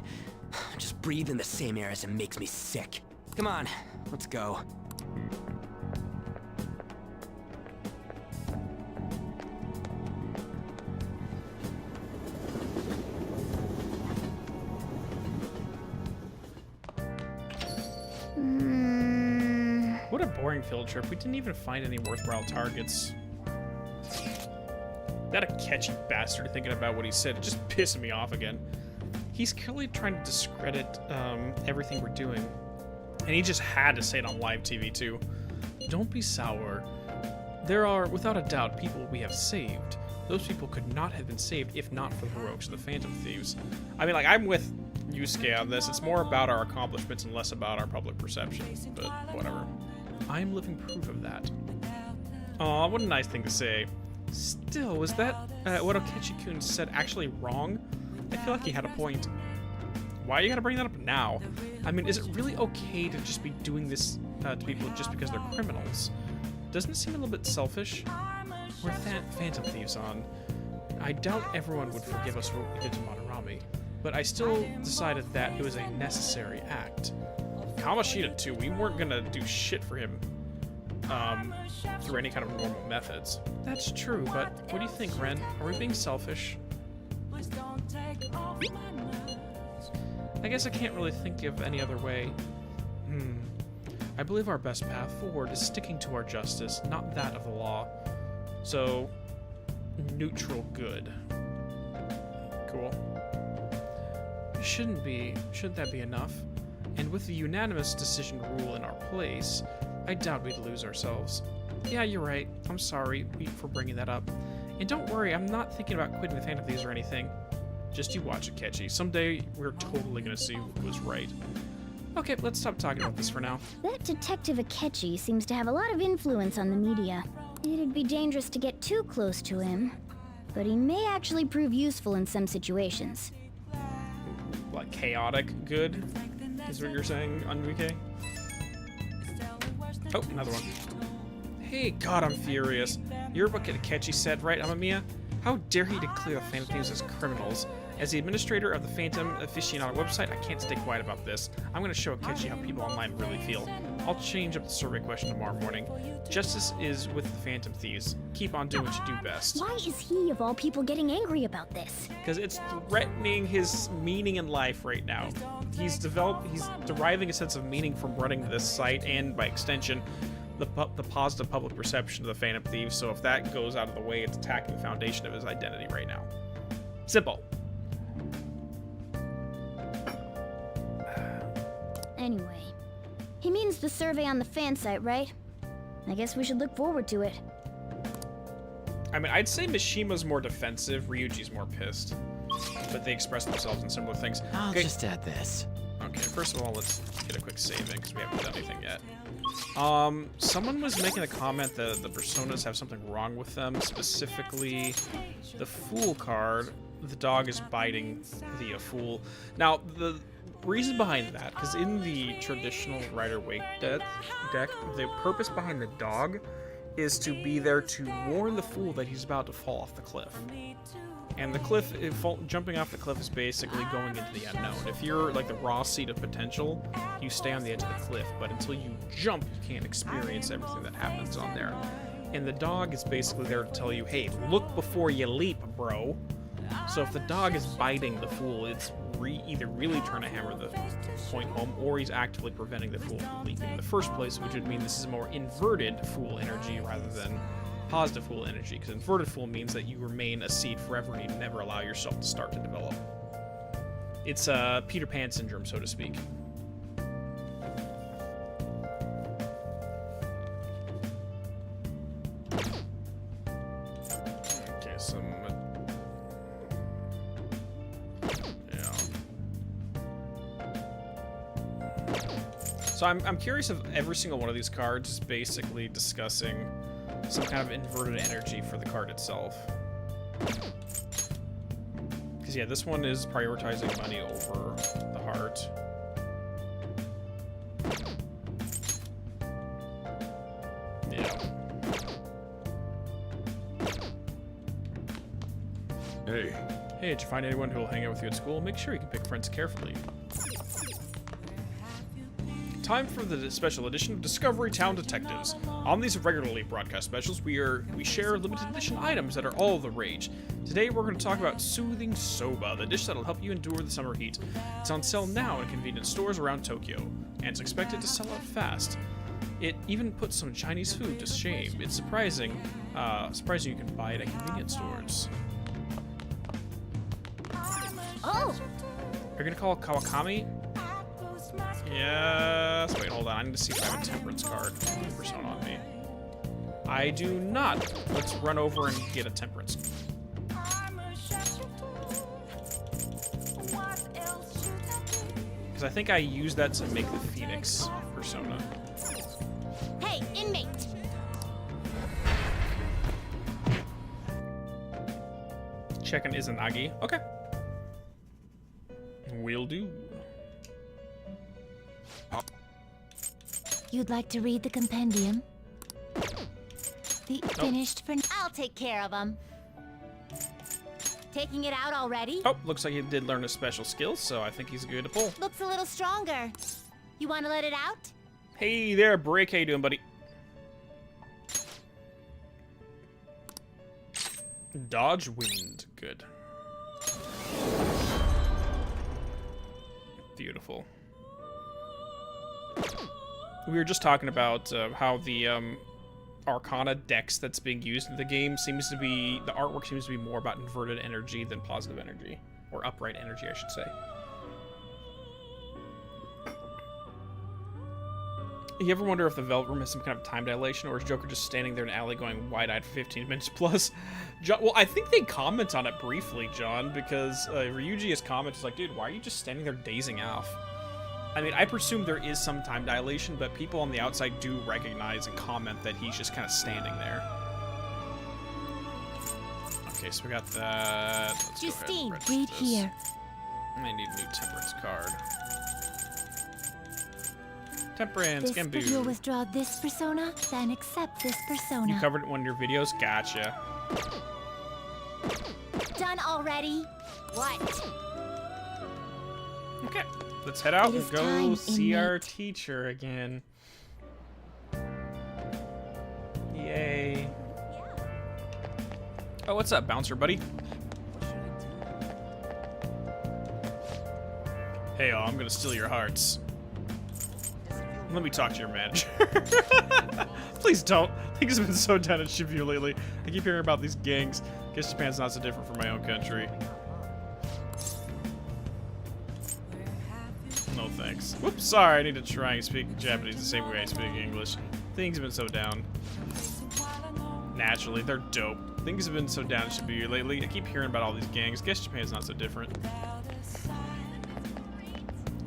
Just breathing the same air as him makes me sick. Come on, let's go. What a boring field trip. We didn't even find any worthwhile targets. That akechi bastard thinking about what he said, it just pissed me off again. He's clearly trying to discredit everything we're doing. And he just had to say it on live TV too. Don't be sour. There are, without a doubt, people we have saved. Those people could not have been saved if not for the heroics of the Phantom Thieves. I mean, like, I'm with Yusuke on this. It's more about our accomplishments and less about our public perception, but whatever. I'm living proof of that. Aw, what a nice thing to say. Still, was that what Akechi-kun said actually wrong? I feel like he had a point. Why you gotta bring that up now? I mean, is it really okay to just be doing this to people just because they're criminals? Doesn't it seem a little bit selfish? We're Phantom Thieves on. I doubt everyone would forgive us for what we did to Madarame, but I still decided that it was a necessary act. Kamashita too, we weren't gonna do shit for him through any kind of normal methods. That's true, but what do you think, Ren? Are we being selfish? I guess I can't really think of any other way. I believe our best path forward is sticking to our justice, not that of the law. So, neutral good. Cool. Shouldn't that be enough? And with the unanimous decision rule in our place, I doubt we'd lose ourselves. Yeah, you're right. I'm sorry for bringing that up. And don't worry, I'm not thinking about quitting the Phantom Thieves or anything. Just you watch, Akechi. Someday, we're totally gonna see who was right. Okay, let's stop talking about this for now. That Detective Akechi seems to have a lot of influence on the media. It'd be dangerous to get too close to him, but he may actually prove useful in some situations. Like chaotic good, is what you're saying, UnVK? Oh, another one. Hey, God, I'm furious. You're what Akechi said, right, Amamiya? How dare he declare the Phantom Thieves as criminals? As the administrator of the Phantom Aficionado website, I can't stay quiet about this. I'm going to show Akechi how people online really feel. I'll change up the survey question tomorrow morning. Justice is with the Phantom Thieves. Keep on doing what you do best. Why is he, of all people, getting angry about this? Because it's threatening his meaning in life right now. He's deriving a sense of meaning from running this site, and by extension, the positive public perception of the Phantom Thieves. So if that goes out of the way, it's attacking the foundation of his identity right now. Simple. Anyway, he means the survey on the fan site, right? I guess we should look forward to it. I mean, I'd say Mishima's more defensive, Ryuji's more pissed. But they express themselves in similar things. I'll just add this. Okay, first of all, let's get a quick save in, because we haven't done anything yet. Someone was making a comment that the personas have something wrong with them, specifically the Fool card. The dog is biting the Fool. Now, the reason behind that, because in the traditional Rider-Waite deck, the purpose behind the dog is to be there to warn the Fool that he's about to fall off the cliff. And the cliff, jumping off the cliff is basically going into the unknown. If you're like the raw seed of potential, you stay on the edge of the cliff, but until you jump, you can't experience everything that happens on there. And the dog is basically there to tell you, hey, look before you leap, bro. So if the dog is biting the Fool, it's either really trying to hammer the point home, or he's actively preventing the Fool from leaping in the first place, which would mean this is more inverted Fool energy rather than positive Fool energy, because inverted Fool means that you remain a seed forever and you never allow yourself to start to develop. It's Peter Pan syndrome, so to speak. Okay, So I'm curious if every single one of these cards is basically discussing some kind of inverted energy for the card itself. Because yeah, this one is prioritizing money over the heart. Yeah. Hey. Hey, did you find anyone who will hang out with you at school? Make sure you can pick friends carefully. Time for the special edition of Discovery Town Detectives. On these regularly broadcast specials, we share limited edition items that are all the rage. Today we're going to talk about Soothing Soba, the dish that'll help you endure the summer heat. It's on sale now in convenience stores around Tokyo, and it's expected to sell out fast. It even puts some Chinese food to shame. It's surprising you can buy it at convenience stores. Oh! Are you gonna call Kawakami? Yes. Wait, hold on. I need to see if I have a temperance card persona on me. I do not. Let's run over and get a temperance. Because I think I used that to make the Phoenix persona. Hey, inmate! Checking Izanagi. Okay. Will do. You'd like to read the compendium? Finished for... I'll take care of him. Taking it out already? Oh, looks like he did learn a special skill, so I think he's good to pull. Looks a little stronger. You want to let it out? Hey there, Break. How you doing, buddy? Dodge wind. Good. Beautiful. We were just talking about how the arcana dex that's being used in the game seems to be... The artwork seems to be more about inverted energy than positive energy. Or upright energy, I should say. You ever wonder if the Velvet Room has some kind of time dilation, or is Joker just standing there in an alley going wide-eyed for 15 minutes plus? John, well, I think they comment on it briefly, John, because Ryuji's comment is like, dude, why are you just standing there dazing off? I mean, I presume there is some time dilation, but people on the outside do recognize and comment that he's just kind of standing there. Okay, so we got that. Let's Justine, go ahead and read this. here. I need a new Temperance card. Temperance, This, Gambu. but you'll withdraw this persona, then accept this persona. You covered it in one of your videos? Gotcha. Done already? What? Okay, let's head out It is and go time, see our inmate. teacher again. Yay. Oh, what's up, bouncer buddy? Hey, I'm gonna steal your hearts. Let me talk to your manager. Please don't. Things have been so down in Shibuya lately. I keep hearing about these gangs. Guess Japan's not so different from my own country. No thanks. Whoops, sorry. I need to try and speak Japanese the same way I speak English. Things have been so down. Naturally, they're dope. Things have been so down in Shibuya lately. I keep hearing about all these gangs. Guess Japan's not so different.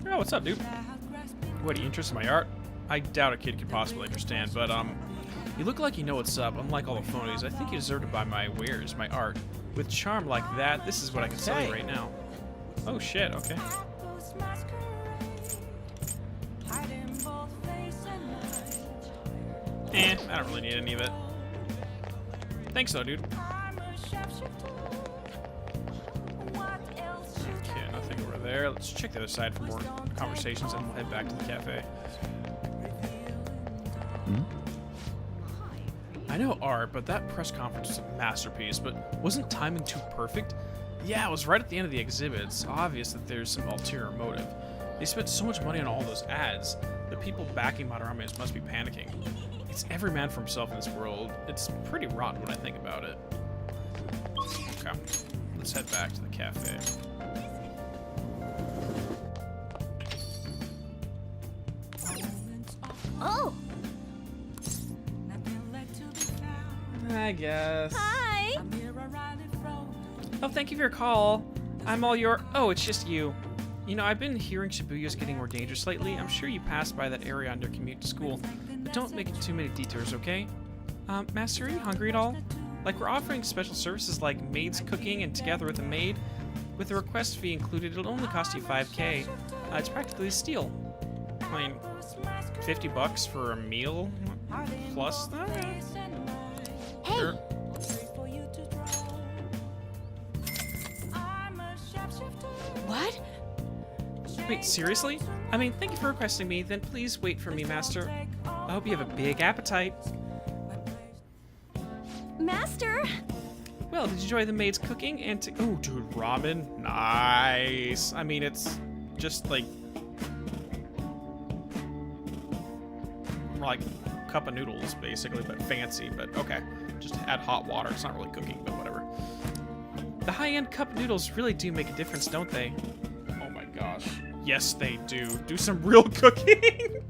Oh, what's up, dude? What, are you interested in my art? I doubt a kid could possibly understand, but, you look like you know what's up. Unlike all the phonies, I think you deserve to buy my wares, my art. With charm like that, this is what I can sell you right now. Oh, shit, okay. I don't really need any of it. Thanks, though, dude. Okay, nothing over there. Let's check the other side for more conversations, and we'll head back to the cafe. I know art, but that press conference was a masterpiece, but wasn't timing too perfect? Yeah, it was right at the end of the exhibit. It's obvious that there's some ulterior motive. They spent so much money on all those ads. The people backing madarames must be panicking. It's every man for himself in this world. It's pretty rotten when I think about it. Okay, let's head back to the cafe. Oh! I guess. Hi! Oh, thank you for your call. I'm all your... Oh, it's just you. You know, I've been hearing Shibuya's getting more dangerous lately. I'm sure you passed by that area on your commute to school. But don't make too many detours, okay? Master, are you hungry at all? Like, we're offering special services like Maid's cooking and Together with a Maid. With the request fee included, it'll only cost you $5K. It's practically a steal. I mean, $50 for a meal? Plus that? Hey! Sure. What? Wait, seriously? I mean, thank you for requesting me, then please wait for me, Master. I hope you have a big appetite. Master! Well, did you enjoy the maid's cooking and oh, dude, ramen? Nice. I mean, it's just like a cup of noodles, basically, but fancy, but okay. Just add hot water. It's not really cooking, but whatever. The high-end cup noodles really do make a difference, don't they? Oh my gosh. Yes, they do. Do some real cooking.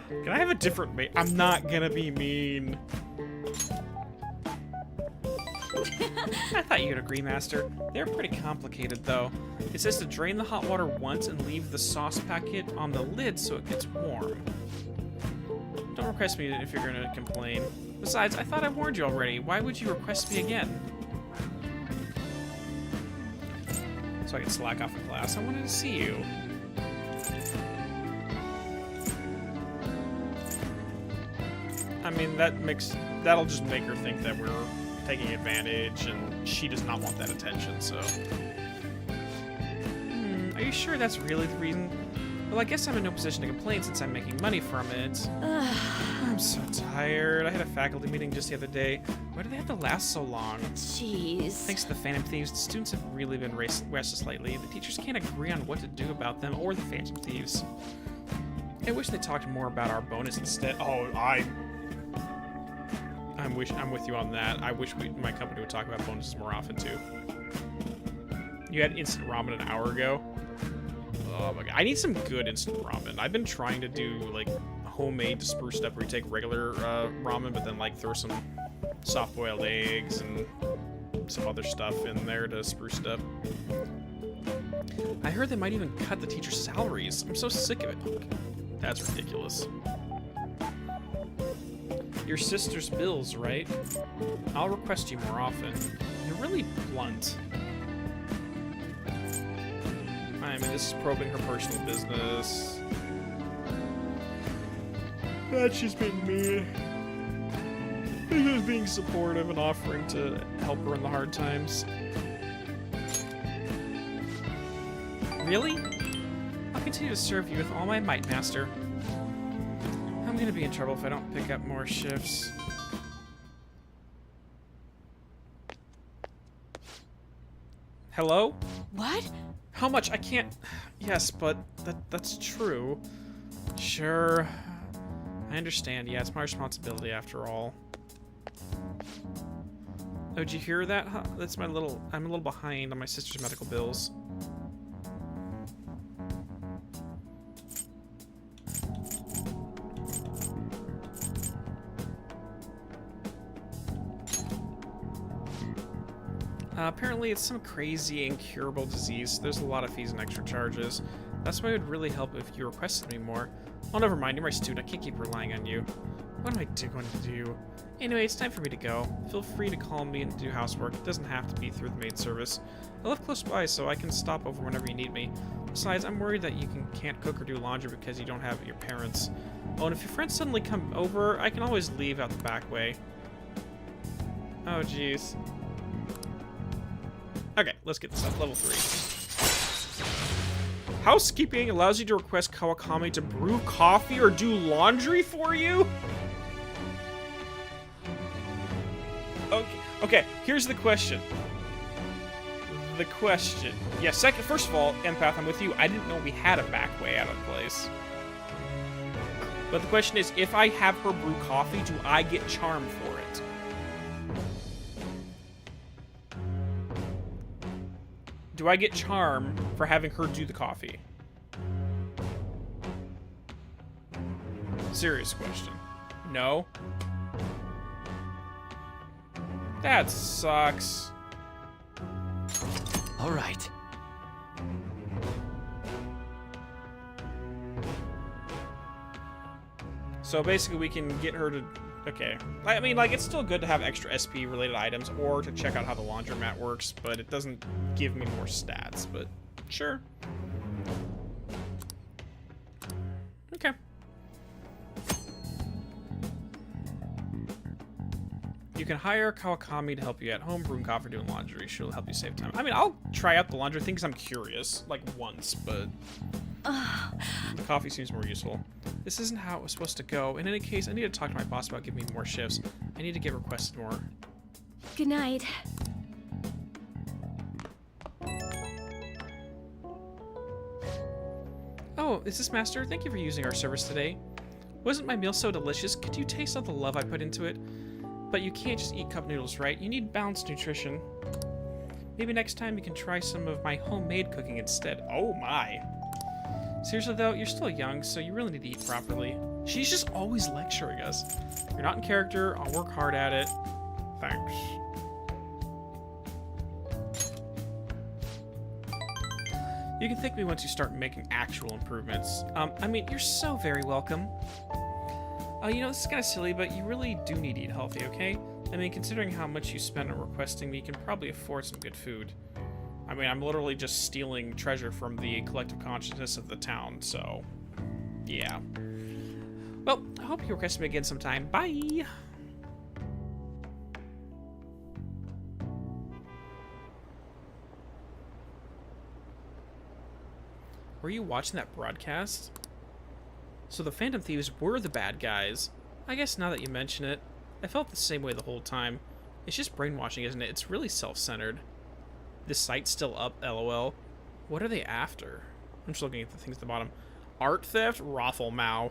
Can I have a different maid? I'm not gonna be mean. I thought you'd agree, Master. They're pretty complicated, though. It says to drain the hot water once and leave the sauce packet on the lid so it gets warm. Don't request me if you're gonna complain. Besides, I thought I warned you already. Why would you request me again? So I can slack off in class. I wanted to see you. I mean, that'll just make her think that we're taking advantage, and she does not want that attention, so... Are you sure that's really the reason? Well, I guess I'm in no position to complain since I'm making money from it. I'm so tired. I had a faculty meeting just the other day. Why do they have to last so long? Jeez. Thanks to the Phantom Thieves, the students have really been restless lately. The teachers can't agree on what to do about them or the Phantom Thieves. I wish they talked more about our bonus instead. Oh, I'm with you on that. I wish my company would talk about bonuses more often too. You had instant ramen an hour ago. Oh my god, I need some good instant ramen. I've been trying to do like homemade spruced up where you take regular ramen, but then like throw some soft-boiled eggs and some other stuff in there to spruce it up. I heard they might even cut the teachers' salaries. I'm so sick of it. That's ridiculous. Your sister's bills, right? I'll request you more often. You're really blunt. I mean, this is probing her personal business. That's just being mean. He's just being supportive and offering to help her in the hard times. Really? I'll continue to serve you with all my might, Master. I'm gonna be in trouble if I don't pick up more shifts. Hello? What? How much? I can't... Yes, but that's true. Sure. I understand. Yeah, it's my responsibility after all. Oh, did you hear that? Huh? That's my little... I'm a little behind on my sister's medical bills. Apparently it's some crazy incurable disease. There's a lot of fees and extra charges. That's why it would really help if you requested me more. Oh, never mind. You're my student. I can't keep relying on you. What am I going to do? Anyway, it's time for me to go. Feel free to call me and do housework. It doesn't have to be through the maid service. I live close by, so I can stop over whenever you need me. Besides, I'm worried that you can't cook or do laundry because you don't have your parents. Oh, and if your friends suddenly come over, I can always leave out the back way. Oh, jeez. Okay, let's get this up. Level 3. Housekeeping allows you to request Kawakami to brew coffee or do laundry for you? Okay, here's the question. Yeah, first of all, Empath, I'm with you. I didn't know we had a back way out of the place. But the question is, if I have her brew coffee, do I get charm for it? Do I get charm for having her do the coffee? Serious question. No? That sucks. All right. So basically we can get her to... Okay. I mean, like, it's still good to have extra SP-related items or to check out how the laundromat works, but it doesn't give me more stats, but sure. Okay. You can hire Kawakami to help you at home, brewing coffee, doing laundry. She'll help you save time. I mean, I'll try out the laundry thing because I'm curious, like, once, but... The coffee seems more useful. This isn't how it was supposed to go. In any case, I need to talk to my boss about giving me more shifts. I need to get requested more. Good night. Oh, is this Master? Thank you for using our service today. Wasn't my meal so delicious? Could you taste all the love I put into it? But you can't just eat cup noodles, right? You need balanced nutrition. Maybe next time you can try some of my homemade cooking instead. Oh my. Seriously though, you're still young, so you really need to eat properly. She's just always lecturing us. You're not in character, I'll work hard at it. Thanks. You can thank me once you start making actual improvements. I mean, you're so very welcome. You know, this is kind of silly, but you really do need to eat healthy, okay? I mean, considering how much you spend on requesting me, you can probably afford some good food. I mean, I'm literally just stealing treasure from the collective consciousness of the town, so... Yeah. Well, I hope you request me again sometime. Bye! Were you watching that broadcast? So the Phantom Thieves were the bad guys. I guess now that you mention it, I felt the same way the whole time. It's just brainwashing, isn't it? It's really self-centered. This site's still up, lol. What are they after? I'm just looking at the things at the bottom. Art theft? Raffle-Mao.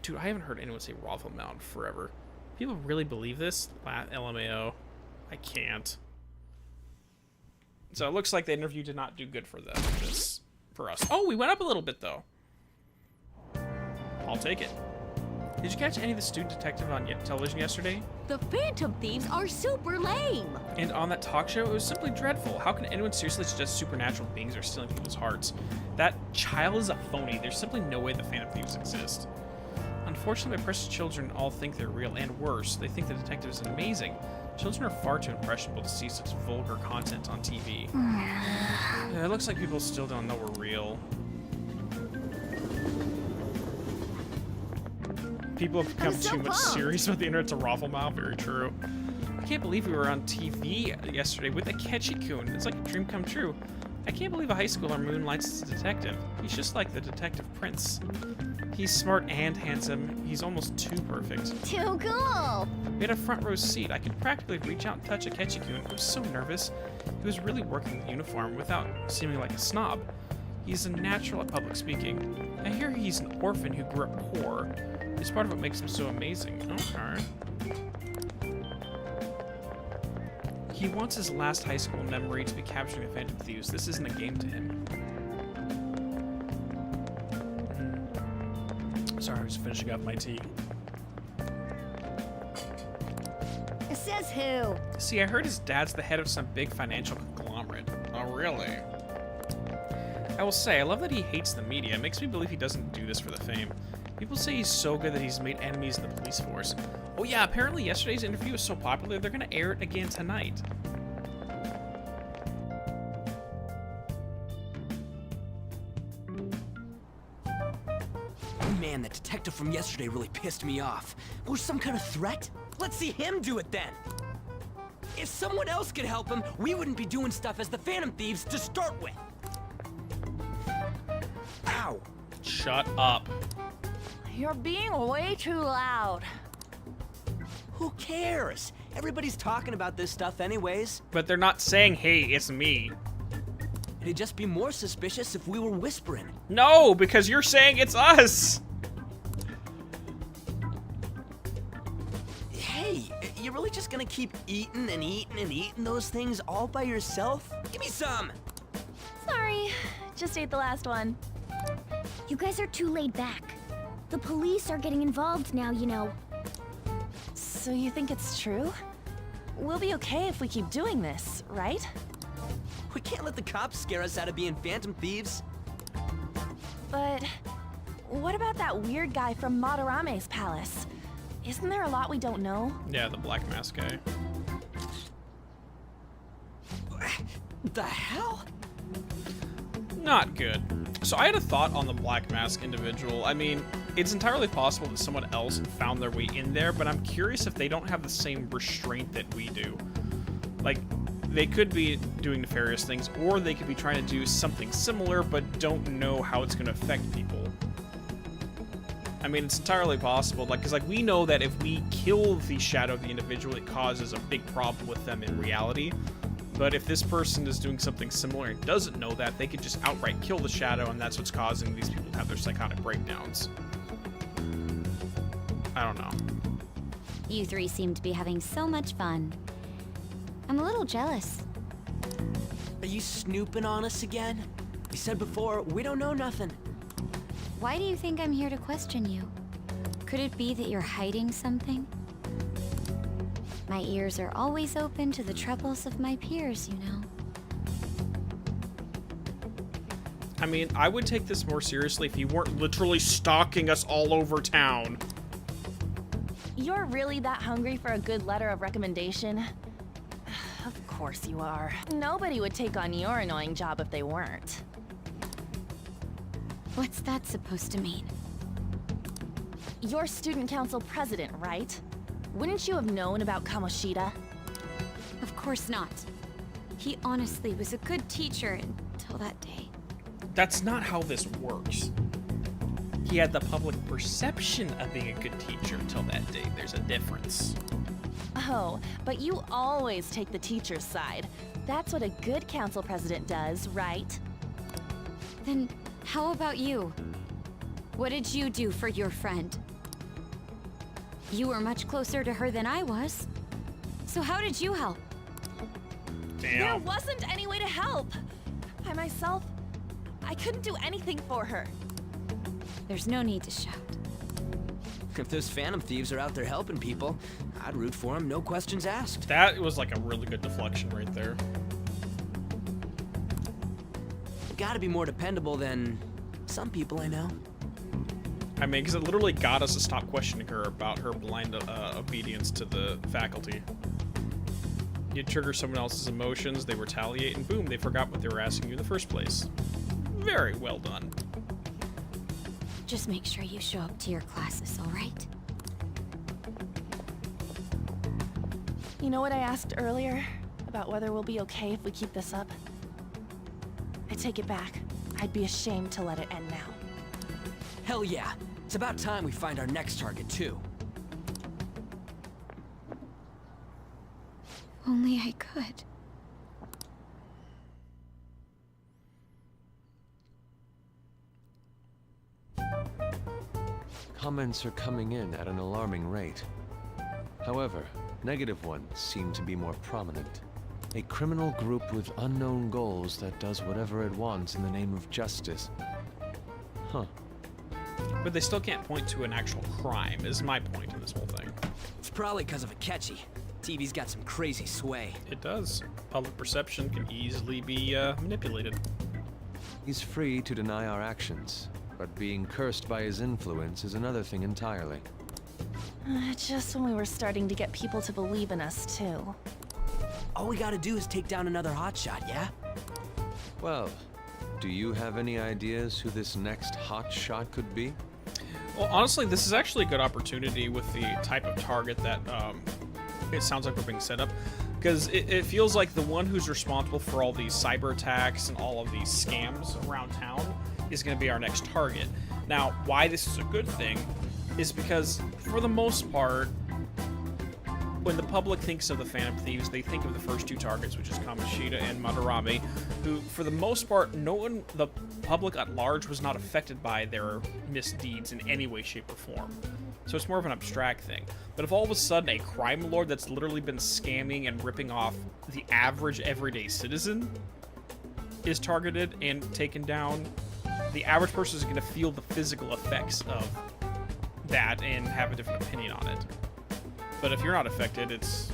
Dude, I haven't heard anyone say Raffle-Mao in forever. People really believe this? LMAO. I can't. So it looks like the interview did not do good for them. For us. Oh, we went up a little bit, though. I'll take it. Did you catch any of the student detective on television yesterday? The Phantom Thieves are super lame! And on that talk show, it was simply dreadful. How can anyone seriously suggest supernatural beings are stealing people's hearts? That child is a phony. There's simply no way the Phantom Thieves exist. Unfortunately, my precious children all think they're real, and worse, they think the detective is amazing. Children are far too impressionable to see such vulgar content on TV. Yeah, it looks like people still don't know we're real. People have become too much serious about the internet to Raffle-Mao. Very true. I can't believe we were on TV yesterday with Akechi-kun. It's like a dream come true. I can't believe a high schooler moonlights as a detective. He's just like the detective prince. He's smart and handsome. He's almost too perfect. Too cool! We had a front row seat. I could practically reach out and touch Akechi-kun. I was so nervous. He was really working the uniform without seeming like a snob. He's a natural at public speaking. I hear he's an orphan who grew up poor. It's part of what makes him so amazing. Okay. He wants his last high school memory to be capturing the Phantom Thieves. This isn't a game to him. Sorry, I was finishing up my tea. It says who? See, I heard his dad's the head of some big financial conglomerate. Oh, really? I will say, I love that he hates the media. It makes me believe he doesn't do this for the fame. People say he's so good that he's made enemies in the police force. Oh yeah, apparently yesterday's interview was so popular, they're gonna air it again tonight. Man, the detective from yesterday really pissed me off. Was some kind of threat? Let's see him do it then! If someone else could help him, we wouldn't be doing stuff as the Phantom Thieves to start with. Ow! Shut up. You're being way too loud. Who cares? Everybody's talking about this stuff anyways. But they're not saying, hey, it's me. It'd just be more suspicious if we were whispering. No, because you're saying it's us! Hey, you really just gonna keep eating and eating and eating those things all by yourself? Give me some! Sorry, just ate the last one. You guys are too laid back. The police are getting involved now, you know. So you think it's true? We'll be okay if we keep doing this, right? We can't let the cops scare us out of being Phantom Thieves. But what about that weird guy from Madarame's palace? Isn't there a lot we don't know? Yeah, the black mask guy. The hell? Not good. So I had a thought on the black mask individual. I mean, it's entirely possible that someone else found their way in there, but I'm curious if they don't have the same restraint that we do. Like, they could be doing nefarious things, or they could be trying to do something similar, but don't know how it's going to affect people. I mean, it's entirely possible, like, because, like, we know that if we kill the shadow of the individual, it causes a big problem with them in reality. But if this person is doing something similar and doesn't know that, they could just outright kill the shadow, and that's what's causing these people to have their psychotic breakdowns. I don't know. You three seem to be having so much fun. I'm a little jealous. Are you snooping on us again? You said before, we don't know nothing. Why do you think I'm here to question you? Could it be that you're hiding something? My ears are always open to the troubles of my peers, you know. I mean, I would take this more seriously if you weren't literally stalking us all over town. You're really that hungry for a good letter of recommendation? Of course you are. Nobody would take on your annoying job if they weren't. What's that supposed to mean? you're student council president, right? Wouldn't you have known about Kamoshida? Of course not. He honestly was a good teacher until that day. That's not how this works. He had the public perception of being a good teacher until that day. There's a difference. Oh, but you always take the teacher's side. That's what a good council president does, right? Then how about you? What did you do for your friend? You were much closer to her than I was. So how did you help? Damn. There wasn't any way to help. By myself, I couldn't do anything for her. There's no need to shout. If those Phantom Thieves are out there helping people, I'd root for them, no questions asked. That was like a really good deflection right there. Gotta be more dependable than some people I know. I mean, because it literally got us to stop questioning her about her blind obedience to the faculty. You trigger someone else's emotions, they retaliate, and boom, they forgot what they were asking you in the first place. Very well done. Just make sure you show up to your classes, all right? You know what I asked earlier? About whether we'll be okay if we keep this up? I take it back. I'd be ashamed to let it end now. Hell yeah. It's about time we find our next target, too. Only I could. Comments are coming in at an alarming rate. However, negative ones seem to be more prominent. A criminal group with unknown goals that does whatever it wants in the name of justice. Huh. But they still can't point to an actual crime, is my point in this whole thing. It's probably because of akechi. TV's got some crazy sway. It does. Public perception can easily be manipulated. He's free to deny our actions, but being cursed by his influence is another thing entirely. Just when we were starting to get people to believe in us, too. All we gotta do is take down another hotshot, yeah? Well, do you have any ideas who this next hotshot could be? Well, honestly, this is actually a good opportunity with the type of target that it sounds like we're being set up. Because it feels like the one who's responsible for all these cyber attacks and all of these scams around town is going to be our next target. Now, why this is a good thing is because, for the most part, when the public thinks of the Phantom Thieves, they think of the first two targets, which is Kamoshida and Madarame, who, for the most part, the public at large was not affected by their misdeeds in any way, shape, or form. So it's more of an abstract thing. But if all of a sudden a crime lord that's literally been scamming and ripping off the average everyday citizen is targeted and taken down, the average person is going to feel the physical effects of that and have a different opinion on it. But if you're not affected, it's,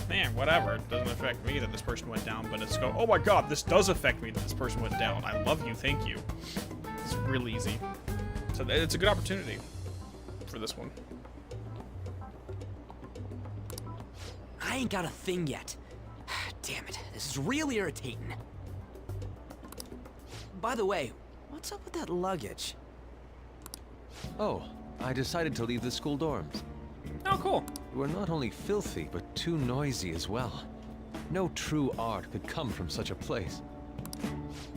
man, whatever. It doesn't affect me that this person went down, but it's go, oh my god, this does affect me that this person went down. I love you, thank you. It's real easy. So it's a good opportunity for this one. I ain't got a thing yet. Damn it, this is real irritating. By the way, what's up with that luggage? Oh, I decided to leave the school dorms. Oh, cool. We're not only filthy, but too noisy as well. No true art could come from such a place.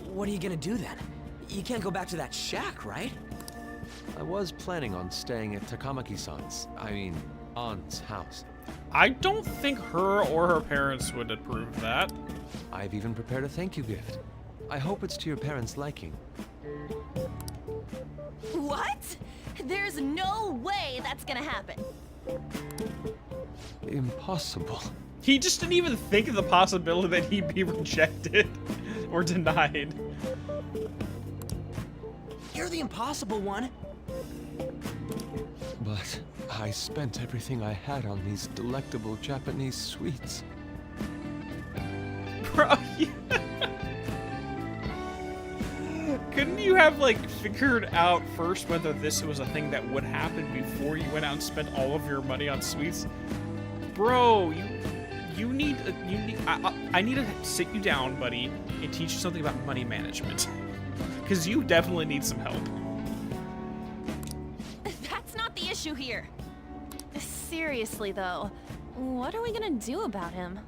What are you gonna do then? You can't go back to that shack, right? I was planning on staying at Takamaki-san's, Ann's house. I don't think her or her parents would approve of that. I've even prepared a thank you gift. I hope it's to your parents' liking. What? There's no way that's gonna happen. Impossible. He just didn't even think of the possibility that he'd be rejected or denied. You're the impossible one. But I spent everything I had on these delectable Japanese sweets. Bro, couldn't you have, like, figured out first whether this was a thing that would happen before you went out and spent all of your money on sweets? Bro, I need to sit you down, buddy, and teach you something about money management. Because you definitely need some help. That's not the issue here? Seriously, though, what are we gonna do about him?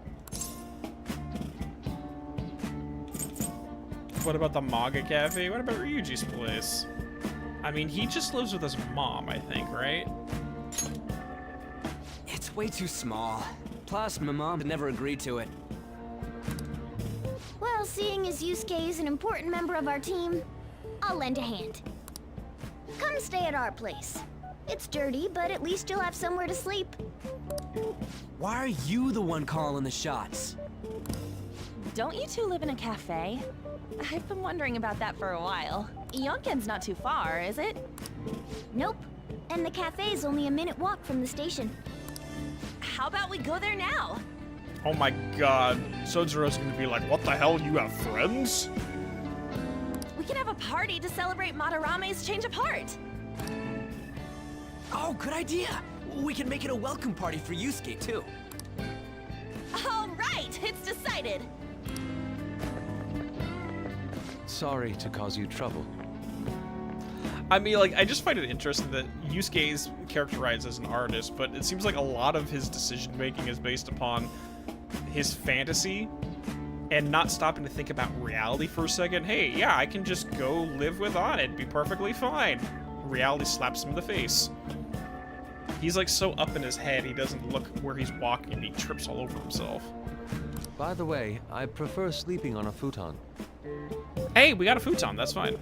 What about the Manga Cafe? What about Ryuji's place? I mean, he just lives with his mom, I think, right? It's way too small. Plus, my mom never agreed to it. Well, seeing as Yusuke is an important member of our team, I'll lend a hand. Come stay at our place. It's dirty, but at least you'll have somewhere to sleep. Why are you the one calling the shots? Don't you two live in a cafe? I've been wondering about that for a while. Yonken's not too far, is it? Nope. And the cafe's only a minute walk from the station. How about we go there now? Oh my god. Sojiro's gonna be like, what the hell, you have friends? We can have a party to celebrate Madarame's change of heart. Oh, good idea. We can make it a welcome party for Yusuke, too. All right, it's decided. Sorry to cause you trouble. I mean, like, I just find it interesting that Yusuke is characterized as an artist, but it seems like a lot of his decision-making is based upon his fantasy and not stopping to think about reality for a second. Hey, yeah, I can just go live with Anna and be perfectly fine. Reality slaps him in the face. He's, like, so up in his head, he doesn't look where he's walking and he trips all over himself. By the way, I prefer sleeping on a futon. Hey, we got a futon, that's fine.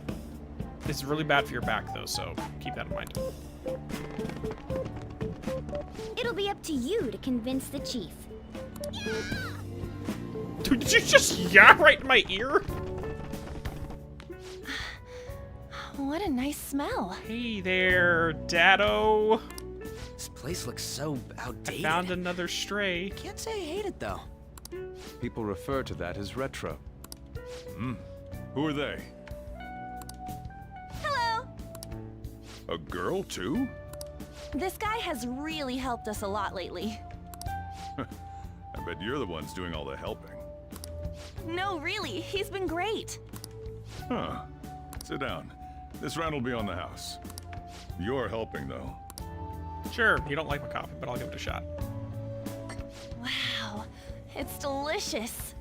It's really bad for your back, though, so keep that in mind. It'll be up to you to convince the chief. Dude, did you just yeah right in my ear? What a nice smell. Hey there, Daddo. This place looks so outdated. I found another stray. Can't say I hate it, though. People refer to that as retro. Who are they? Hello. A girl, too? This guy has really helped us a lot lately. I bet you're the ones doing all the helping. No, really, he's been great. Huh. Sit down. This round will be on the house. You're helping, though. Sure, you don't like my coffee, but I'll give it a shot. Wow, it's delicious.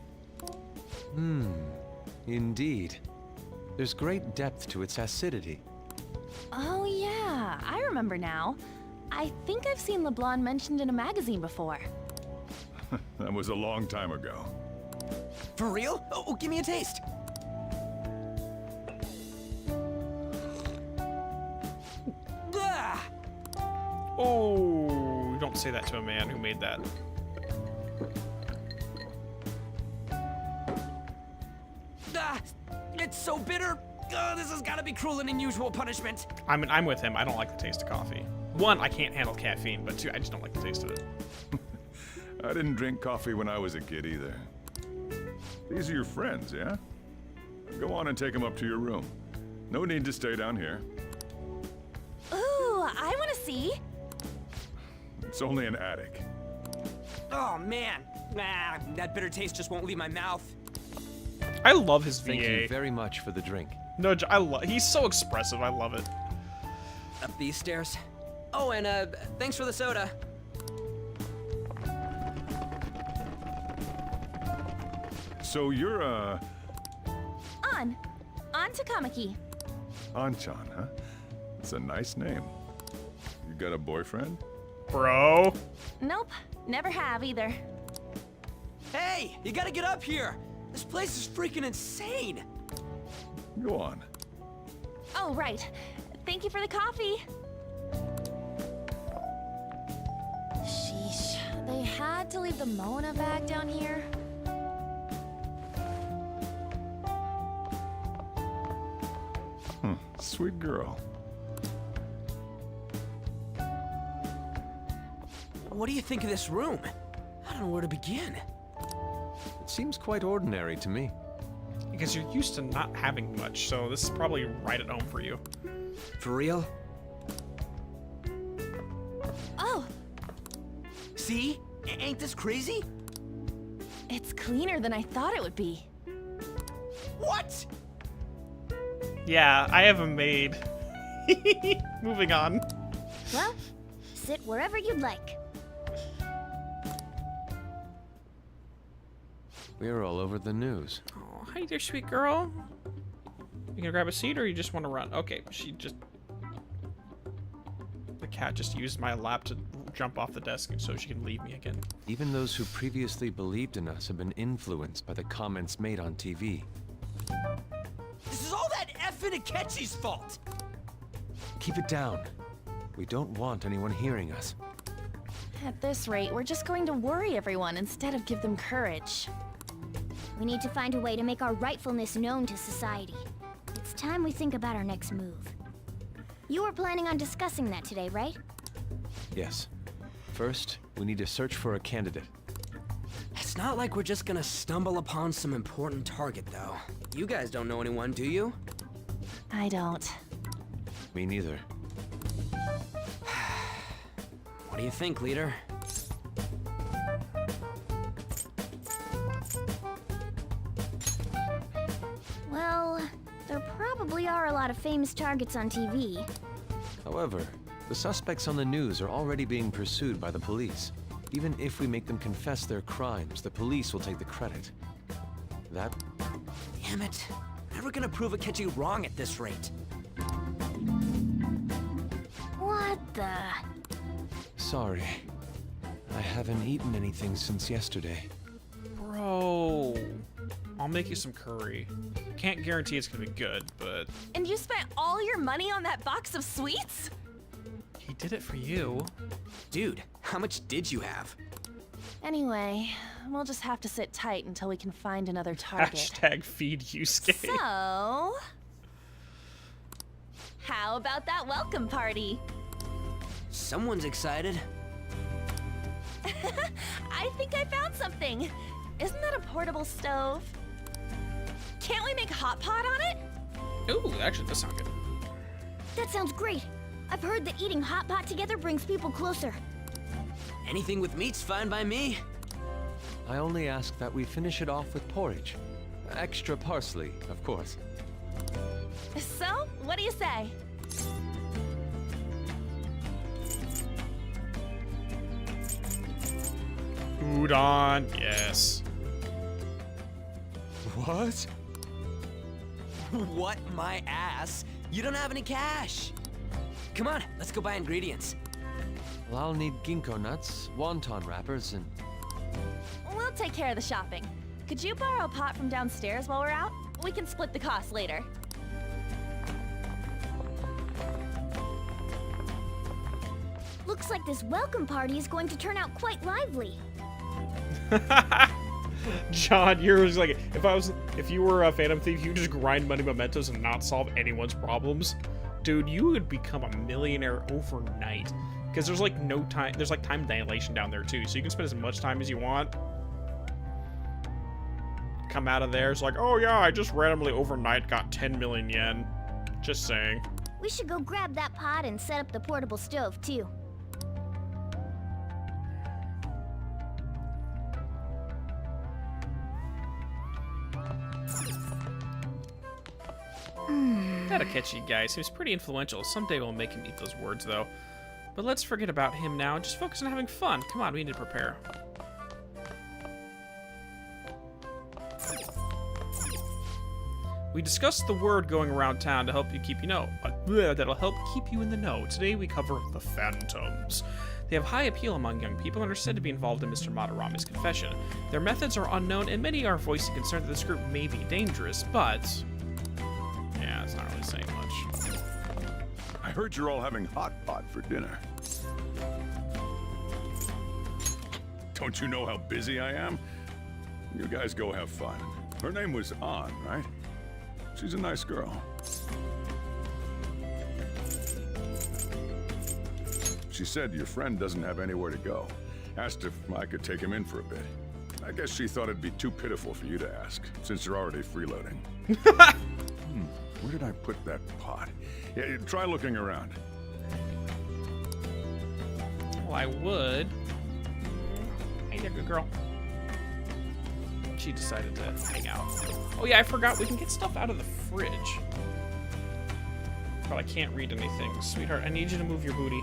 Indeed. There's great depth to its acidity. Oh yeah, I remember now. I think I've seen LeBlanc mentioned in a magazine before. That was a long time ago. For real? Oh, give me a taste. Oh, don't say that to a man who made that. It's so bitter. This has got to be cruel and unusual punishment. I'm with him. I don't like the taste of coffee. One, I can't handle caffeine, but two, I just don't like the taste of it. I didn't drink coffee when I was a kid either. These are your friends, yeah? Go on and take them up to your room. No need to stay down here. Ooh, I want to see. It's only an attic. Oh, man. That bitter taste just won't leave my mouth. I love his VA. Thank you very much for the drink. No, he's so expressive. I love it. Up these stairs. Oh, and thanks for the soda. So you're, On Takamaki. Anchan, huh? It's a nice name. You got a boyfriend? Bro. Nope, never have either. Hey, you gotta get up here. This place is freaking insane. Go on. Oh, right. Thank you for the coffee. Sheesh, they had to leave the Mona bag down here. Sweet girl. What do you think of this room? I don't know where to begin. It seems quite ordinary to me. Because you're used to not having much, so this is probably right at home for you. For real? Oh! See? Ain't this crazy? It's cleaner than I thought it would be. What? Yeah, I have a maid. Moving on. Well, sit wherever you'd like. We're all over the news. Oh, hi there, sweet girl. You gonna grab a seat or you just want to run? Okay, she just... The cat just used my lap to jump off the desk so she can leave me again. Even those who previously believed in us have been influenced by the comments made on TV. This is all that effing Akechi's fault! Keep it down. We don't want anyone hearing us. At this rate, we're just going to worry everyone instead of give them courage. We need to find a way to make our rightfulness known to society. It's time we think about our next move. You were planning on discussing that today, right? Yes. First, we need to search for a candidate. It's not like we're just gonna stumble upon some important target, though. You guys don't know anyone, do you? I don't. Me neither. What do you think, leader? Well, there probably are a lot of famous targets on TV. However, the suspects on the news are already being pursued by the police. Even if we make them confess their crimes, the police will take the credit. That... Damn it. Never gonna prove Akechi wrong at this rate. What the... Sorry. I haven't eaten anything since yesterday. Bro, I'll make you some curry. Can't guarantee it's gonna be good, but... And you spent all your money on that box of sweets? He did it for you. Dude, how much did you have? Anyway, we'll just have to sit tight until we can find another target. Hashtag feed Yusuke. So... How about that welcome party? Someone's excited. I think I found something. Isn't that a portable stove? Can't we make hot pot on it? Ooh, actually, that sounds good. That sounds great. I've heard that eating hot pot together brings people closer. Anything with meat's fine by me. I only ask that we finish it off with porridge. Extra parsley, of course. So, what do you say? Udon, yes. What? What my ass? You don't have any cash. Come on, let's go buy ingredients. Well, I'll need ginkgo nuts, wonton wrappers, and... We'll take care of the shopping. Could you borrow a pot from downstairs while we're out? We can split the cost later. Looks like this welcome party is going to turn out quite lively. John, you're just like, if you were a Phantom Thief, you just grind money mementos and not solve anyone's problems. Dude, you would become a millionaire overnight. Because there's like no time, there's like time dilation down there too, so you can spend as much time as you want. Come out of there, it's like, oh yeah, I just randomly overnight got 10 million yen. Just saying. We should go grab that pot and set up the portable stove too. That Akechi guy seems pretty influential. Someday we'll make him eat those words, though. But let's forget about him now and just focus on having fun. Come on, we need to prepare. We discussed the word going around town to help you keep that'll help keep you in the know. Today we cover the Phantoms. They have high appeal among young people and are said to be involved in Mr. Madarame's confession. Their methods are unknown, and many are voicing concern that this group may be dangerous, but... yeah, it's not really saying much. I heard you're all having hot pot for dinner. Don't you know how busy I am? You guys go have fun. Her name was An, right? She's a nice girl. She said your friend doesn't have anywhere to go. Asked if I could take him in for a bit. I guess she thought it'd be too pitiful for you to ask, since you're already freeloading. Where did I put that pot? Yeah, try looking around. Well, I would. Hey there, good girl. She decided to hang out. Oh yeah, I forgot we can get stuff out of the fridge. But I can't read anything. Sweetheart, I need you to move your booty.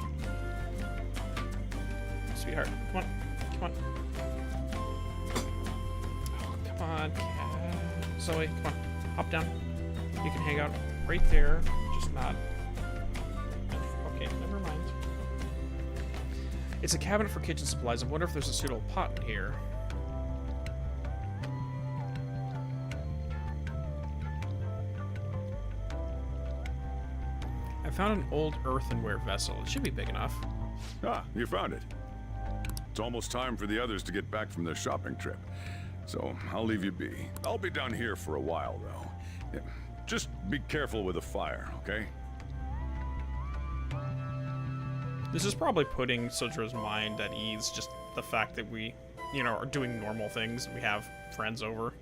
sweetheart. Come on. Come on. Oh, come on, cat. Zoe, come on. Hop down. You can hang out right there. Just not... Okay, never mind. It's a cabinet for kitchen supplies. I wonder if there's a suitable pot in here. I found an old earthenware vessel. It should be big enough. Ah, you found it. It's almost time for the others to get back from their shopping trip. So I'll leave you be. I'll be down here for a while, though. Yeah, just be careful with the fire, okay? This is probably putting Sojour's mind at ease, just the fact that we, you know, are doing normal things. We have friends over.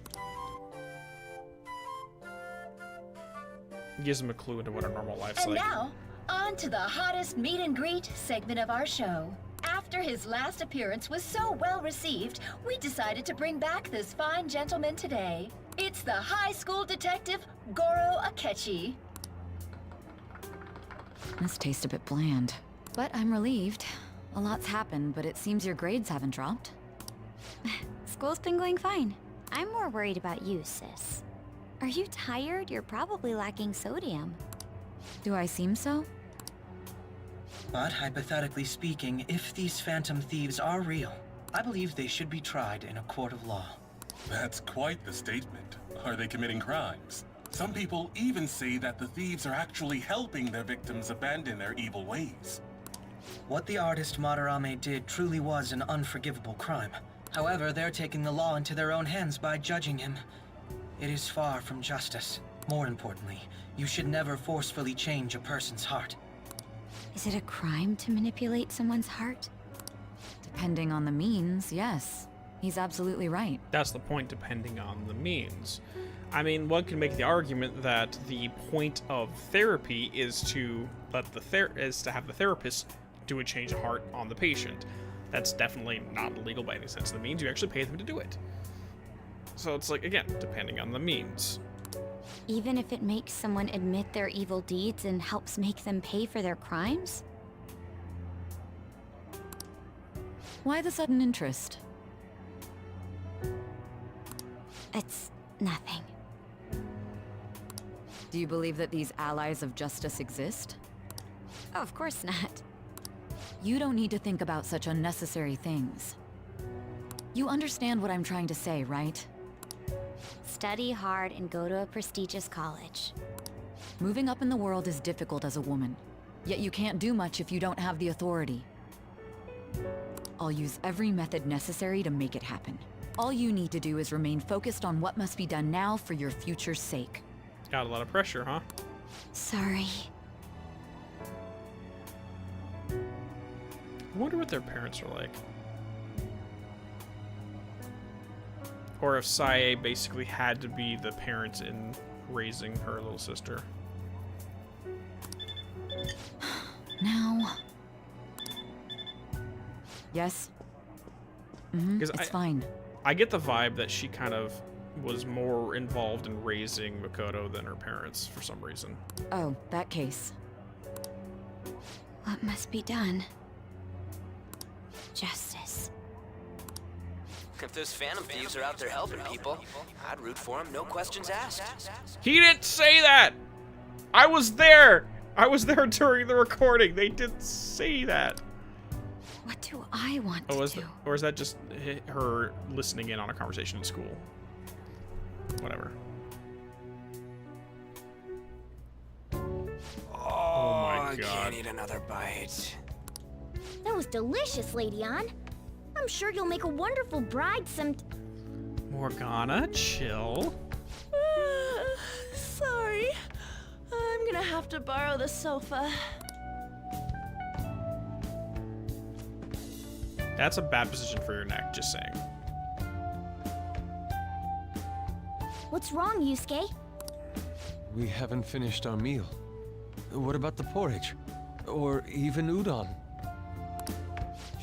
Gives him a clue into what our normal life's and like. Now, on to the hottest meet and greet segment of our show. After his last appearance was so well received, we decided to bring back this fine gentleman today. It's the high school detective, Goroh Akechi. This tastes a bit bland. But I'm relieved. A lot's happened, but it seems your grades haven't dropped. School's been going fine. I'm more worried about you, sis. Are you tired? You're probably lacking sodium. Do I seem so? But hypothetically speaking, if these phantom thieves are real, I believe they should be tried in a court of law. That's quite the statement. Are they committing crimes? Some people even say that the thieves are actually helping their victims abandon their evil ways. What the artist Madarame did truly was an unforgivable crime. However, they're taking the law into their own hands by judging him. It is far from justice. More importantly, you should never forcefully change a person's heart. Is it a crime to manipulate someone's heart? Depending on the means, yes. He's absolutely right. That's the point, depending on the means. I mean, one can make the argument that the point of therapy is to have the therapist do a change of heart on the patient. That's definitely not illegal by any sense of the means. You actually pay them to do it. So it's like, again, depending on the means. Even if it makes someone admit their evil deeds and helps make them pay for their crimes? Why the sudden interest? It's nothing. Do you believe that these allies of justice exist? Oh, of course not. You don't need to think about such unnecessary things. You understand what I'm trying to say, right? Study hard and go to a prestigious college. Moving up in the world is difficult as a woman, yet you can't do much if you don't have the authority. I'll use every method necessary to make it happen. All you need to do is remain focused on what must be done now for your future's sake. Got a lot of pressure, huh? Sorry. I wonder what their parents are like. Or if Sae basically had to be the parent in raising her little sister. Now. Yes. It's fine. I get the vibe that she kind of was more involved in raising Makoto than her parents for some reason. Oh, that case. What must be done? Justice. If those phantom thieves are out there helping people, I'd root for them, no questions asked. He didn't say that! I was there! I was there during the recording. They didn't say that. What do I want to do? Or is that just her listening in on a conversation in school? Whatever. Oh my God. I can't eat another bite. That was delicious, Lady Ann. I'm sure you'll make a wonderful bride Morgana, chill. Sorry. I'm gonna have to borrow the sofa. That's a bad position for your neck, just saying. What's wrong, Yusuke? We haven't finished our meal. What about the porridge? Or even udon?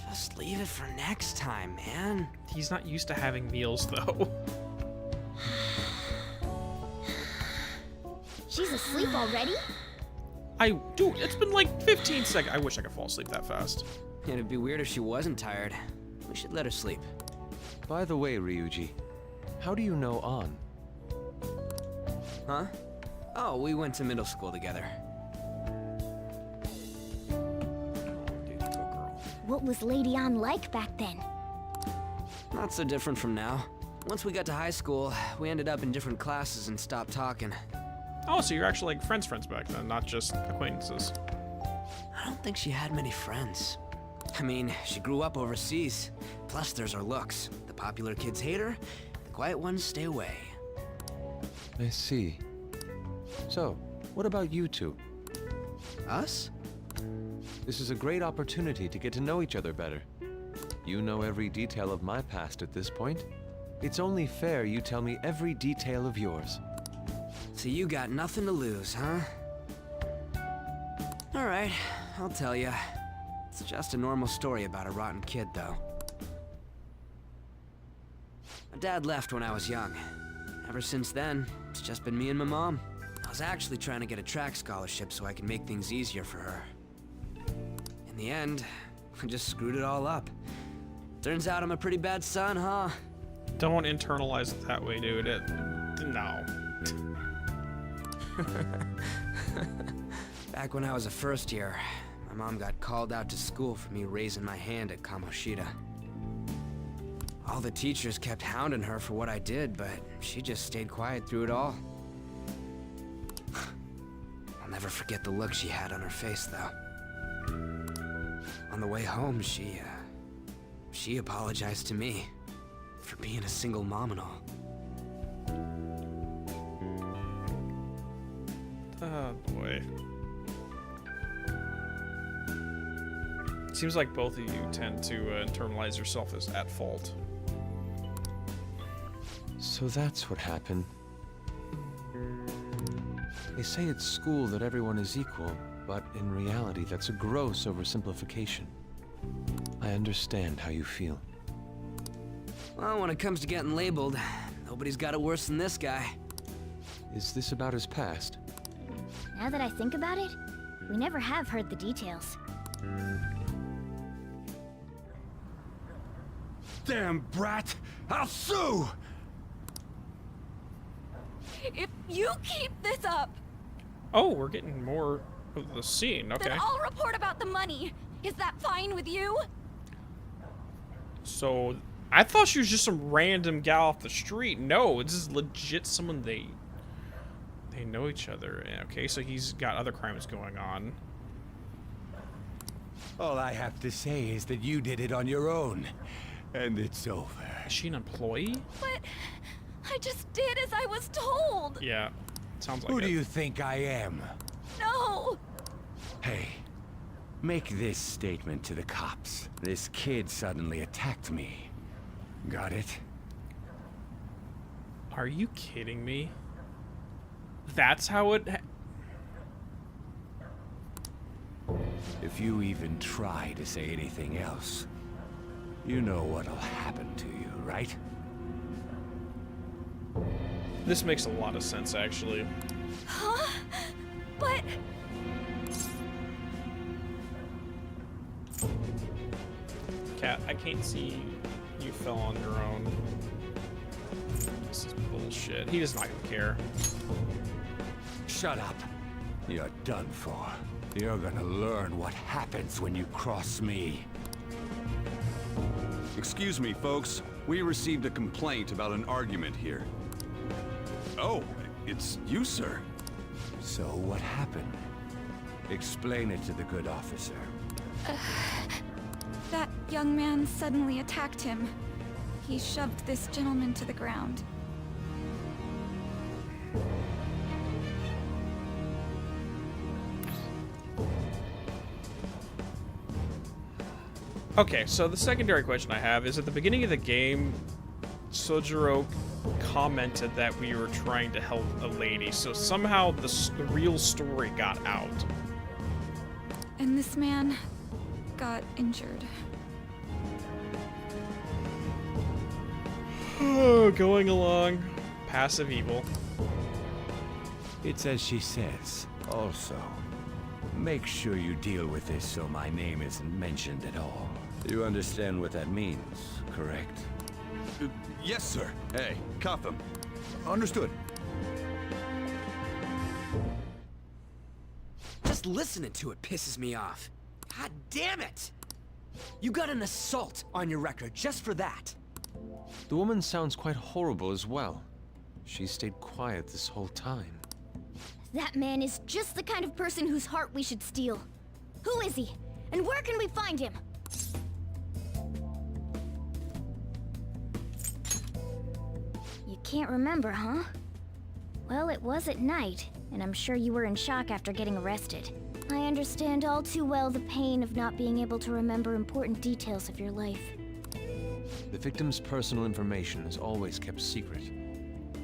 Just leave it for next time, man. He's not used to having meals, though. She's asleep already? Dude, it's been like 15 seconds. I wish I could fall asleep that fast. It'd be weird if she wasn't tired. We should let her sleep. By the way, Ryuji, how do you know An? Huh? Oh, we went to middle school together. What was Lady An like back then? Not so different from now. Once we got to high school, we ended up in different classes and stopped talking. Oh, so you're actually like friends back then, not just acquaintances. I don't think she had many friends. I mean, she grew up overseas. Plus, there's her looks. The popular kids hate her, the quiet ones stay away. I see. So, what about you two? Us? This is a great opportunity to get to know each other better. You know every detail of my past at this point. It's only fair you tell me every detail of yours. So you got nothing to lose, huh? Alright, I'll tell ya. It's just a normal story about a rotten kid, though. My dad left when I was young. Ever since then, it's just been me and my mom. I was actually trying to get a track scholarship so I can make things easier for her. In the end, I just screwed it all up. Turns out I'm a pretty bad son, huh? Don't internalize it that way, dude. No. Back when I was a first year, my mom got called out to school for me raising my hand at Kamoshida. All the teachers kept hounding her for what I did, but she just stayed quiet through it all. I'll never forget the look she had on her face, though. On the way home, she apologized to me for being a single mom and all. Oh boy. Seems like both of you tend to internalize yourself as at fault. So that's what happened. They say at school that everyone is equal, but in reality that's a gross oversimplification. I understand how you feel. Well, when it comes to getting labeled, nobody's got it worse than this guy. Is this about his past? Now that I think about it, we never have heard the details. Damn brat! I'll sue! If you keep this up, Oh, we're getting more of the scene. Okay. then I'll report about the money. Is that fine with you? So, I thought she was just some random gal off the street. No, this is legit someone they know each other. Okay, so he's got other crimes going on. All I have to say is that you did it on your own. And it's over. Is she an employee? But I just did as I was told. Yeah, sounds like Who it. do you think I am? No. Hey, make this statement to the cops. This kid suddenly attacked me. Got it? Are you kidding me? That's how it... If you even try to say anything else, you know what'll happen to you, right? This makes a lot of sense, actually. Huh? But... Cat, I can't see you fell on your own. This is bullshit. He does not care. Shut up. You're done for. You're gonna learn what happens when you cross me. Excuse me, folks. We received a complaint about an argument here. Oh, it's you, sir. So what happened? Explain it to the good officer. That young man suddenly attacked him. He shoved this gentleman to the ground. Okay, so the secondary question I have is, at the beginning of the game, Sojiro commented that we were trying to help a lady, so somehow the real story got out. And this man got injured. Going along. Passive evil. It's as she says, also. Make sure you deal with this so my name isn't mentioned at all. You understand what that means, correct? Yes, sir. Hey, cuff him. Understood. Just listening to it pisses me off. God damn it! You got an assault on your record just for that. The woman sounds quite horrible as well. She stayed quiet this whole time. That man is just the kind of person whose heart we should steal. Who is he? And where can we find him? You can't remember, huh? Well, it was at night, and I'm sure you were in shock after getting arrested. I understand all too well the pain of not being able to remember important details of your life. The victim's personal information is always kept secret.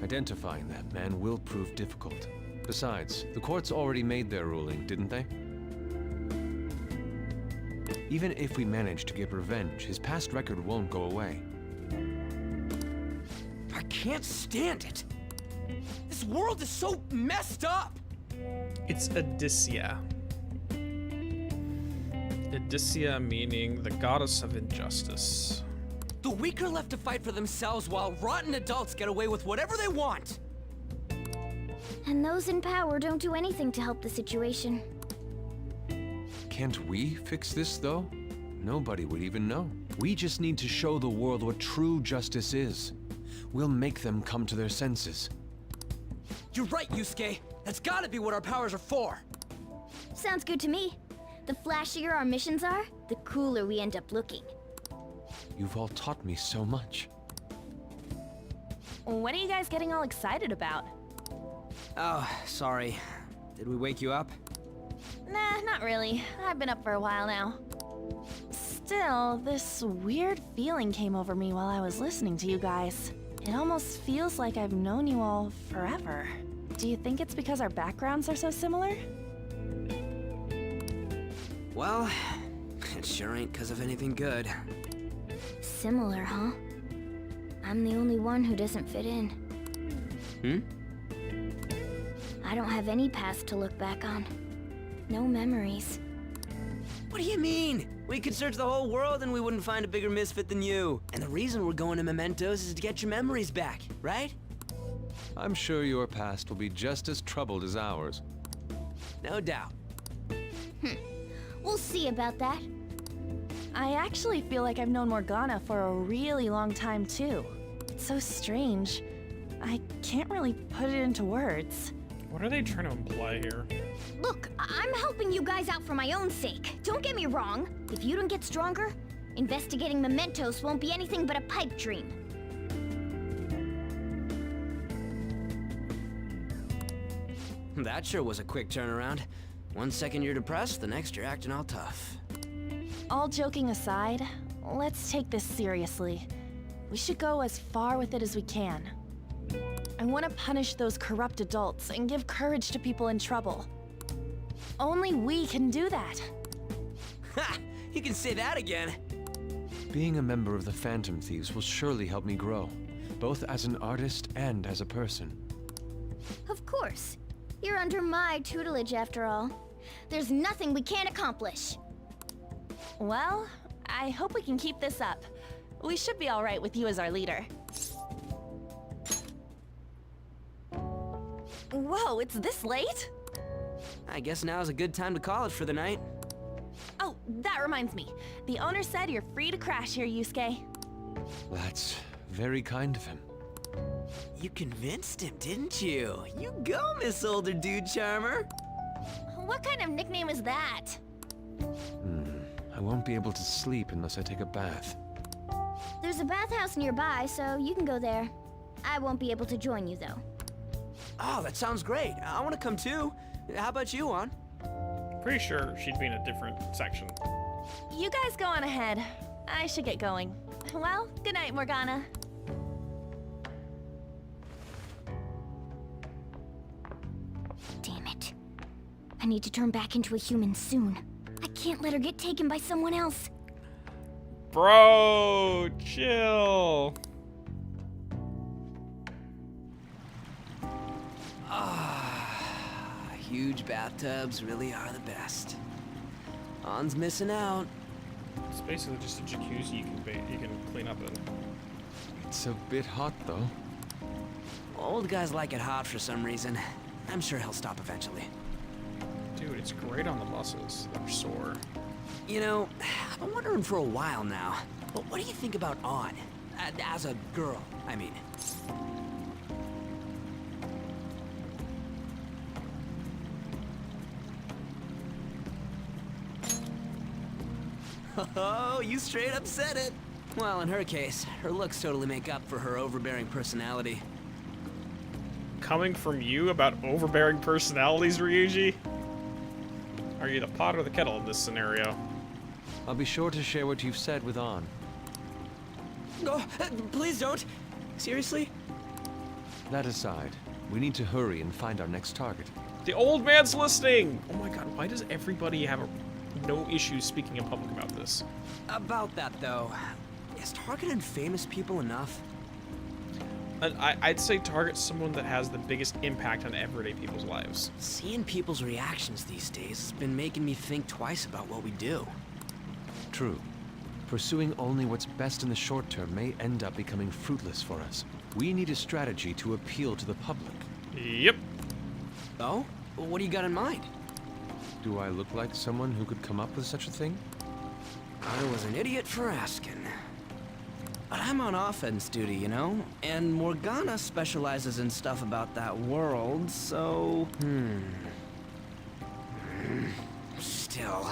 Identifying that man will prove difficult. Besides, the courts already made their ruling, didn't they? Even if we manage to get revenge, his past record won't go away. I can't stand it. This world is so messed up. It's Odysseia. Odysseia meaning the goddess of injustice. The weak are left to fight for themselves while rotten adults get away with whatever they want. And those in power don't do anything to help the situation. Can't we fix this, though? Nobody would even know. We just need to show the world what true justice is. We'll make them come to their senses. You're right, Yusuke. That's gotta be what our powers are for. Sounds good to me. The flashier our missions are, the cooler we end up looking. You've all taught me so much. What are you guys getting all excited about? Oh, sorry. Did we wake you up? Nah, not really. I've been up for a while now. Still, this weird feeling came over me while I was listening to you guys. It almost feels like I've known you all forever. Do you think it's because our backgrounds are so similar? Well, it sure ain't because of anything good. Similar, huh? I'm the only one who doesn't fit in. I don't have any past to look back on. No memories. What do you mean? We could search the whole world and we wouldn't find a bigger misfit than you. And the reason we're going to Mementos is to get your memories back, right? I'm sure your past will be just as troubled as ours. No doubt. We'll see about that. I actually feel like I've known Morgana for a really long time, too. It's so strange. I can't really put it into words. What are they trying to imply here? Look, I'm helping you guys out for my own sake. Don't get me wrong. If you don't get stronger, investigating Mementos won't be anything but a pipe dream. That sure was a quick turnaround. 1 second you're depressed, the next you're acting all tough. All joking aside, let's take this seriously. We should go as far with it as we can. I want to punish those corrupt adults and give courage to people in trouble. Only we can do that. Ha! You can say that again. Being a member of the Phantom Thieves will surely help me grow, both as an artist and as a person. Of course. You're under my tutelage after all. There's nothing we can't accomplish. Well, I hope we can keep this up. We should be all right with you as our leader. Whoa, it's this late? I guess now's a good time to call it for the night. Oh, that reminds me. The owner said you're free to crash here, Yusuke. That's very kind of him. You convinced him, didn't you? You go, Miss Older Dude Charmer. What kind of nickname is that? I won't be able to sleep unless I take a bath. There's a bathhouse nearby, so you can go there. I won't be able to join you, though. Oh, that sounds great. I want to come too. How about you, Juan? Pretty sure she'd be in a different section. You guys go on ahead. I should get going. Well, good night, Morgana. Damn it. I need to turn back into a human soon. I can't let her get taken by someone else. Bro, chill. huge bathtubs really are the best. On's missing out. It's basically just a jacuzzi you can clean up in. It's a bit hot, though. Old guys like it hot for some reason. I'm sure he'll stop eventually. Dude, it's great on the muscles. They're sore. You know, I've been wondering for a while now, but what do you think about On? As a girl, I mean. Oh, you straight up said it. Well, in her case, her looks totally make up for her overbearing personality. Coming from you about overbearing personalities, Ryuji? Are you the pot or the kettle in this scenario? I'll be sure to share what you've said with On. Oh, please don't. Seriously? That aside, we need to hurry and find our next target. The old man's listening! Oh my god, why does everybody have no issues speaking in public about this? About that, though, is targeting famous people enough? I'd say target someone that has the biggest impact on everyday people's lives. Seeing people's reactions these days has been making me think twice about what we do. True. Pursuing only what's best in the short term may end up becoming fruitless for us. We need a strategy to appeal to the public. Yep. Oh? What do you got in mind? Do I look like someone who could come up with such a thing? I was an idiot for asking. But I'm on offense duty, you know? And Morgana specializes in stuff about that world, so... Still...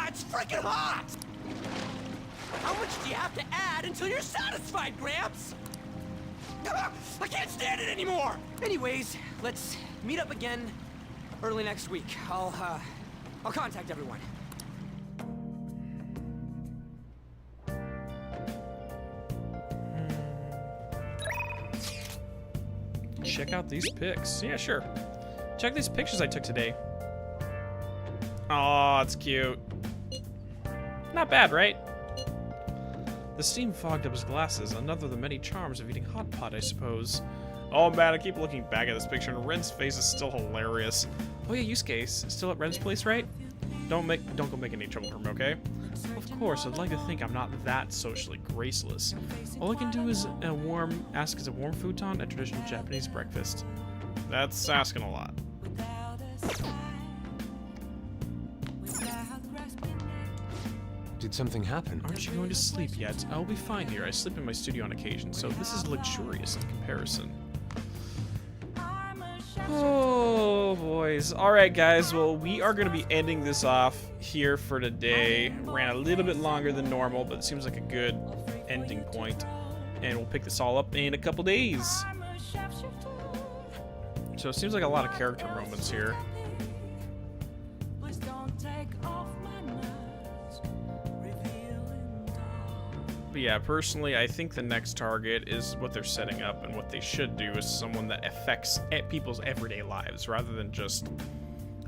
It's freaking hot! How much do you have to add until you're satisfied, Gramps? I can't stand it anymore! Anyways, let's meet up again early next week. I'll contact everyone. Check out these pics. Yeah, sure. Check these pictures I took today. Aw, it's cute. Not bad, right? The steam fogged up his glasses, another of the many charms of eating hot pot, I suppose. Oh man, I keep looking back at this picture and Ren's face is still hilarious. Oh yeah, Yusuke's still at Ren's place, right? Don't go make any trouble for him, okay? Of course, I'd like to think I'm not that socially graceless. All I can do is ask is a warm futon, a traditional Japanese breakfast. That's asking a lot. Did something happen? Aren't you going to sleep yet? I'll be fine here. I sleep in my studio on occasion, so this is luxurious in comparison. Oh, boys. Alright, guys. Well, we are going to be ending this off here for today. Ran a little bit longer than normal, but it seems like a good ending point. And we'll pick this all up in a couple days. So it seems like a lot of character moments here. But yeah, personally, I think the next target is what they're setting up, and what they should do is someone that affects people's everyday lives, rather than just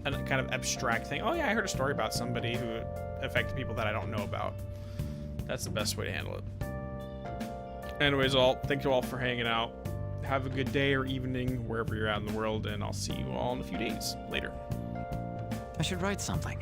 a kind of abstract thing. Oh yeah, I heard a story about somebody who affected people that I don't know about. That's the best way to handle it. Anyways, thank you all for hanging out. Have a good day or evening, wherever you're at in the world, and I'll see you all in a few days. Later. I should write something.